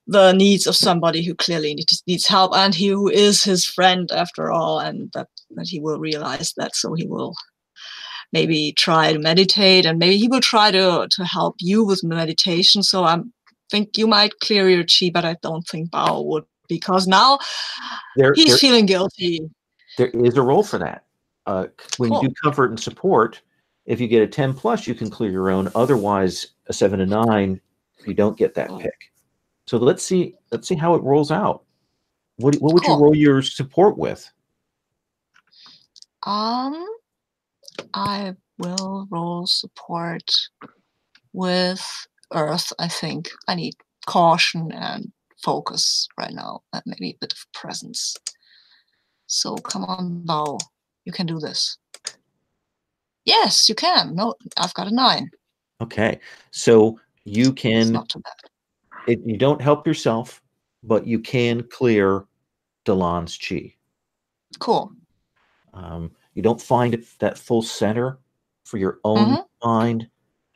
the needs of somebody who clearly needs help, and who is his friend after all, and that he will realize that. So he will maybe try to meditate, and maybe he will try to help you with meditation. So I think you might clear your chi, but I don't think Bao would, because now he's feeling guilty. There is a role for that. When you do comfort and support, if you get a 10 plus, you can clear your own. Otherwise, a 7 to 9, you don't get that pick. So let's see how it rolls out. What would you roll your support with? I will roll support with Earth. I think I need caution and focus right now, and maybe a bit of presence. So come on, Bao, you can do this. Yes, you can. No, I've got a 9. Okay, so you can. It's not too bad. You don't help yourself, but you can clear Delon's chi. Cool. You don't find that full center for your own mind,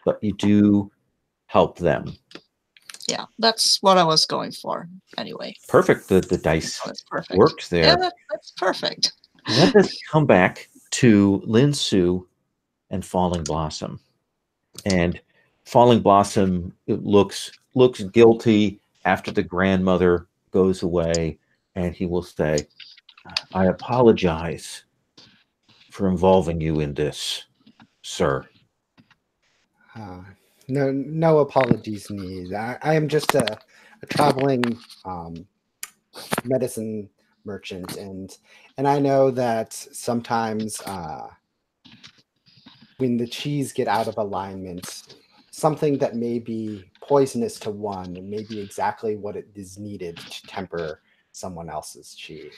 but you do help them. Yeah, that's what I was going for anyway. Perfect. The dice worked there. Yeah, that's perfect. Let us come back to Lin Su and Falling Blossom. And Falling Blossom looks guilty after the grandmother goes away, and he will say, "I apologize for involving you in this, sir." No apologies needed. I am just a traveling medicine merchant, and I know that sometimes when the chis get out of alignment, something that may be poisonous to one may be exactly what it is needed to temper someone else's chi.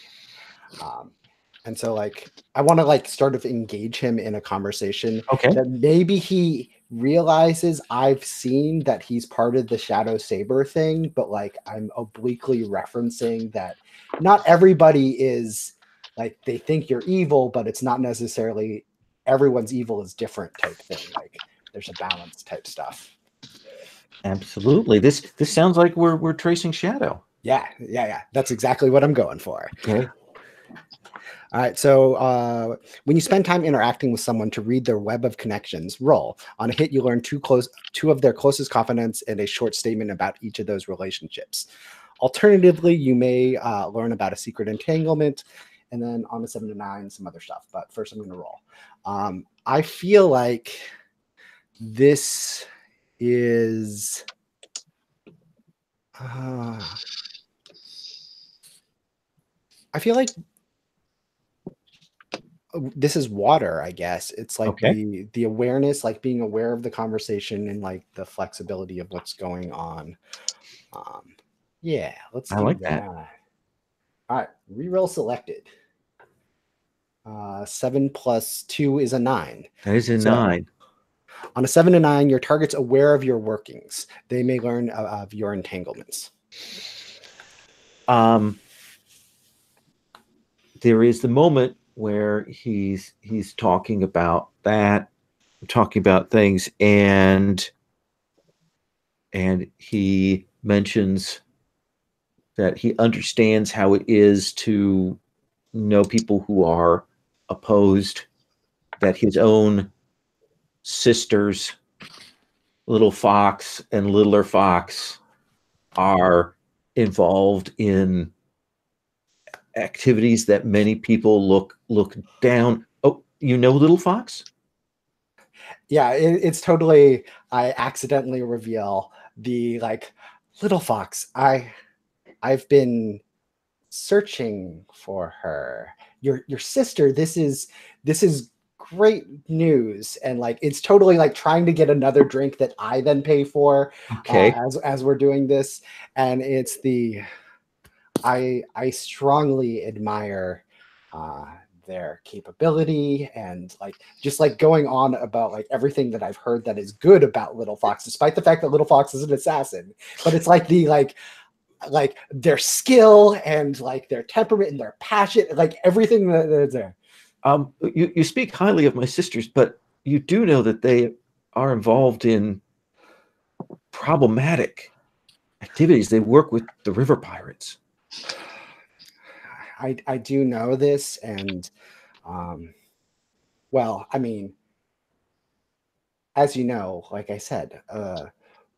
And so I want to sort of engage him in a conversation that maybe he realizes I've seen that he's part of the Shadow Saber thing, but I'm obliquely referencing that not everybody is they think you're evil, but it's not necessarily everyone's evil is different type thing. There's a balance type stuff. Absolutely. This sounds like we're tracing shadow. Yeah. That's exactly what I'm going for. Okay. All right. So when you spend time interacting with someone to read their web of connections, roll. On a hit, you learn two of their closest confidants and a short statement about each of those relationships. Alternatively, you may learn about a secret entanglement, and then on a 7 to 9, some other stuff. But first, I'm going to roll. I feel like this is. I feel like this is water, I guess. It's like the awareness, like being aware of the conversation and like the flexibility of what's going on. Yeah, let's do like that. that. All right, reroll selected. 7 plus 2 is a 9. That is a 9. On a 7 to 9, your target's aware of your workings. They may learn of your entanglements. There is the moment where he's talking about that, talking about things, and he mentions that he understands how it is to know people who are opposed, that his own sisters, Little Fox and Littler Fox, are involved in activities that many people look down. Oh, you know Little Fox? Yeah, it's totally. I accidentally reveal the like Little Fox. I've been searching for her. Your sister. This is great news, and like it's totally like trying to get another drink that I then pay for. Okay. As we're doing this, and it's the I strongly admire their capability and like just like going on about like everything that I've heard that is good about Little Fox, despite the fact that Little Fox is an assassin. But it's like the like their skill and like their temperament and their passion, like everything that's there. You speak highly of my sisters, but you do know that they are involved in problematic activities. They work with the river pirates. I do know this, and well, I mean, as you know, like I said,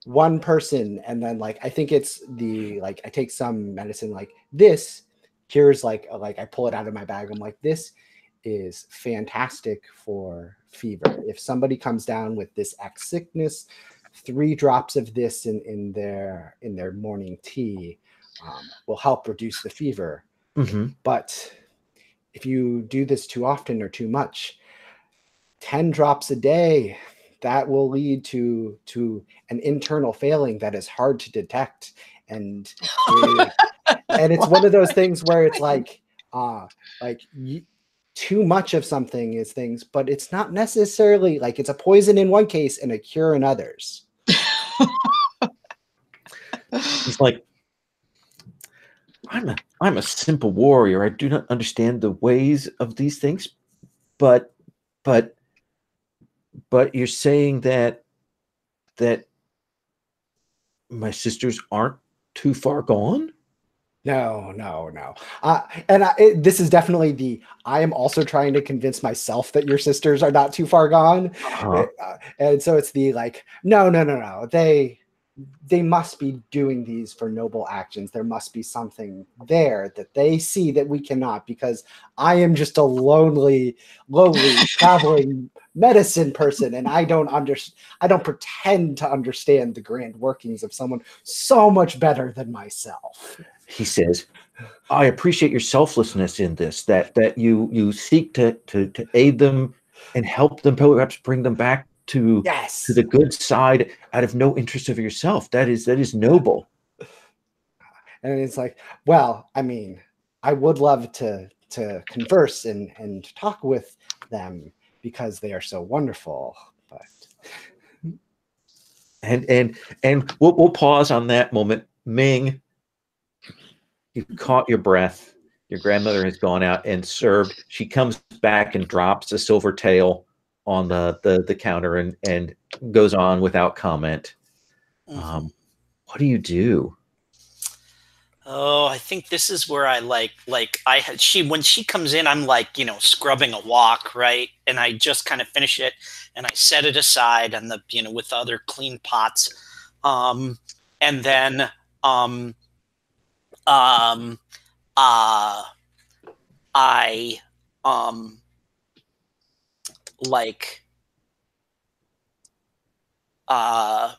one person, and then like I think it's the like I take some medicine like this. Here's like I pull it out of my bag. I'm like, this is fantastic for fever. If somebody comes down with this X sickness, 3 drops of this in their morning tea will help reduce the fever. Mm-hmm. But if you do this too often or too much, 10 drops a day, that will lead to an internal failing that is hard to detect. And it's one of those things where it's too much of something is things, but it's not necessarily like it's a poison in one case and a cure in others. He's like, I'm a simple warrior. I do not understand the ways of these things, but you're saying that my sisters aren't too far gone? No. This is definitely I am also trying to convince myself that your sisters are not too far gone. Uh-huh. And so it's the like, no. They must be doing these for noble actions. There must be something there that they see that we cannot, because I am just a lonely traveling medicine person, and I don't pretend to understand the grand workings of someone so much better than myself. He says, I appreciate your selflessness in this, that you seek to aid them and help them, perhaps bring them back to the good side out of no interest of yourself. That is noble. And it's like, well, I mean, I would love to converse and talk with them because they are so wonderful. But and we'll pause on that moment. Ming, you caught your breath. Your grandmother has gone out and served. She comes back and drops a silver tael on the counter and goes on without comment. Mhm. What do you do? Oh, I think this is where I when she comes in, I'm like, scrubbing a wok, right? And I just kind of finish it and I set it aside and with other clean pots. And then um um uh I um like uh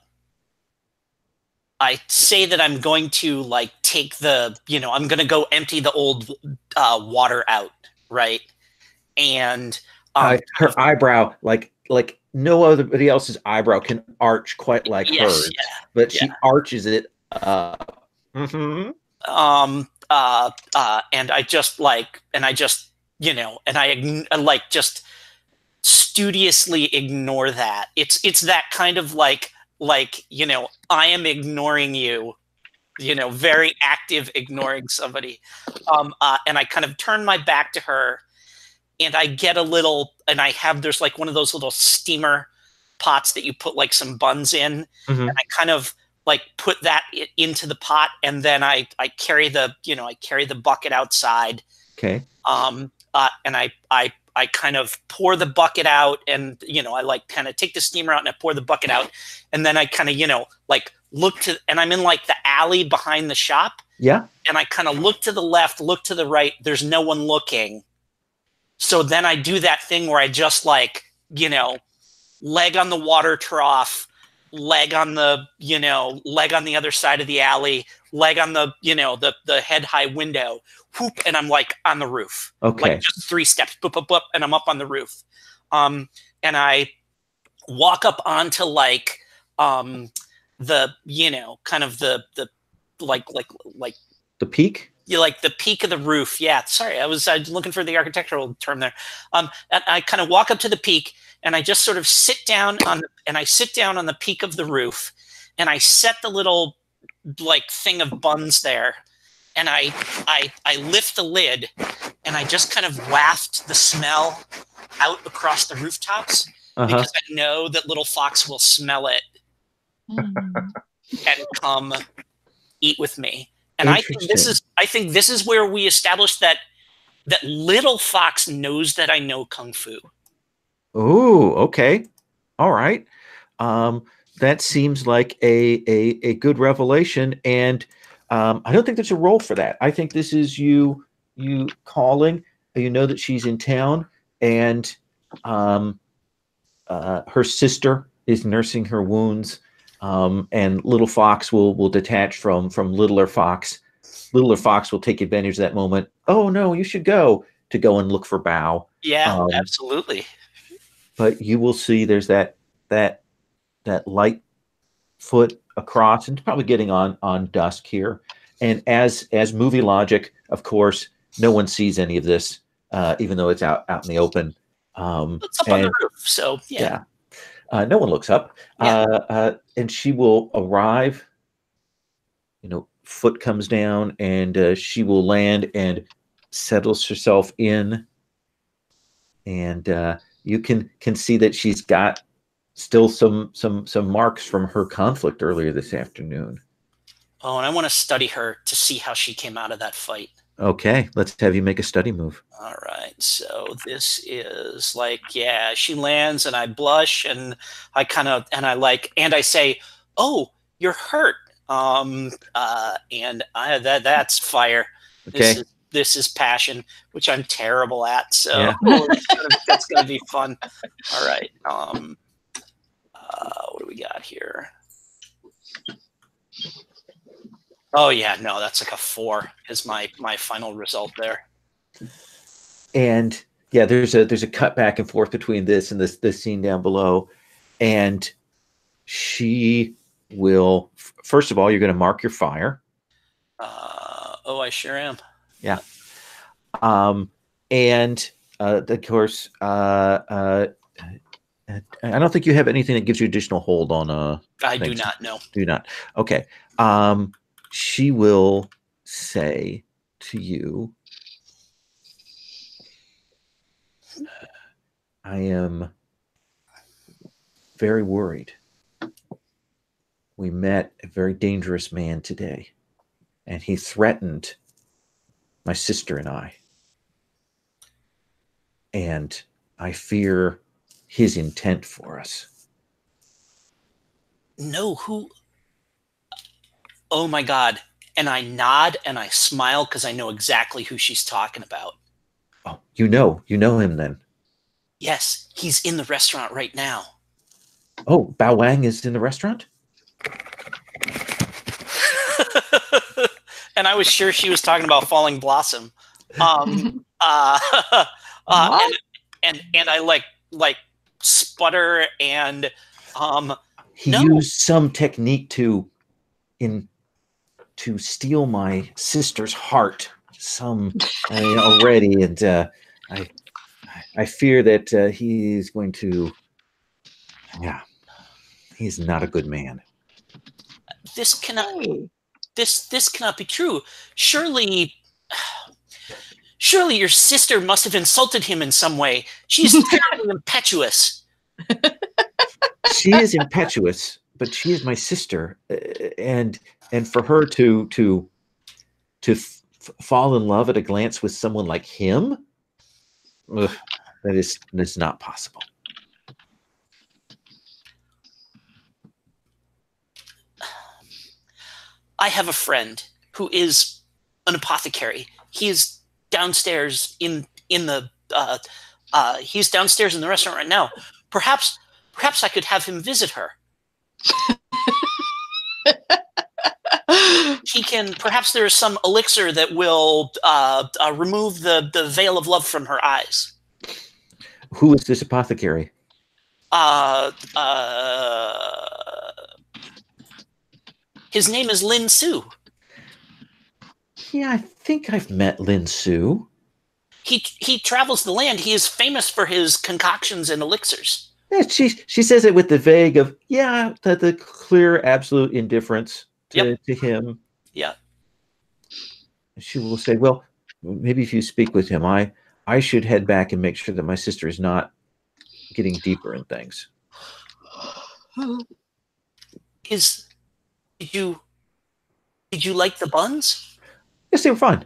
I say that I'm going to take I'm going to go empty the old water out, right? And kind of, Her eyebrow, like nobody else's eyebrow can arch quite like yes, hers, but yeah, she arches it up. Mm-hmm. and I just and I just studiously ignore that. It's that kind of I am ignoring you, very active ignoring somebody. And I kind of turn my back to her and I get a little, and there's like one of those little steamer pots that you put like some buns in. And Mm-hmm. I kind of put that into the pot. And then I carry I carry the bucket outside. Okay. And I kind of pour the bucket out and, I kind of take the steamer out and I pour the bucket out. And then I kind of, look to, and I'm in like the alley behind the shop. Yeah. And I kind of look to the left, look to the right. There's no one looking. So then I do that thing where I just leg on the water trough, leg on the other side of the alley, leg on the, the head high window, whoop, and I'm on the roof. Okay. Just 3 steps, boop, boop, boop, and I'm up on the roof. And I walk up onto the, kind of the like The peak? the peak of the roof. Yeah, sorry, I was looking for the architectural term there. And I kind of walk up to the peak, and I just sort of sit down on the peak of the roof, and I set the little thing of buns there, and I lift the lid, and I just kind of waft the smell out across the rooftops because I know that little fox will smell it and come eat with me. And I think this is where we established that little fox knows that I know kung fu. Oh, okay. All right. That seems like a good revelation, and I don't think there's a role for that. I think this is you calling. You know that she's in town, and her sister is nursing her wounds, and little fox will detach from littler fox. Littler fox will take advantage of that moment. Oh no, you should go and look for Bao. Yeah, absolutely. But you will see there's that light foot across, and probably getting on dusk here. And as movie logic, of course, no one sees any of this, even though it's out in the open. It's up on the roof, so yeah. No one looks up. Yeah. And she will arrive. Foot comes down, and she will land and settles herself in. And you can see that she's got still some marks from her conflict earlier this afternoon. Oh, and I want to study her to see how she came out of that fight. Okay, let's have you make a study move. All right, so this is she lands and I blush and I kind of and I say, "Oh, you're hurt." And that's fire. Okay. This is passion, which I'm terrible at. So yeah. That's gonna be fun. All right. What do we got here? Oh yeah, no, that's like a 4 is my final result there. And yeah, there's a cut back and forth between this and this scene down below, and she will. First of all, you're going to mark your fire. I sure am. Yeah. And of course, I don't think you have anything that gives you additional hold on. I do not know. Do not. Okay. She will say to you, I am very worried. we met a very dangerous man today, and he threatened my sister and I. And I fear his intent for us. No, who? Oh my God. And I nod and I smile because I know exactly who she's talking about. Oh, you know him then. Yes, he's in the restaurant right now. Oh, Bao Wang is in the restaurant? And I was sure she was talking about Falling Blossom. And I like sputter and he no. used some technique to steal my sister's heart already, and I fear that he's going to. Yeah, he's not a good man. This cannot be true. Surely your sister must have insulted him in some way. She's terribly impetuous. She is impetuous, but she is my sister, and for her to fall in love at a glance with someone like him, that's not possible. I have a friend who is an apothecary. He is downstairs in the he's downstairs in the restaurant right now. Perhaps I could have him visit her. Perhaps there is some elixir that will remove the veil of love from her eyes. Who is this apothecary? His name is Lin Su. Yeah, I think I've met Lin Su. He travels the land. He is famous for his concoctions and elixirs. Yeah, she says it with the vague of the clear absolute indifference to him. Yeah. She will say, well, maybe if you speak with him, I should head back and make sure that my sister is not getting deeper in things. Did you like the buns? Yes, they were fun.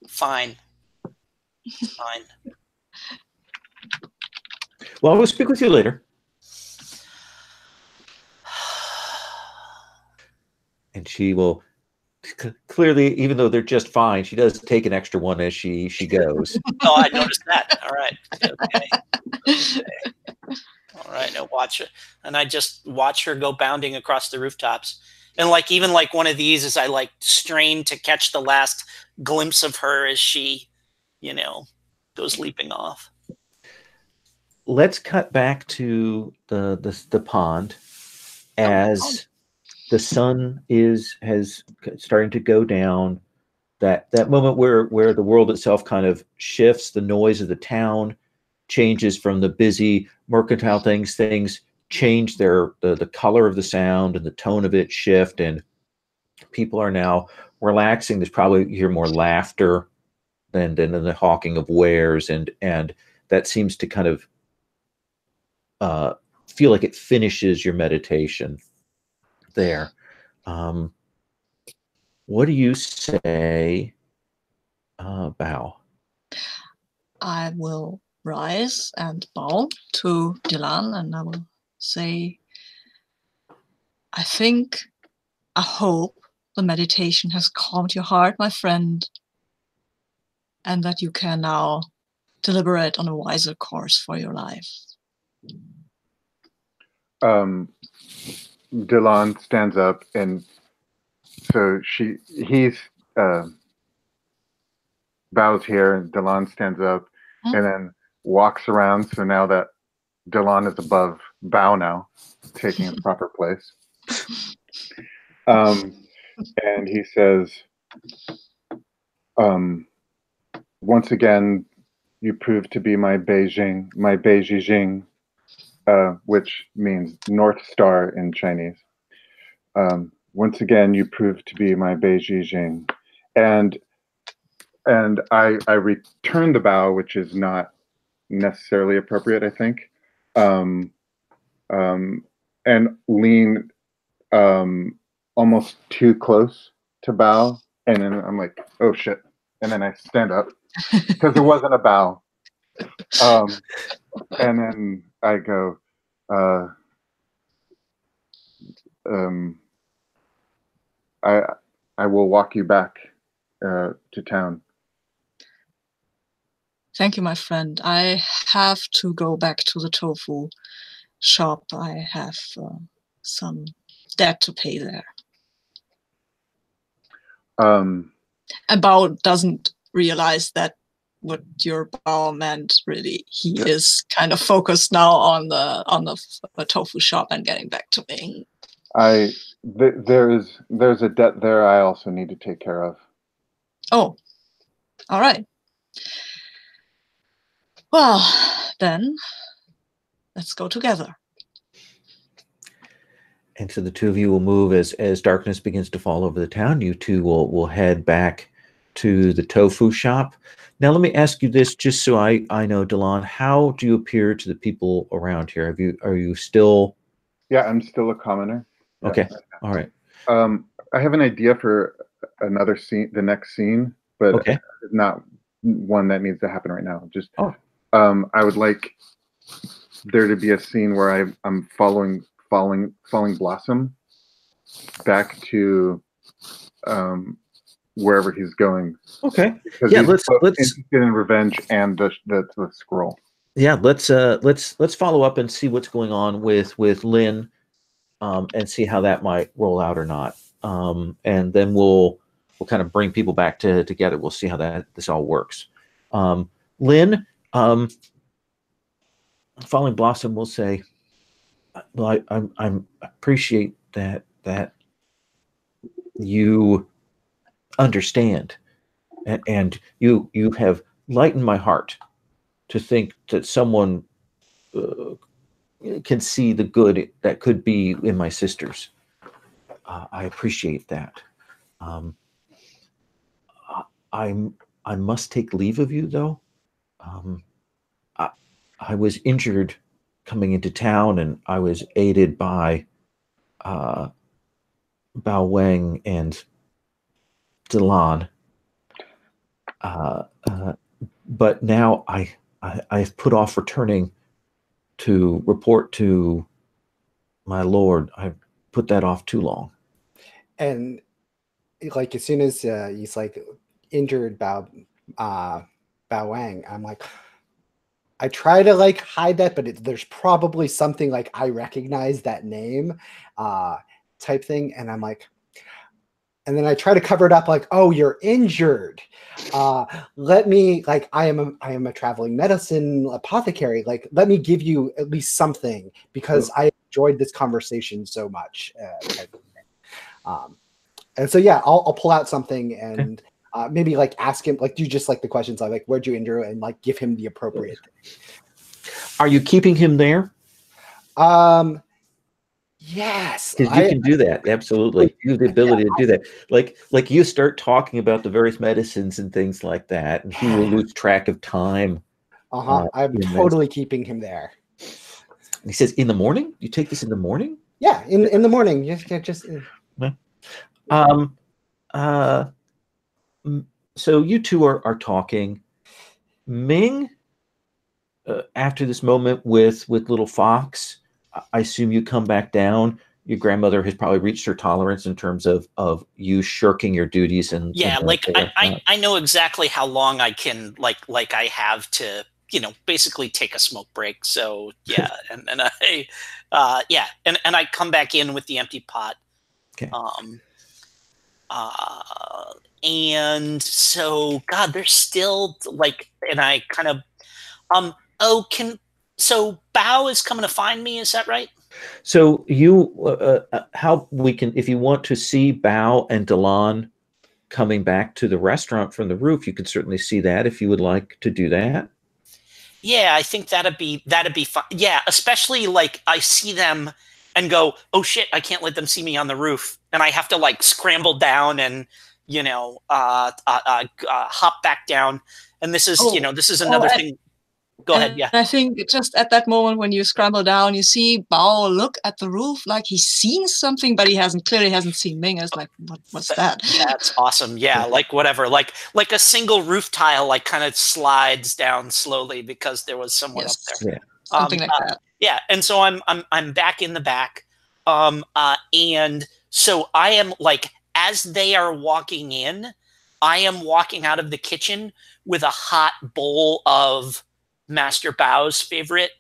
Fine. Well, I will speak with you later. And she will clearly, even though they're just fine, she does take an extra one as she goes. Oh, I noticed that. All right. Okay. All right. Now watch it. And I just watch her go bounding across the rooftops. And even one of these as I strain to catch the last glimpse of her as she, goes leaping off. Let's cut back to the pond as the sun has starting to go down. That moment where the world itself kind of shifts, the noise of the town changes from the busy mercantile things change the color of the sound and the tone of it shift, and people are now relaxing. There's probably, you hear more laughter than the hawking of wares, and that seems to kind of feel like it finishes your meditation there. What do you say, Bao? I will rise and bow to Dylan, and I will say, I hope the meditation has calmed your heart, my friend, and that you can now deliberate on a wiser course for your life. Dylan stands up, and so he's bows here, and Dylan stands up and then walks around. So now that Dylan is above Bao now, taking a proper place. And he says, once again, you prove to be my Beijing, which means North Star in Chinese. Once again, you prove to be my Beijing. And I return the bow, which is not necessarily appropriate, I think. um, and lean almost too close to bow, and then I'm like, oh shit, and then I stand up because it wasn't a bow, and then I go, I will walk you back to town. Thank you, my friend. I have to go back to the tofu shop. I have some debt to pay there. And Bao doesn't realize that what your Bao meant really. He is kind of focused now on the tofu shop and getting back to Ming. There's a debt there I also need to take care of. Oh, all right. Well, then let's go together. And so the two of you will move as darkness begins to fall over the town. You two will head back to the tofu shop. Now, let me ask you this, just so I know, Delon, how do you appear to the people around here? Are you still? Yeah, I'm still a commoner. Okay, all right. I have an idea for another scene, the next scene, but okay. Not one that needs to happen right now. Just I would like there to be a scene where I'm following Blossom back to wherever he's going. Okay. Because yeah, let's interested in revenge and the scroll. Yeah, let's follow up and see what's going on with Lin, and see how that might roll out or not. And then we'll kind of bring people back together. We'll see how this all works. Lin, following Blossom will say, well, I appreciate that you understand, and you have lightened my heart to think that someone can see the good that could be in my sisters. I appreciate that. I must take leave of you, though. I was injured coming into town, and I was aided by Bao Wang and Delon. But now I've put off returning to report to my lord. I've put that off too long. And like as soon as he's like injured Bao Wang, I'm like, I try to like hide that, but there's probably something like I recognize that name type thing, and I'm like, and then I try to cover it up like, oh, you're injured. Let me, like, I am a traveling medicine apothecary. Like, let me give you at least something because I enjoyed this conversation so much. And so, yeah, I'll pull out something and maybe like ask him, like, do just like the questions like, where'd you injure, and like give him the appropriate thing. Are you keeping him there? Yes, because you can do that. Absolutely, you have the ability to do that. Like you start talking about the various medicines and things like that, and he will lose track of time. I'm totally keeping him there. And he says, "In the morning, you take this in the morning." Yeah, in the morning. Just. So you two are talking. Ming, after this moment with little Fox, I assume you come back down. Your grandmother has probably reached her tolerance in terms of you shirking your duties and I know exactly how long I can like I have to basically take a smoke break. So yeah, and I come back in with the empty pot. Okay. And so God, there's still like, and I kind of so Bao is coming to find me, is that right? So you, how we can, if you want to see Bao and Delon coming back to the restaurant from the roof, you could certainly see that if you would like to do that. Yeah, I think that'd be fun. Yeah, especially like I see them and go, oh shit, I can't let them see me on the roof, and I have to like scramble down and hop back down. And this is this is another thing. Go ahead. Yeah. I think just at that moment when you scramble down, you see Bao look at the roof like he's seen something, but he clearly hasn't seen Ming. It's like, what's that? That's awesome. Yeah, like whatever, like a single roof tile, like kind of slides down slowly because there was someone up there. Yeah. Something like that. Yeah, and so I'm back in the back, and so I am like, as they are walking in, I am walking out of the kitchen with a hot bowl of Master Bao's favorite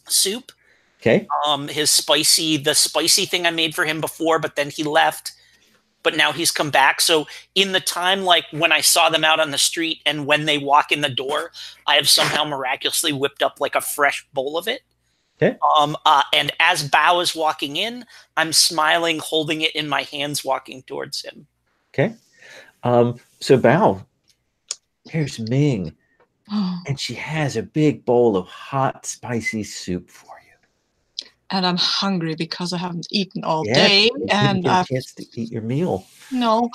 soup. Okay. The spicy thing I made for him before, but then he left. But now he's come back. So in the time, like when I saw them out on the street and when they walk in the door, I have somehow miraculously whipped up like a fresh bowl of it. Okay. And as Bao is walking in, I'm smiling, holding it in my hands, walking towards him. Okay. So Bao, here's Ming, and she has a big bowl of hot, spicy soup for you. And I'm hungry because I haven't eaten all Yeah, day, you didn't and get a I've chance to eat your meal. no.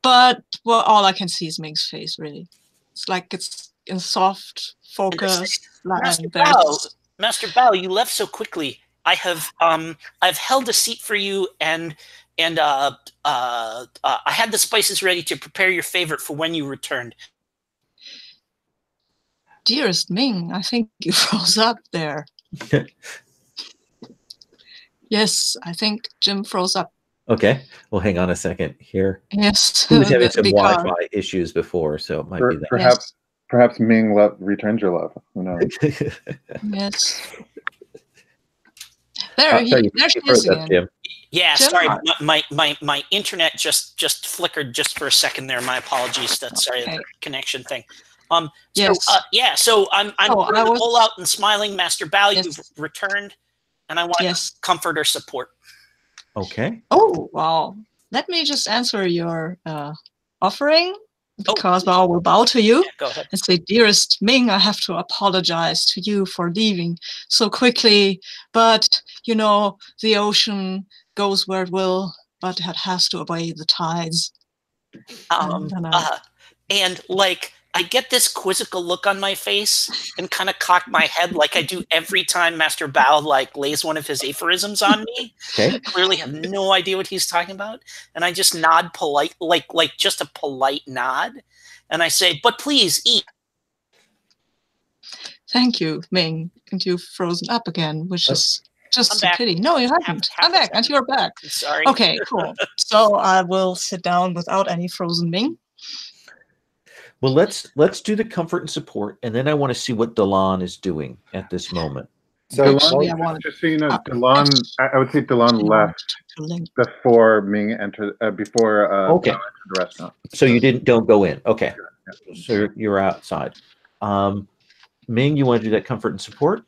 But well, all I can see is Ming's face. Really, it's like it's in soft focus. Master Bao, you left so quickly. I've held a seat for you, and I had the spices ready to prepare your favorite for when you returned. Dearest Ming, I think you froze up there. Yes, I think Jim froze up. Okay. Well, hang on a second here. Yes. He was having some Wi-Fi issues before, so it might be that. Perhaps Ming returns your love. Who knows? Yes. There she is again. Jim. Yeah, Jim, sorry, my internet just flickered just for a second there. My apologies. That's sorry, the connection thing. Yes. So I'm all out and smiling. Master Bao, you've returned, and I want to comfort or support. Okay. Oh wow! Let me just answer your offering. Because Bao will bow to you and say, dearest Ming, I have to apologize to you for leaving so quickly. But, you know, the ocean goes where it will, but it has to obey the tides. And like, I get this quizzical look on my face and kind of cock my head like I do every time Master Bao like lays one of his aphorisms on me. Okay. I clearly have no idea what he's talking about. And I just nod polite, like just a polite nod. And I say, but please eat. Thank you, Ming. And you've frozen up again, which is just a pity. No, you haven't. I'm back, and you're back. Sorry. Okay, cool. So I will sit down without any frozen Ming. Well, let's do the comfort and support, and then I want to see what Delon is doing at this moment. So Delon, just so you know, Delon, I would say Delon left before Ming entered. Before okay. Entered the restaurant. So you don't go in. Okay. Yeah. So you're outside. Ming, you want to do that comfort and support?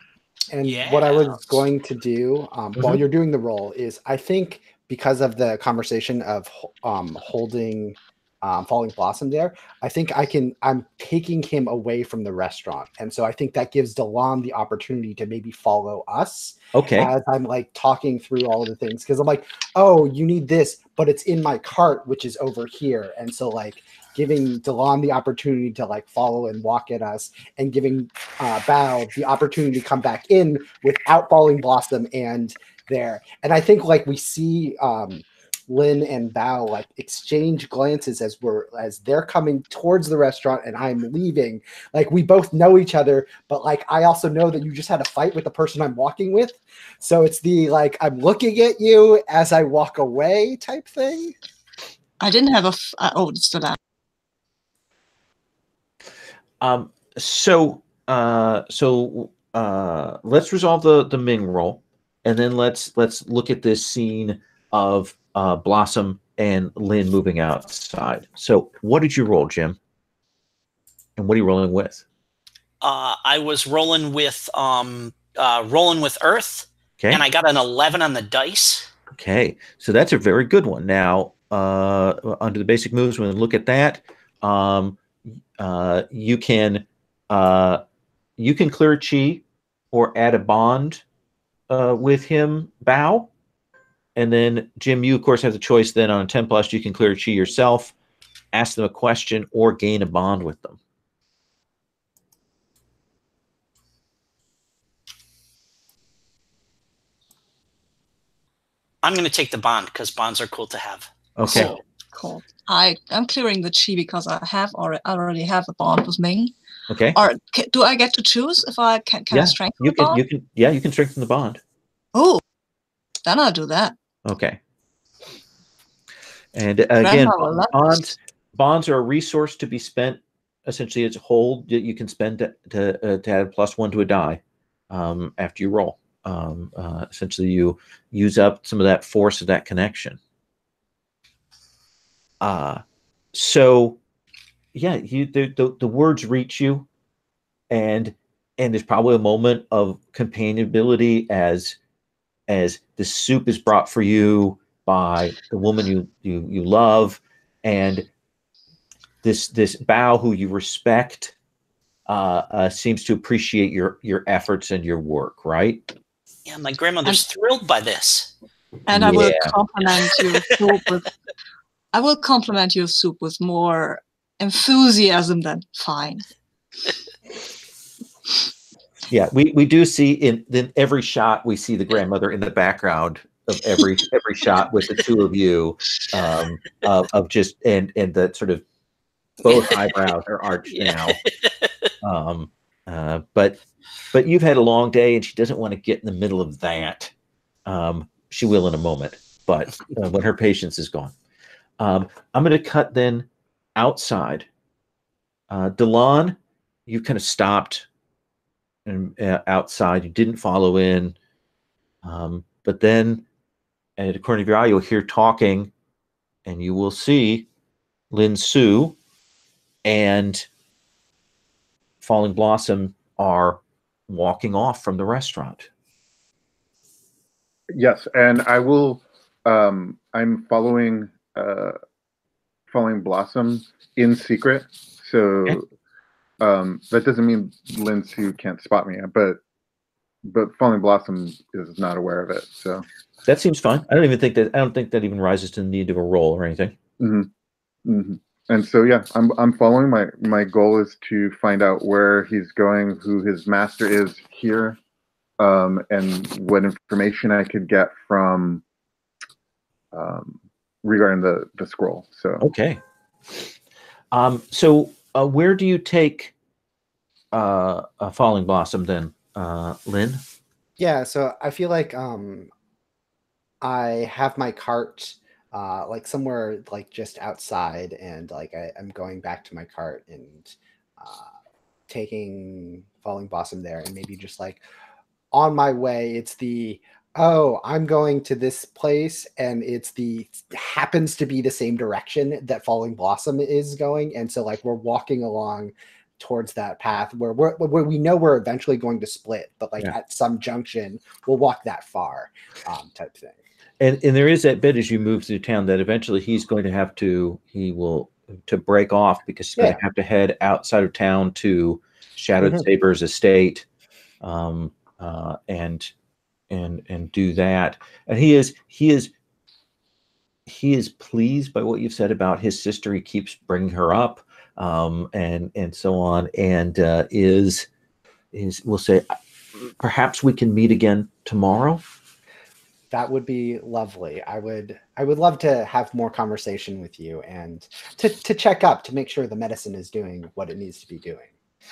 And what I was going to do while you're doing the role is, I think because of the conversation of holding Falling Blossom there, I think I'm taking him away from the restaurant. And so I think that gives Delon the opportunity to maybe follow us. Okay. As I'm like talking through all of the things. Because I'm like, oh, you need this, but it's in my cart, which is over here. And so like giving Delon the opportunity to like follow and walk at us, and giving Bao the opportunity to come back in without Falling Blossom and there. And I think like we see Lin and Bao like exchange glances as they're coming towards the restaurant and I'm leaving. Like we both know each other, but like I also know that you just had a fight with the person I'm walking with. So it's the like I'm looking at you as I walk away type thing. I didn't have it's still that. Let's resolve the Ming roll, and then let's look at this scene of Blossom and Lin moving outside. So what did you roll, Jim? And what are you rolling with? I was rolling with Earth, okay. And I got an 11 on the dice. Okay, so that's a very good one. Now, under the basic moves, when we look at that, you can clear chi or add a bond with him, Bao. And then, Jim, you, of course, have the choice then on a 10+, you can clear chi yourself, ask them a question, or gain a bond with them. I'm going to take the bond because bonds are cool to have. Okay. Cool. Cool. I'm clearing the chi because I already have a bond with Ming. Okay. Or do I get to choose if I can I strengthen the bond? You can strengthen the bond. Oh, then I'll do that. Okay. And again, bonds are a resource to be spent. Essentially, it's a hold that you can spend to add +1 to a die after you roll. Essentially, you use up some of that force of that connection. So, yeah, the words reach you, and there's probably a moment of companionability as the soup is brought for you by the woman you love, and this bow who you respect seems to appreciate your efforts and your work, right? Yeah, my grandmother's thrilled by this. And I will compliment your soup with. I will compliment your soup with more enthusiasm than fine. Yeah, we do see in every shot we see the grandmother in the background of every shot with the two of you, of just and the sort of both eyebrows are arched now. But you've had a long day, and she doesn't want to get in the middle of that. She will in a moment, but when her patience is gone. I'm going to cut then outside. Delon, you kind of stopped and outside. You didn't follow in. But then at the corner of your eye, you'll hear talking, and you will see Lin Su and Falling Blossom are walking off from the restaurant. Yes, and I will. I'm following Falling Blossom in secret, so Okay. that doesn't mean Lin Su can't spot me, but Falling Blossom is not aware of it. So that seems fine. I don't think that even rises to the need of a roll or anything. Mm-hmm. Mm-hmm. And so yeah, I'm following. My goal is to find out where he's going, who his master is here, and what information I could get from regarding the scroll. So okay. So where do you take Falling Blossom then, Lynn? Yeah, so I feel like I have my cart like somewhere like just outside, and like I'm going back to my cart and taking Falling Blossom there, and maybe just like on my way, it's the I'm going to this place, and happens to be the same direction that Falling Blossom is going, and so like we're walking along towards that path where we know we're eventually going to split, but like at some junction we'll walk that far, type thing. And there is that bit as you move through town that eventually he will break off, because he's going to have to head outside of town to Shadowed Saber's estate, and do that. And he is pleased by what you've said about his sister. He keeps bringing her up, and so on, and we'll say, perhaps we can meet again tomorrow. That would be lovely. I would love to have more conversation with you, and to check up to make sure the medicine is doing what it needs to be doing.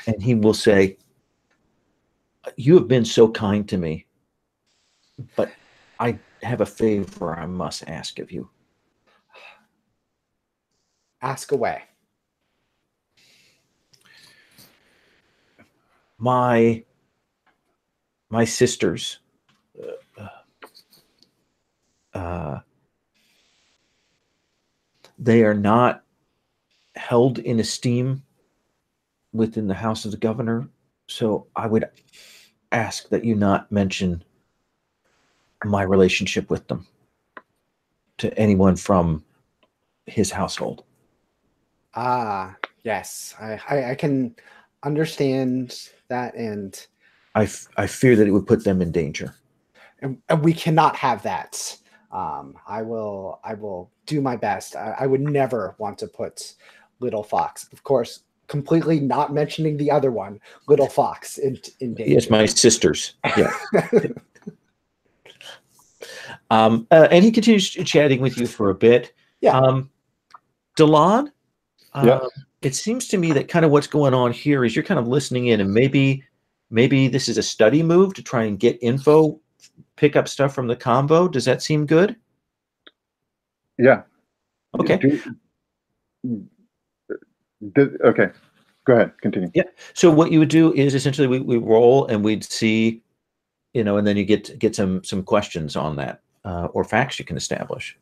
And he will say, you have been so kind to me, but I have a favor I must ask of you. Ask away. My sisters, they are not held in esteem within the house of the governor, so I would ask that you not mention my relationship with them to anyone from his household. Yes, I can understand that, and I fear that it would put them in danger. And we cannot have that. I will do my best. I would never want to put Little Fox, of course, completely not mentioning the other one, Little Fox, in danger. Yes, my sisters. Yeah. And he continues chatting with you for a bit. Yeah. Delon, Yes. it seems to me that kind of what's going on here is you're kind of listening in, and maybe this is a study move to try and get info, pick up stuff from the convo. Does that seem good? Yeah. Okay. Okay. Go ahead. Continue. Yeah. So what you would do is essentially we roll and we'd see, and then you get some questions on that or facts you can establish.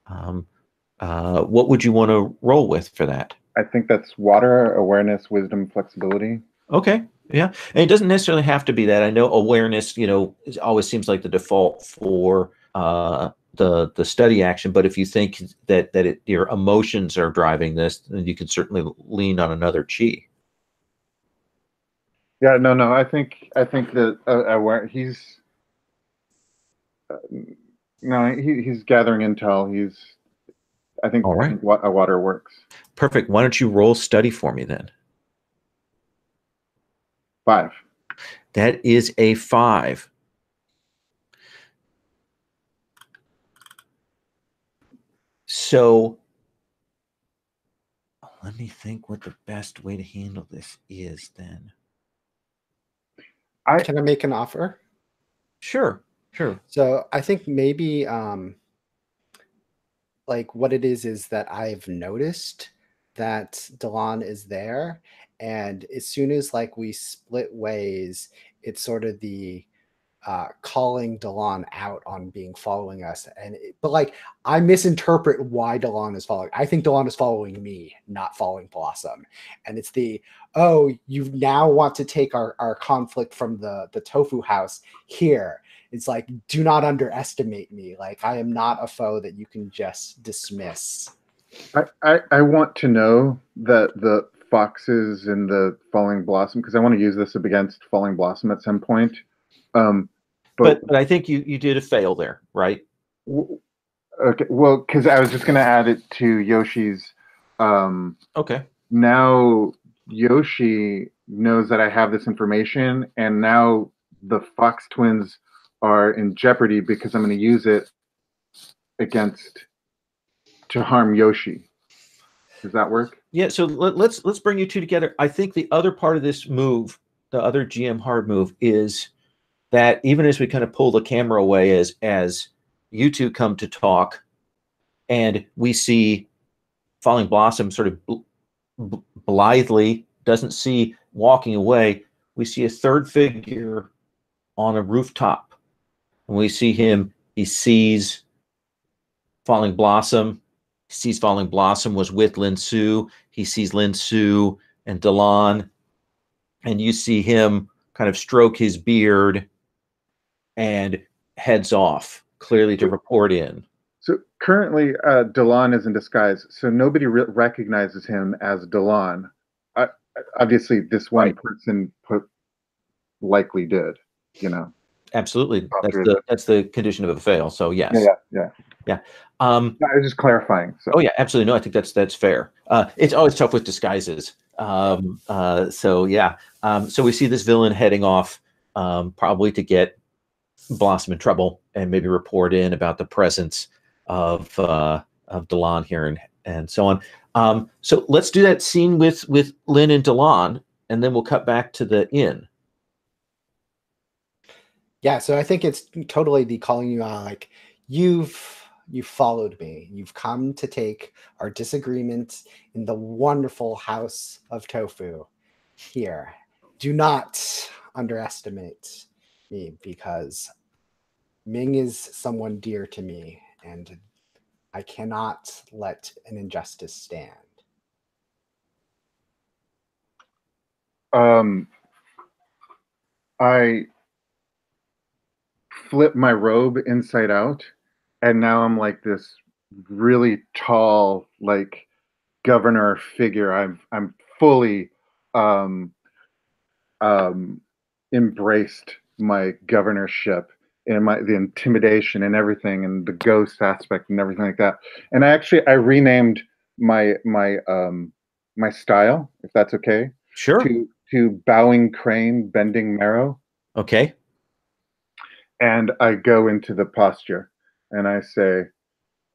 What would you want to roll with for that? I think that's water, awareness, wisdom, flexibility. Okay. Yeah. And it doesn't necessarily have to be that. I know awareness, it always seems like the default for the study action, but if you think that your emotions are driving this, then you can certainly lean on another chi. Yeah, no. I think that aware he's he's gathering intel. I think All right. I think what a water works. Perfect. Why don't you roll study for me then? 5. That is a 5. So let me think what the best way to handle this is then. Can I make an offer? Sure. So I think maybe like what it is that I've noticed that Delon is there, and as soon as like we split ways, it's sort of the calling Delon out on being following us, but like I misinterpret why Delon is following. I think Delon is following me, not following Blossom, and it's you now want to take our conflict from the tofu house here. It's like, do not underestimate me. Like I am not a foe that you can just dismiss. I want to know that the foxes in the Falling Blossom, because I want to use this against Falling Blossom at some point. But I think you did a fail there, right? Okay, well, because I was just going to add it to Yoshi's. Okay. Now Yoshi knows that I have this information, and now the Fox twins are in jeopardy because I'm going to use it to harm Yoshi. Does that work? Yeah. So let's bring you two together. I think the other part of this move, the other GM hard move, is that even as we kind of pull the camera away as you two come to talk, and we see Falling Blossom sort of blithely doesn't see walking away, we see a third figure on a rooftop. And we see him, he sees Falling Blossom. He sees Falling Blossom was with Lin Su. He sees Lin Su and Delon. And you see him kind of stroke his beard and heads off, clearly to report in. So currently, Delon is in disguise, so nobody recognizes him as Delon. Obviously, this one person likely did, Absolutely, that's the condition of a fail. So yes. Yeah. I was just clarifying. So. Oh yeah, absolutely. No, I think that's fair. It's always tough with disguises. So yeah. So we see this villain heading off, probably to get Blossom in trouble and maybe report in about the presence of Delon here and so on. So let's do that scene with Lin and Delon, and then we'll cut back to the inn. Yeah, so I think it's totally the calling you out, like you've followed me. You've come to take our disagreement in the wonderful house of tofu here. Do not underestimate me, because Ming is someone dear to me, and I cannot let an injustice stand. I flip my robe inside out, and now I'm like this really tall, like governor figure. I'm fully embraced my governorship and the intimidation and everything, and the ghost aspect and everything like that. And I renamed my style, if that's okay. Sure. To bowing crane, bending marrow. Okay. And I go into the posture and I say,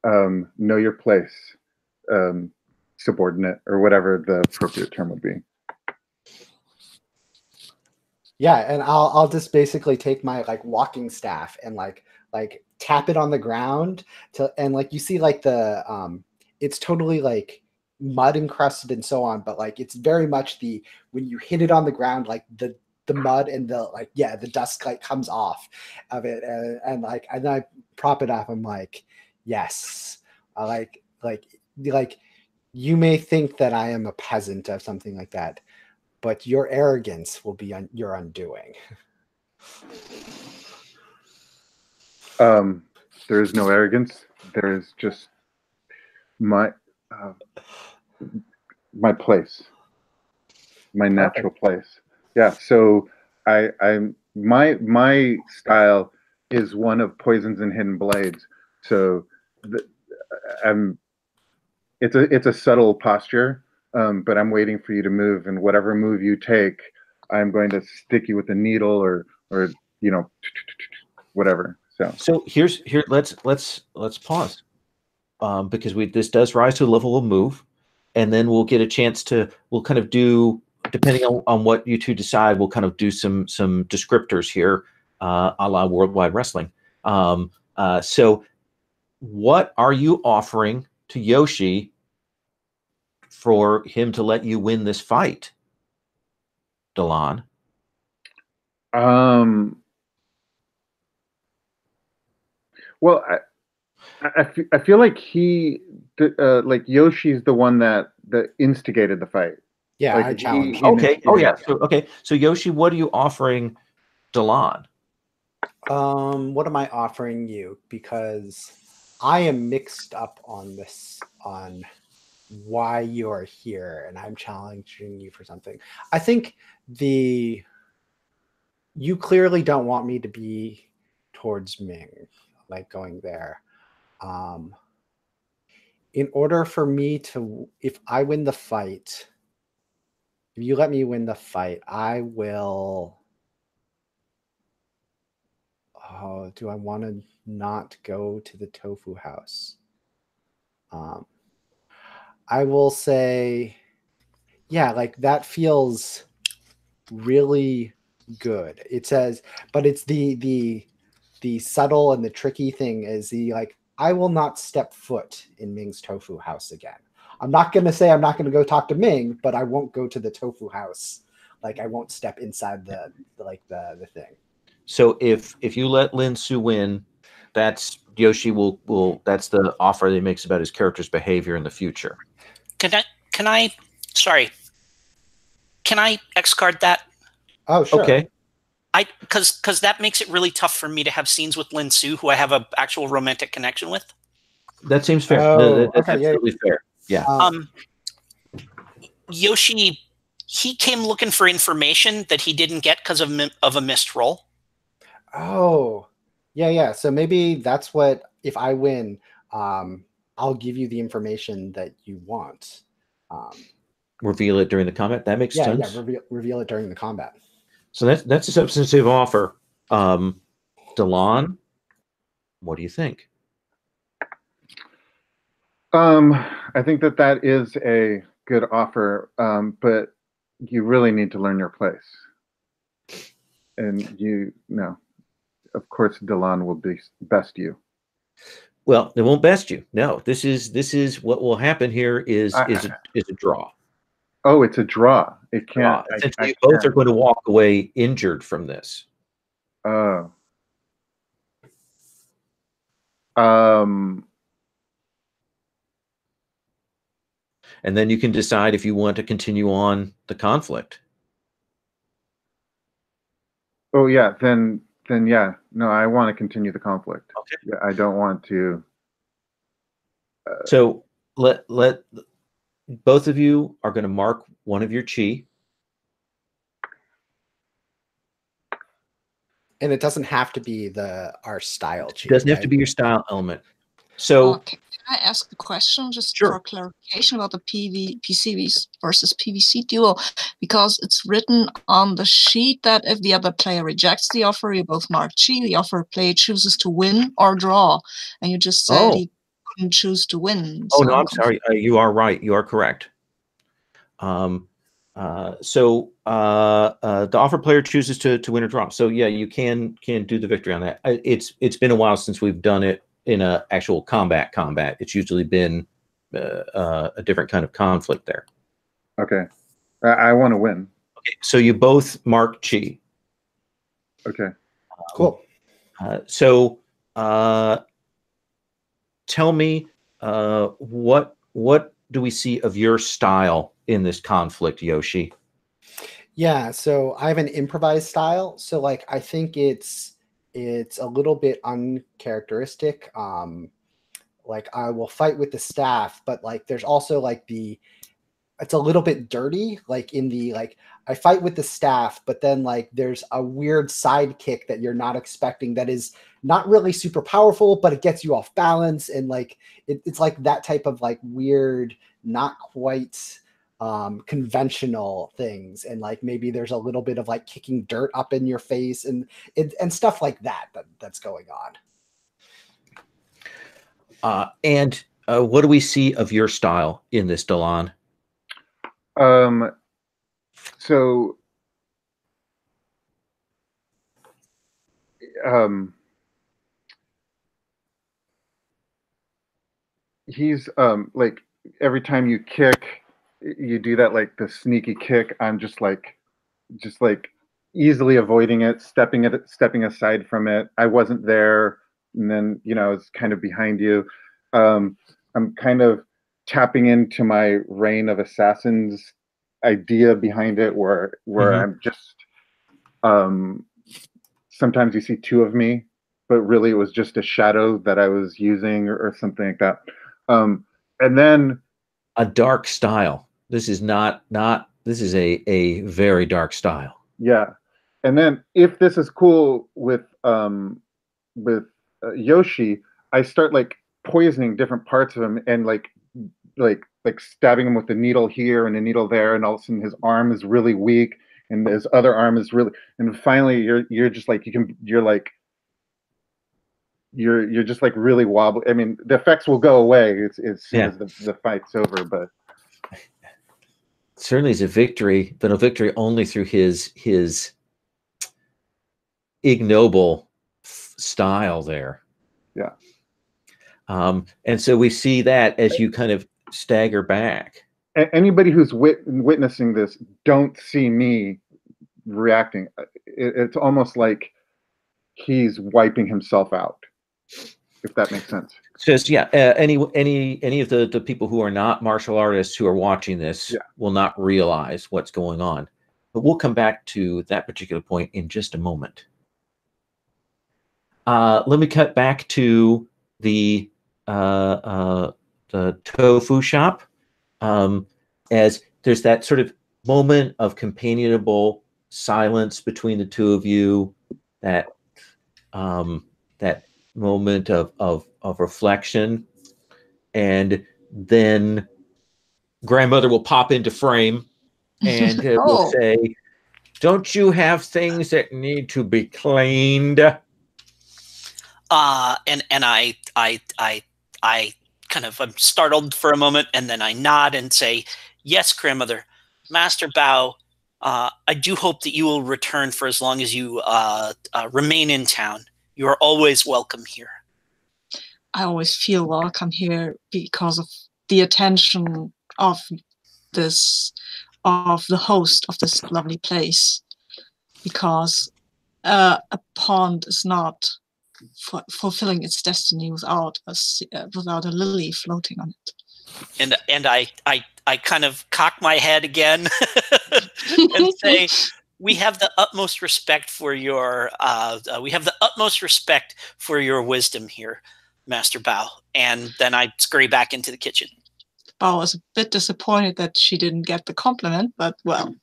know your place, subordinate, or whatever the appropriate term would be. Yeah, and I'll just basically take my like walking staff and like tap it on the ground and like you see like the it's totally like mud encrusted and so on, but like it's very much the when you hit it on the ground, like the mud and the like the dust like comes off of it and like and I prop it up. I'm like, yes, I like you may think that I am a peasant or something like that, but your arrogance will be your undoing. There is no arrogance. There is just my place, my natural place. Yeah. So my style is one of poisons and hidden blades. So it's a subtle posture. But I'm waiting for you to move, and whatever move you take, I'm going to stick you with a needle or whatever. So here let's pause, because this does rise to a level of move, and then we'll get a chance to we'll kind of do, depending on what you two decide, we'll kind of do some descriptors here, a la Worldwide Wrestling. So what are you offering to Yoshi for him to let you win this fight, Delon? Well, I feel like like Yoshi's the one that instigated the fight. Yeah, like I challenge. Okay. So Yoshi, what are you offering Delon? What am I offering you? Because I am mixed up on this, on why you are here, and I'm challenging you for something. I think you clearly don't want me to be towards Ming, like going there. In order for me to, if I win the fight, if you let me win the fight, I will. Oh, do I want to not go to the tofu house? I will say, yeah, like that feels really good. It says, but it's the subtle and the tricky thing is the like, I will not step foot in Ming's tofu house again. I'm not going to say I'm not going to go talk to Ming, but I won't go to the tofu house. Like I won't step inside the thing. So if you let Lin Su win, that's Yoshi will that's the offer that he makes about his character's behavior in the future. Can I sorry. Can I X card that? Oh, sure. Okay. Because that makes it really tough for me to have scenes with Lin Su, who I have an actual romantic connection with. That seems fair. Oh, That's okay, absolutely fair. Yeah. Yoshi, he came looking for information that he didn't get because of a missed roll. Oh, yeah. So maybe that's what, if I win, I'll give you the information that you want. Reveal it during the combat. That makes sense. Yeah, reveal it during the combat. So that's a substantive offer. Delon, what do you think? I think that is a good offer, but you really need to learn your place. And of course, Delon will best you. Well, it won't best you. No, this is what will happen here is a draw. Oh, it's a draw. It can't. Essentially, both are going to walk away injured from this. Oh. And then you can decide if you want to continue on the conflict. Oh yeah, then yeah. No, I want to continue the conflict. Okay. Yeah, I don't want to. So let both of you are going to mark one of your chi. And it doesn't have to be our style chi. It doesn't have to be your style element. So Can I ask a question just Sure. for clarification about the PCV versus PVC duel? Because it's written on the sheet that if the other player rejects the offer, you both mark G. The offer player chooses to win or draw. And you just said he couldn't choose to win. Oh, So no, I'm sorry. You are right. You are correct. The offer player chooses to win or draw. So yeah, you can do the victory on that. It's been a while since we've done it in a actual combat. It's usually been a different kind of conflict there. Okay. I want to win. Okay, so you both mark chi. Okay. Cool. Tell me, what do we see of your style in this conflict, Yoshi? Yeah, so I have an improvised style. So like I think it's a little bit uncharacteristic. Like I will fight with the staff, but like there's also like it's a little bit dirty, like in the like I fight with the staff, but then like there's a weird sidekick that you're not expecting that is not really super powerful, but it gets you off balance, and like it's like that type of like weird, not quite conventional things, and like maybe there's a little bit of like kicking dirt up in your face and stuff like that's going on. What do we see of your style in this, Delan? So he's like every time you kick, you do that like the sneaky kick. I'm just like easily avoiding it, stepping aside from it. I wasn't there, and then it's kind of behind you. I'm kind of tapping into my reign of assassins idea behind it, where I'm just sometimes you see two of me, but really it was just a shadow that I was using or something like that. And then a dark style. This is not this is a very dark style. Yeah. And then if this is cool with Yoshi, I start like poisoning different parts of him and like stabbing him with the needle here and a needle there, and all of a sudden his arm is really weak and his other arm is really, and finally you're just like you're just like really wobbly. I mean, the effects will go away as soon as the fight's over, but certainly is a victory, but a victory only through his ignoble style there. Yeah. And so we see that as you kind of stagger back. Anybody who's witnessing this don't see me reacting. It's almost like he's wiping himself out, if that makes sense. Just any of the people who are not martial artists who are watching this will not realize what's going on. But we'll come back to that particular point in just a moment. Let me cut back to the tofu shop, as there's that sort of moment of companionable silence between the two of you, that moment of reflection, and then grandmother will pop into frame and will say, "Don't you have things that need to be cleaned?" And I kind of, I'm startled for a moment, and then I nod and say, "Yes, grandmother. Master Bao, I do hope that you will return for as long as you remain in town. You are always welcome here." I always feel welcome here because of the attention of the host of this lovely place. Because a pond is not fulfilling its destiny without a lily floating on it. And I kind of cock my head again and say, "We have the utmost respect for your wisdom here, Master Bao." And then I scurry back into the kitchen. Bao was a bit disappointed that she didn't get the compliment, but well.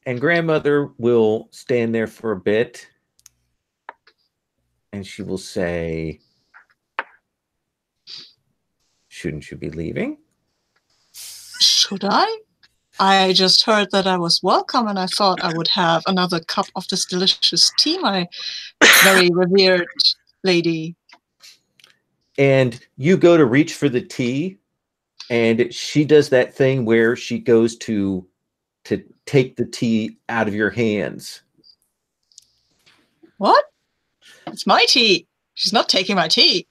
And grandmother will stand there for a bit, and she will say, Shouldn't you be leaving? Should I? I just heard that I was welcome, and I thought I would have another cup of this delicious tea, my very revered lady. And you go to reach for the tea, and she does that thing where she goes to take the tea out of your hands. What? It's my tea. She's not taking my tea.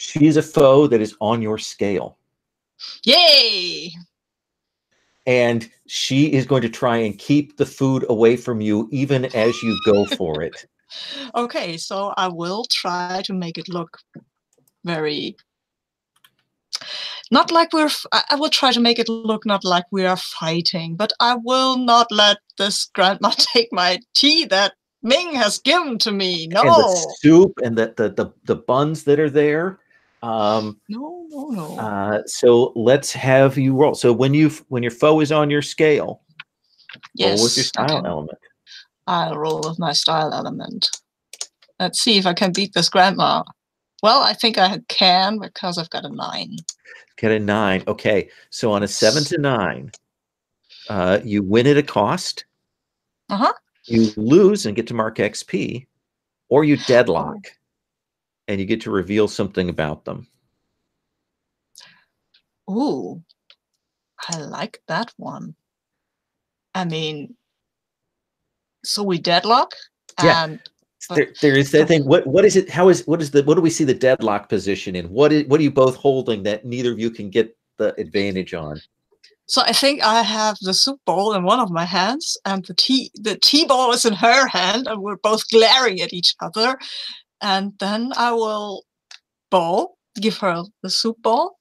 She's a foe that is on your scale. Yay! And she is going to try and keep the food away from you even as you go for it. Okay, so I will try to make it look very... Not like I will try to make it look not like we are fighting, but I will not let this grandma take my tea that Ming has given to me. No. And the soup and the buns that are there. No. So let's have you roll. So when your foe is on your scale, yes, roll with your style element. I'll roll with my style element. Let's see if I can beat this grandma. Well, I think I can because I've got a 9. Get a 9. Okay, so on a 7 to 9, you win at a cost. You lose and get to mark XP, or you deadlock, and you get to reveal something about them. Ooh, I like that one. I mean, so we deadlock, and there is that thing. What is it? What do we see the deadlock position in? What are you both holding that neither of you can get the advantage on? So I think I have the soup bowl in one of my hands, and the tea ball is in her hand, and we're both glaring at each other. And then I will give her the soup bowl,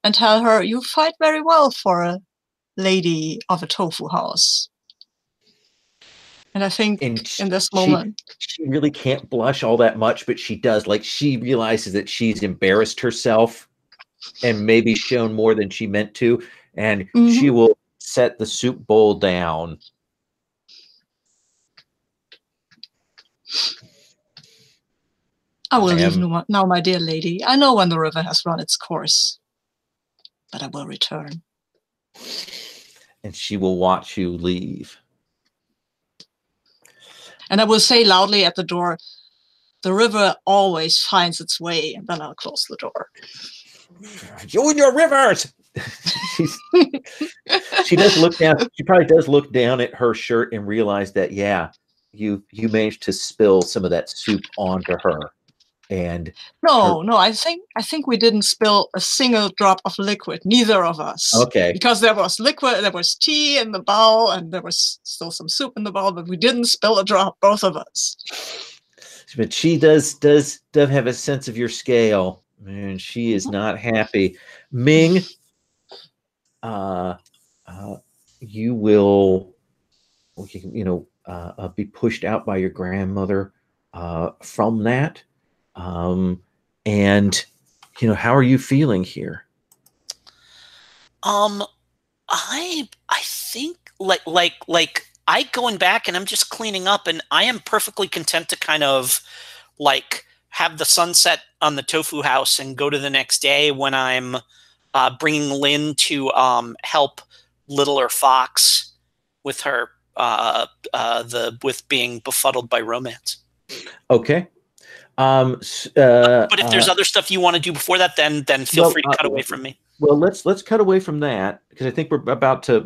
and tell her, "You fight very well for a lady of a tofu house." And I think in this moment, she really can't blush all that much, but she does. Like, she realizes that she's embarrassed herself and maybe shown more than she meant to. And she will set the soup bowl down. I will leave now, my dear lady. I know when the river has run its course, but I will return. And she will watch you leave. And I will say loudly at the door, "The river always finds its way," and then I'll close the door. You and your rivers! She does look down. She probably does look down at her shirt and realize that, yeah, you managed to spill some of that soup onto her. And no, I think we didn't spill a single drop of liquid, neither of us. Okay. Because there was liquid, there was tea in the bowl, and there was still some soup in the bowl, but we didn't spill a drop, both of us. But she does have a sense of your scale, and she is not happy. Ming, you will, be pushed out by your grandmother from that. And how are you feeling here? I think like I going back and I'm just cleaning up, and I am perfectly content to kind of like have the sunset on the tofu house and go to the next day when I'm bringing Lynn to help littler Fox with her with being befuddled by romance. Okay. But if there's other stuff you want to do before that, then feel free to cut away from me. Well, let's cut away from that, because I think we'll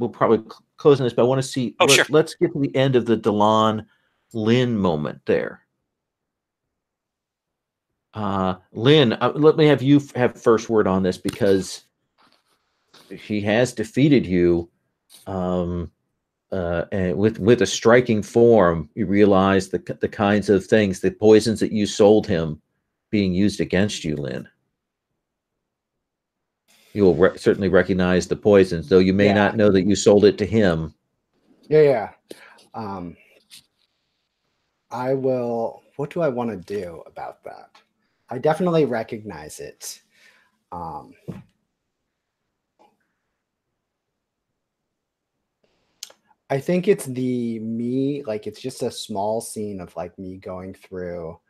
probably close on this, but I want to see. Sure. Let's get to the end of the Delon Lynn moment there. Lynn, let me have you have first word on this, because he has defeated you. And with a striking form, you realize the kinds of things, the poisons that you sold him, being used against you, Lynn. You will certainly recognize the poisons, though you may not know that you sold it to him. Yeah. I will. What do I want to do about that? I definitely recognize it. I think it's it's just a small scene of like me going through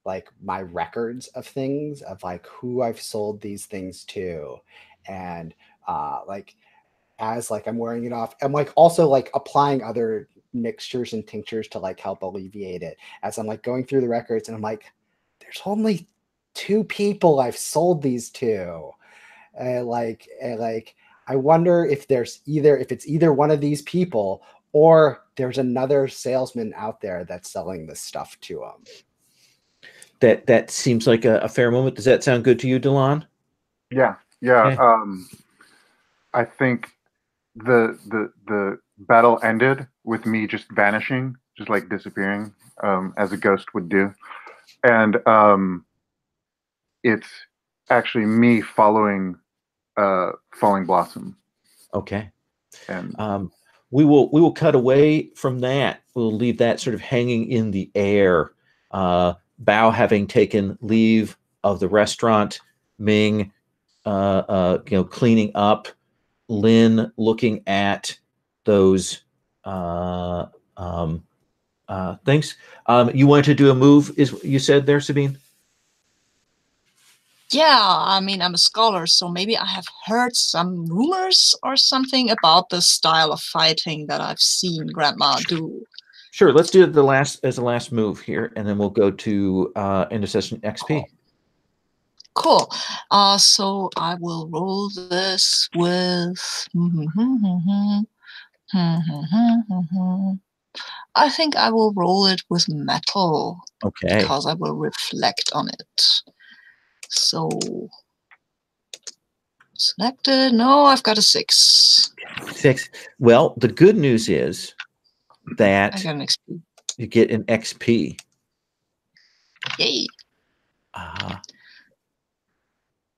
like my records of things, of like who I've sold these things to, and like as like I'm wearing it off, I'm like also like applying other mixtures and tinctures to like help alleviate it as I'm like going through the records, and I'm like, there's only 2 people I've sold these to. Like I wonder if it's either one of these people or there's another salesman out there that's selling this stuff to them. That seems like a fair moment. Does that sound good to you, Delon? Yeah. Okay. I think the battle ended with me just vanishing, just like disappearing, as a ghost would do, and it's actually me following Falling Blossom. Okay. And we will cut away from that. We'll leave that sort of hanging in the air. Bao having taken leave of the restaurant, Ming, cleaning up, Lin looking at those things. You wanted to do a move, is you said there, Sabine? Yeah, I mean, I'm a scholar, so maybe I have heard some rumors or something about the style of fighting that I've seen Grandma do. Sure, let's do it as the last move here, and then we'll go to end of session XP. Cool. So I will roll this with. I think I will roll it with metal. Okay. Because I will reflect on it. So selected. No, I've got a 6. 6. Well, the good news is that I got an XP. you get an XP. Yay.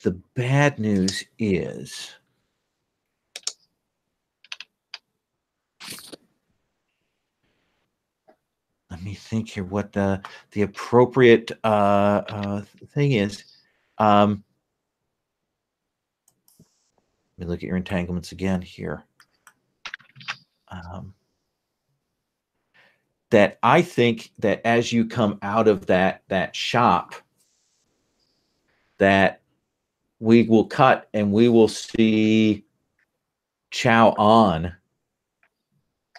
The bad news is let me think here what the appropriate thing is. Let me look at your entanglements again here. That I think that as you come out of that shop, that we will cut and we will see Chow An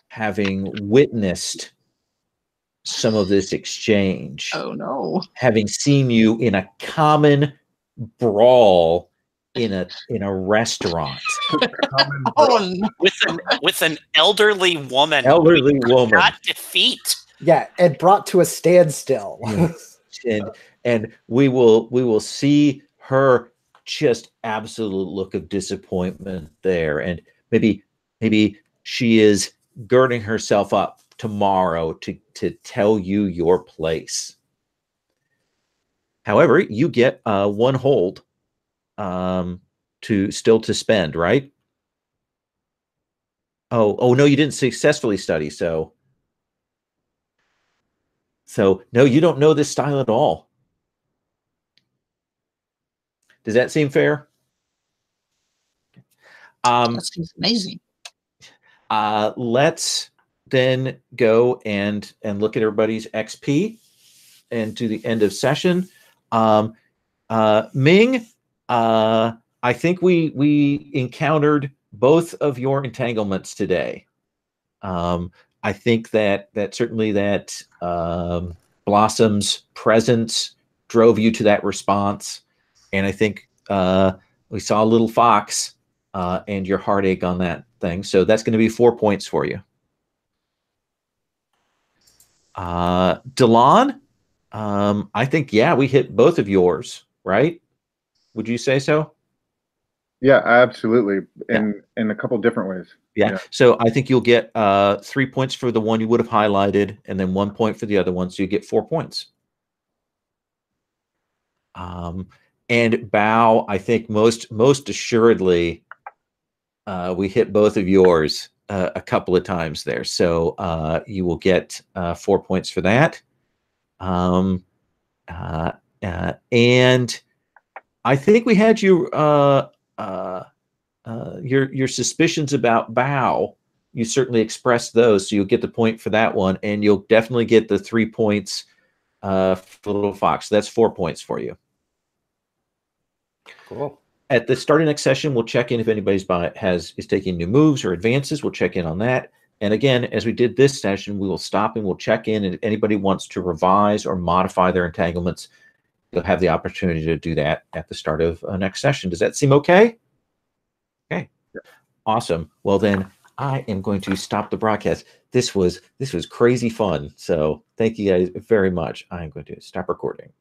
having witnessed some of this exchange. Oh no. Having seen you in a common brawl in a restaurant. Oh, no. with an elderly woman. Elderly woman. Not defeat. Yeah, it brought to a standstill. Yes. And we will see her just absolute look of disappointment there, and maybe she is girding herself up tomorrow to tell you your place. However, you get 1 hold to spend, right? Oh no, you didn't successfully study, so no, you don't know this style at all. Does that seem fair? That seems amazing. Let's then go and look at everybody's XP and to the end of session. Ming, I think we encountered both of your entanglements today. I think that certainly that Blossom's presence drove you to that response, and I think we saw a little fox and your heartache on that thing. So that's going to be 4 points for you. Delon, I think, yeah, we hit both of yours, right? Would you say so? Yeah, absolutely. In a couple different ways. Yeah. So I think you'll get 3 points for the one you would have highlighted, and then 1 point for the other one. So you get 4 points. And Bao, I think most assuredly, we hit both of yours a couple of times there. So you will get 4 points for that. And I think we had you your suspicions about Bao. You certainly expressed those, so you'll get the point for that one, and you'll definitely get the 3 points little fox. That's 4 points for you. Cool. At the start of next session, we'll check in if anybody's is taking new moves or advances. We'll check in on that. And again, as we did this session, we will stop and we'll check in. And if anybody wants to revise or modify their entanglements, you'll have the opportunity to do that at the start of next session. Does that seem okay? Okay. Awesome. Well, then I am going to stop the broadcast. This was crazy fun. So thank you guys very much. I'm going to stop recording.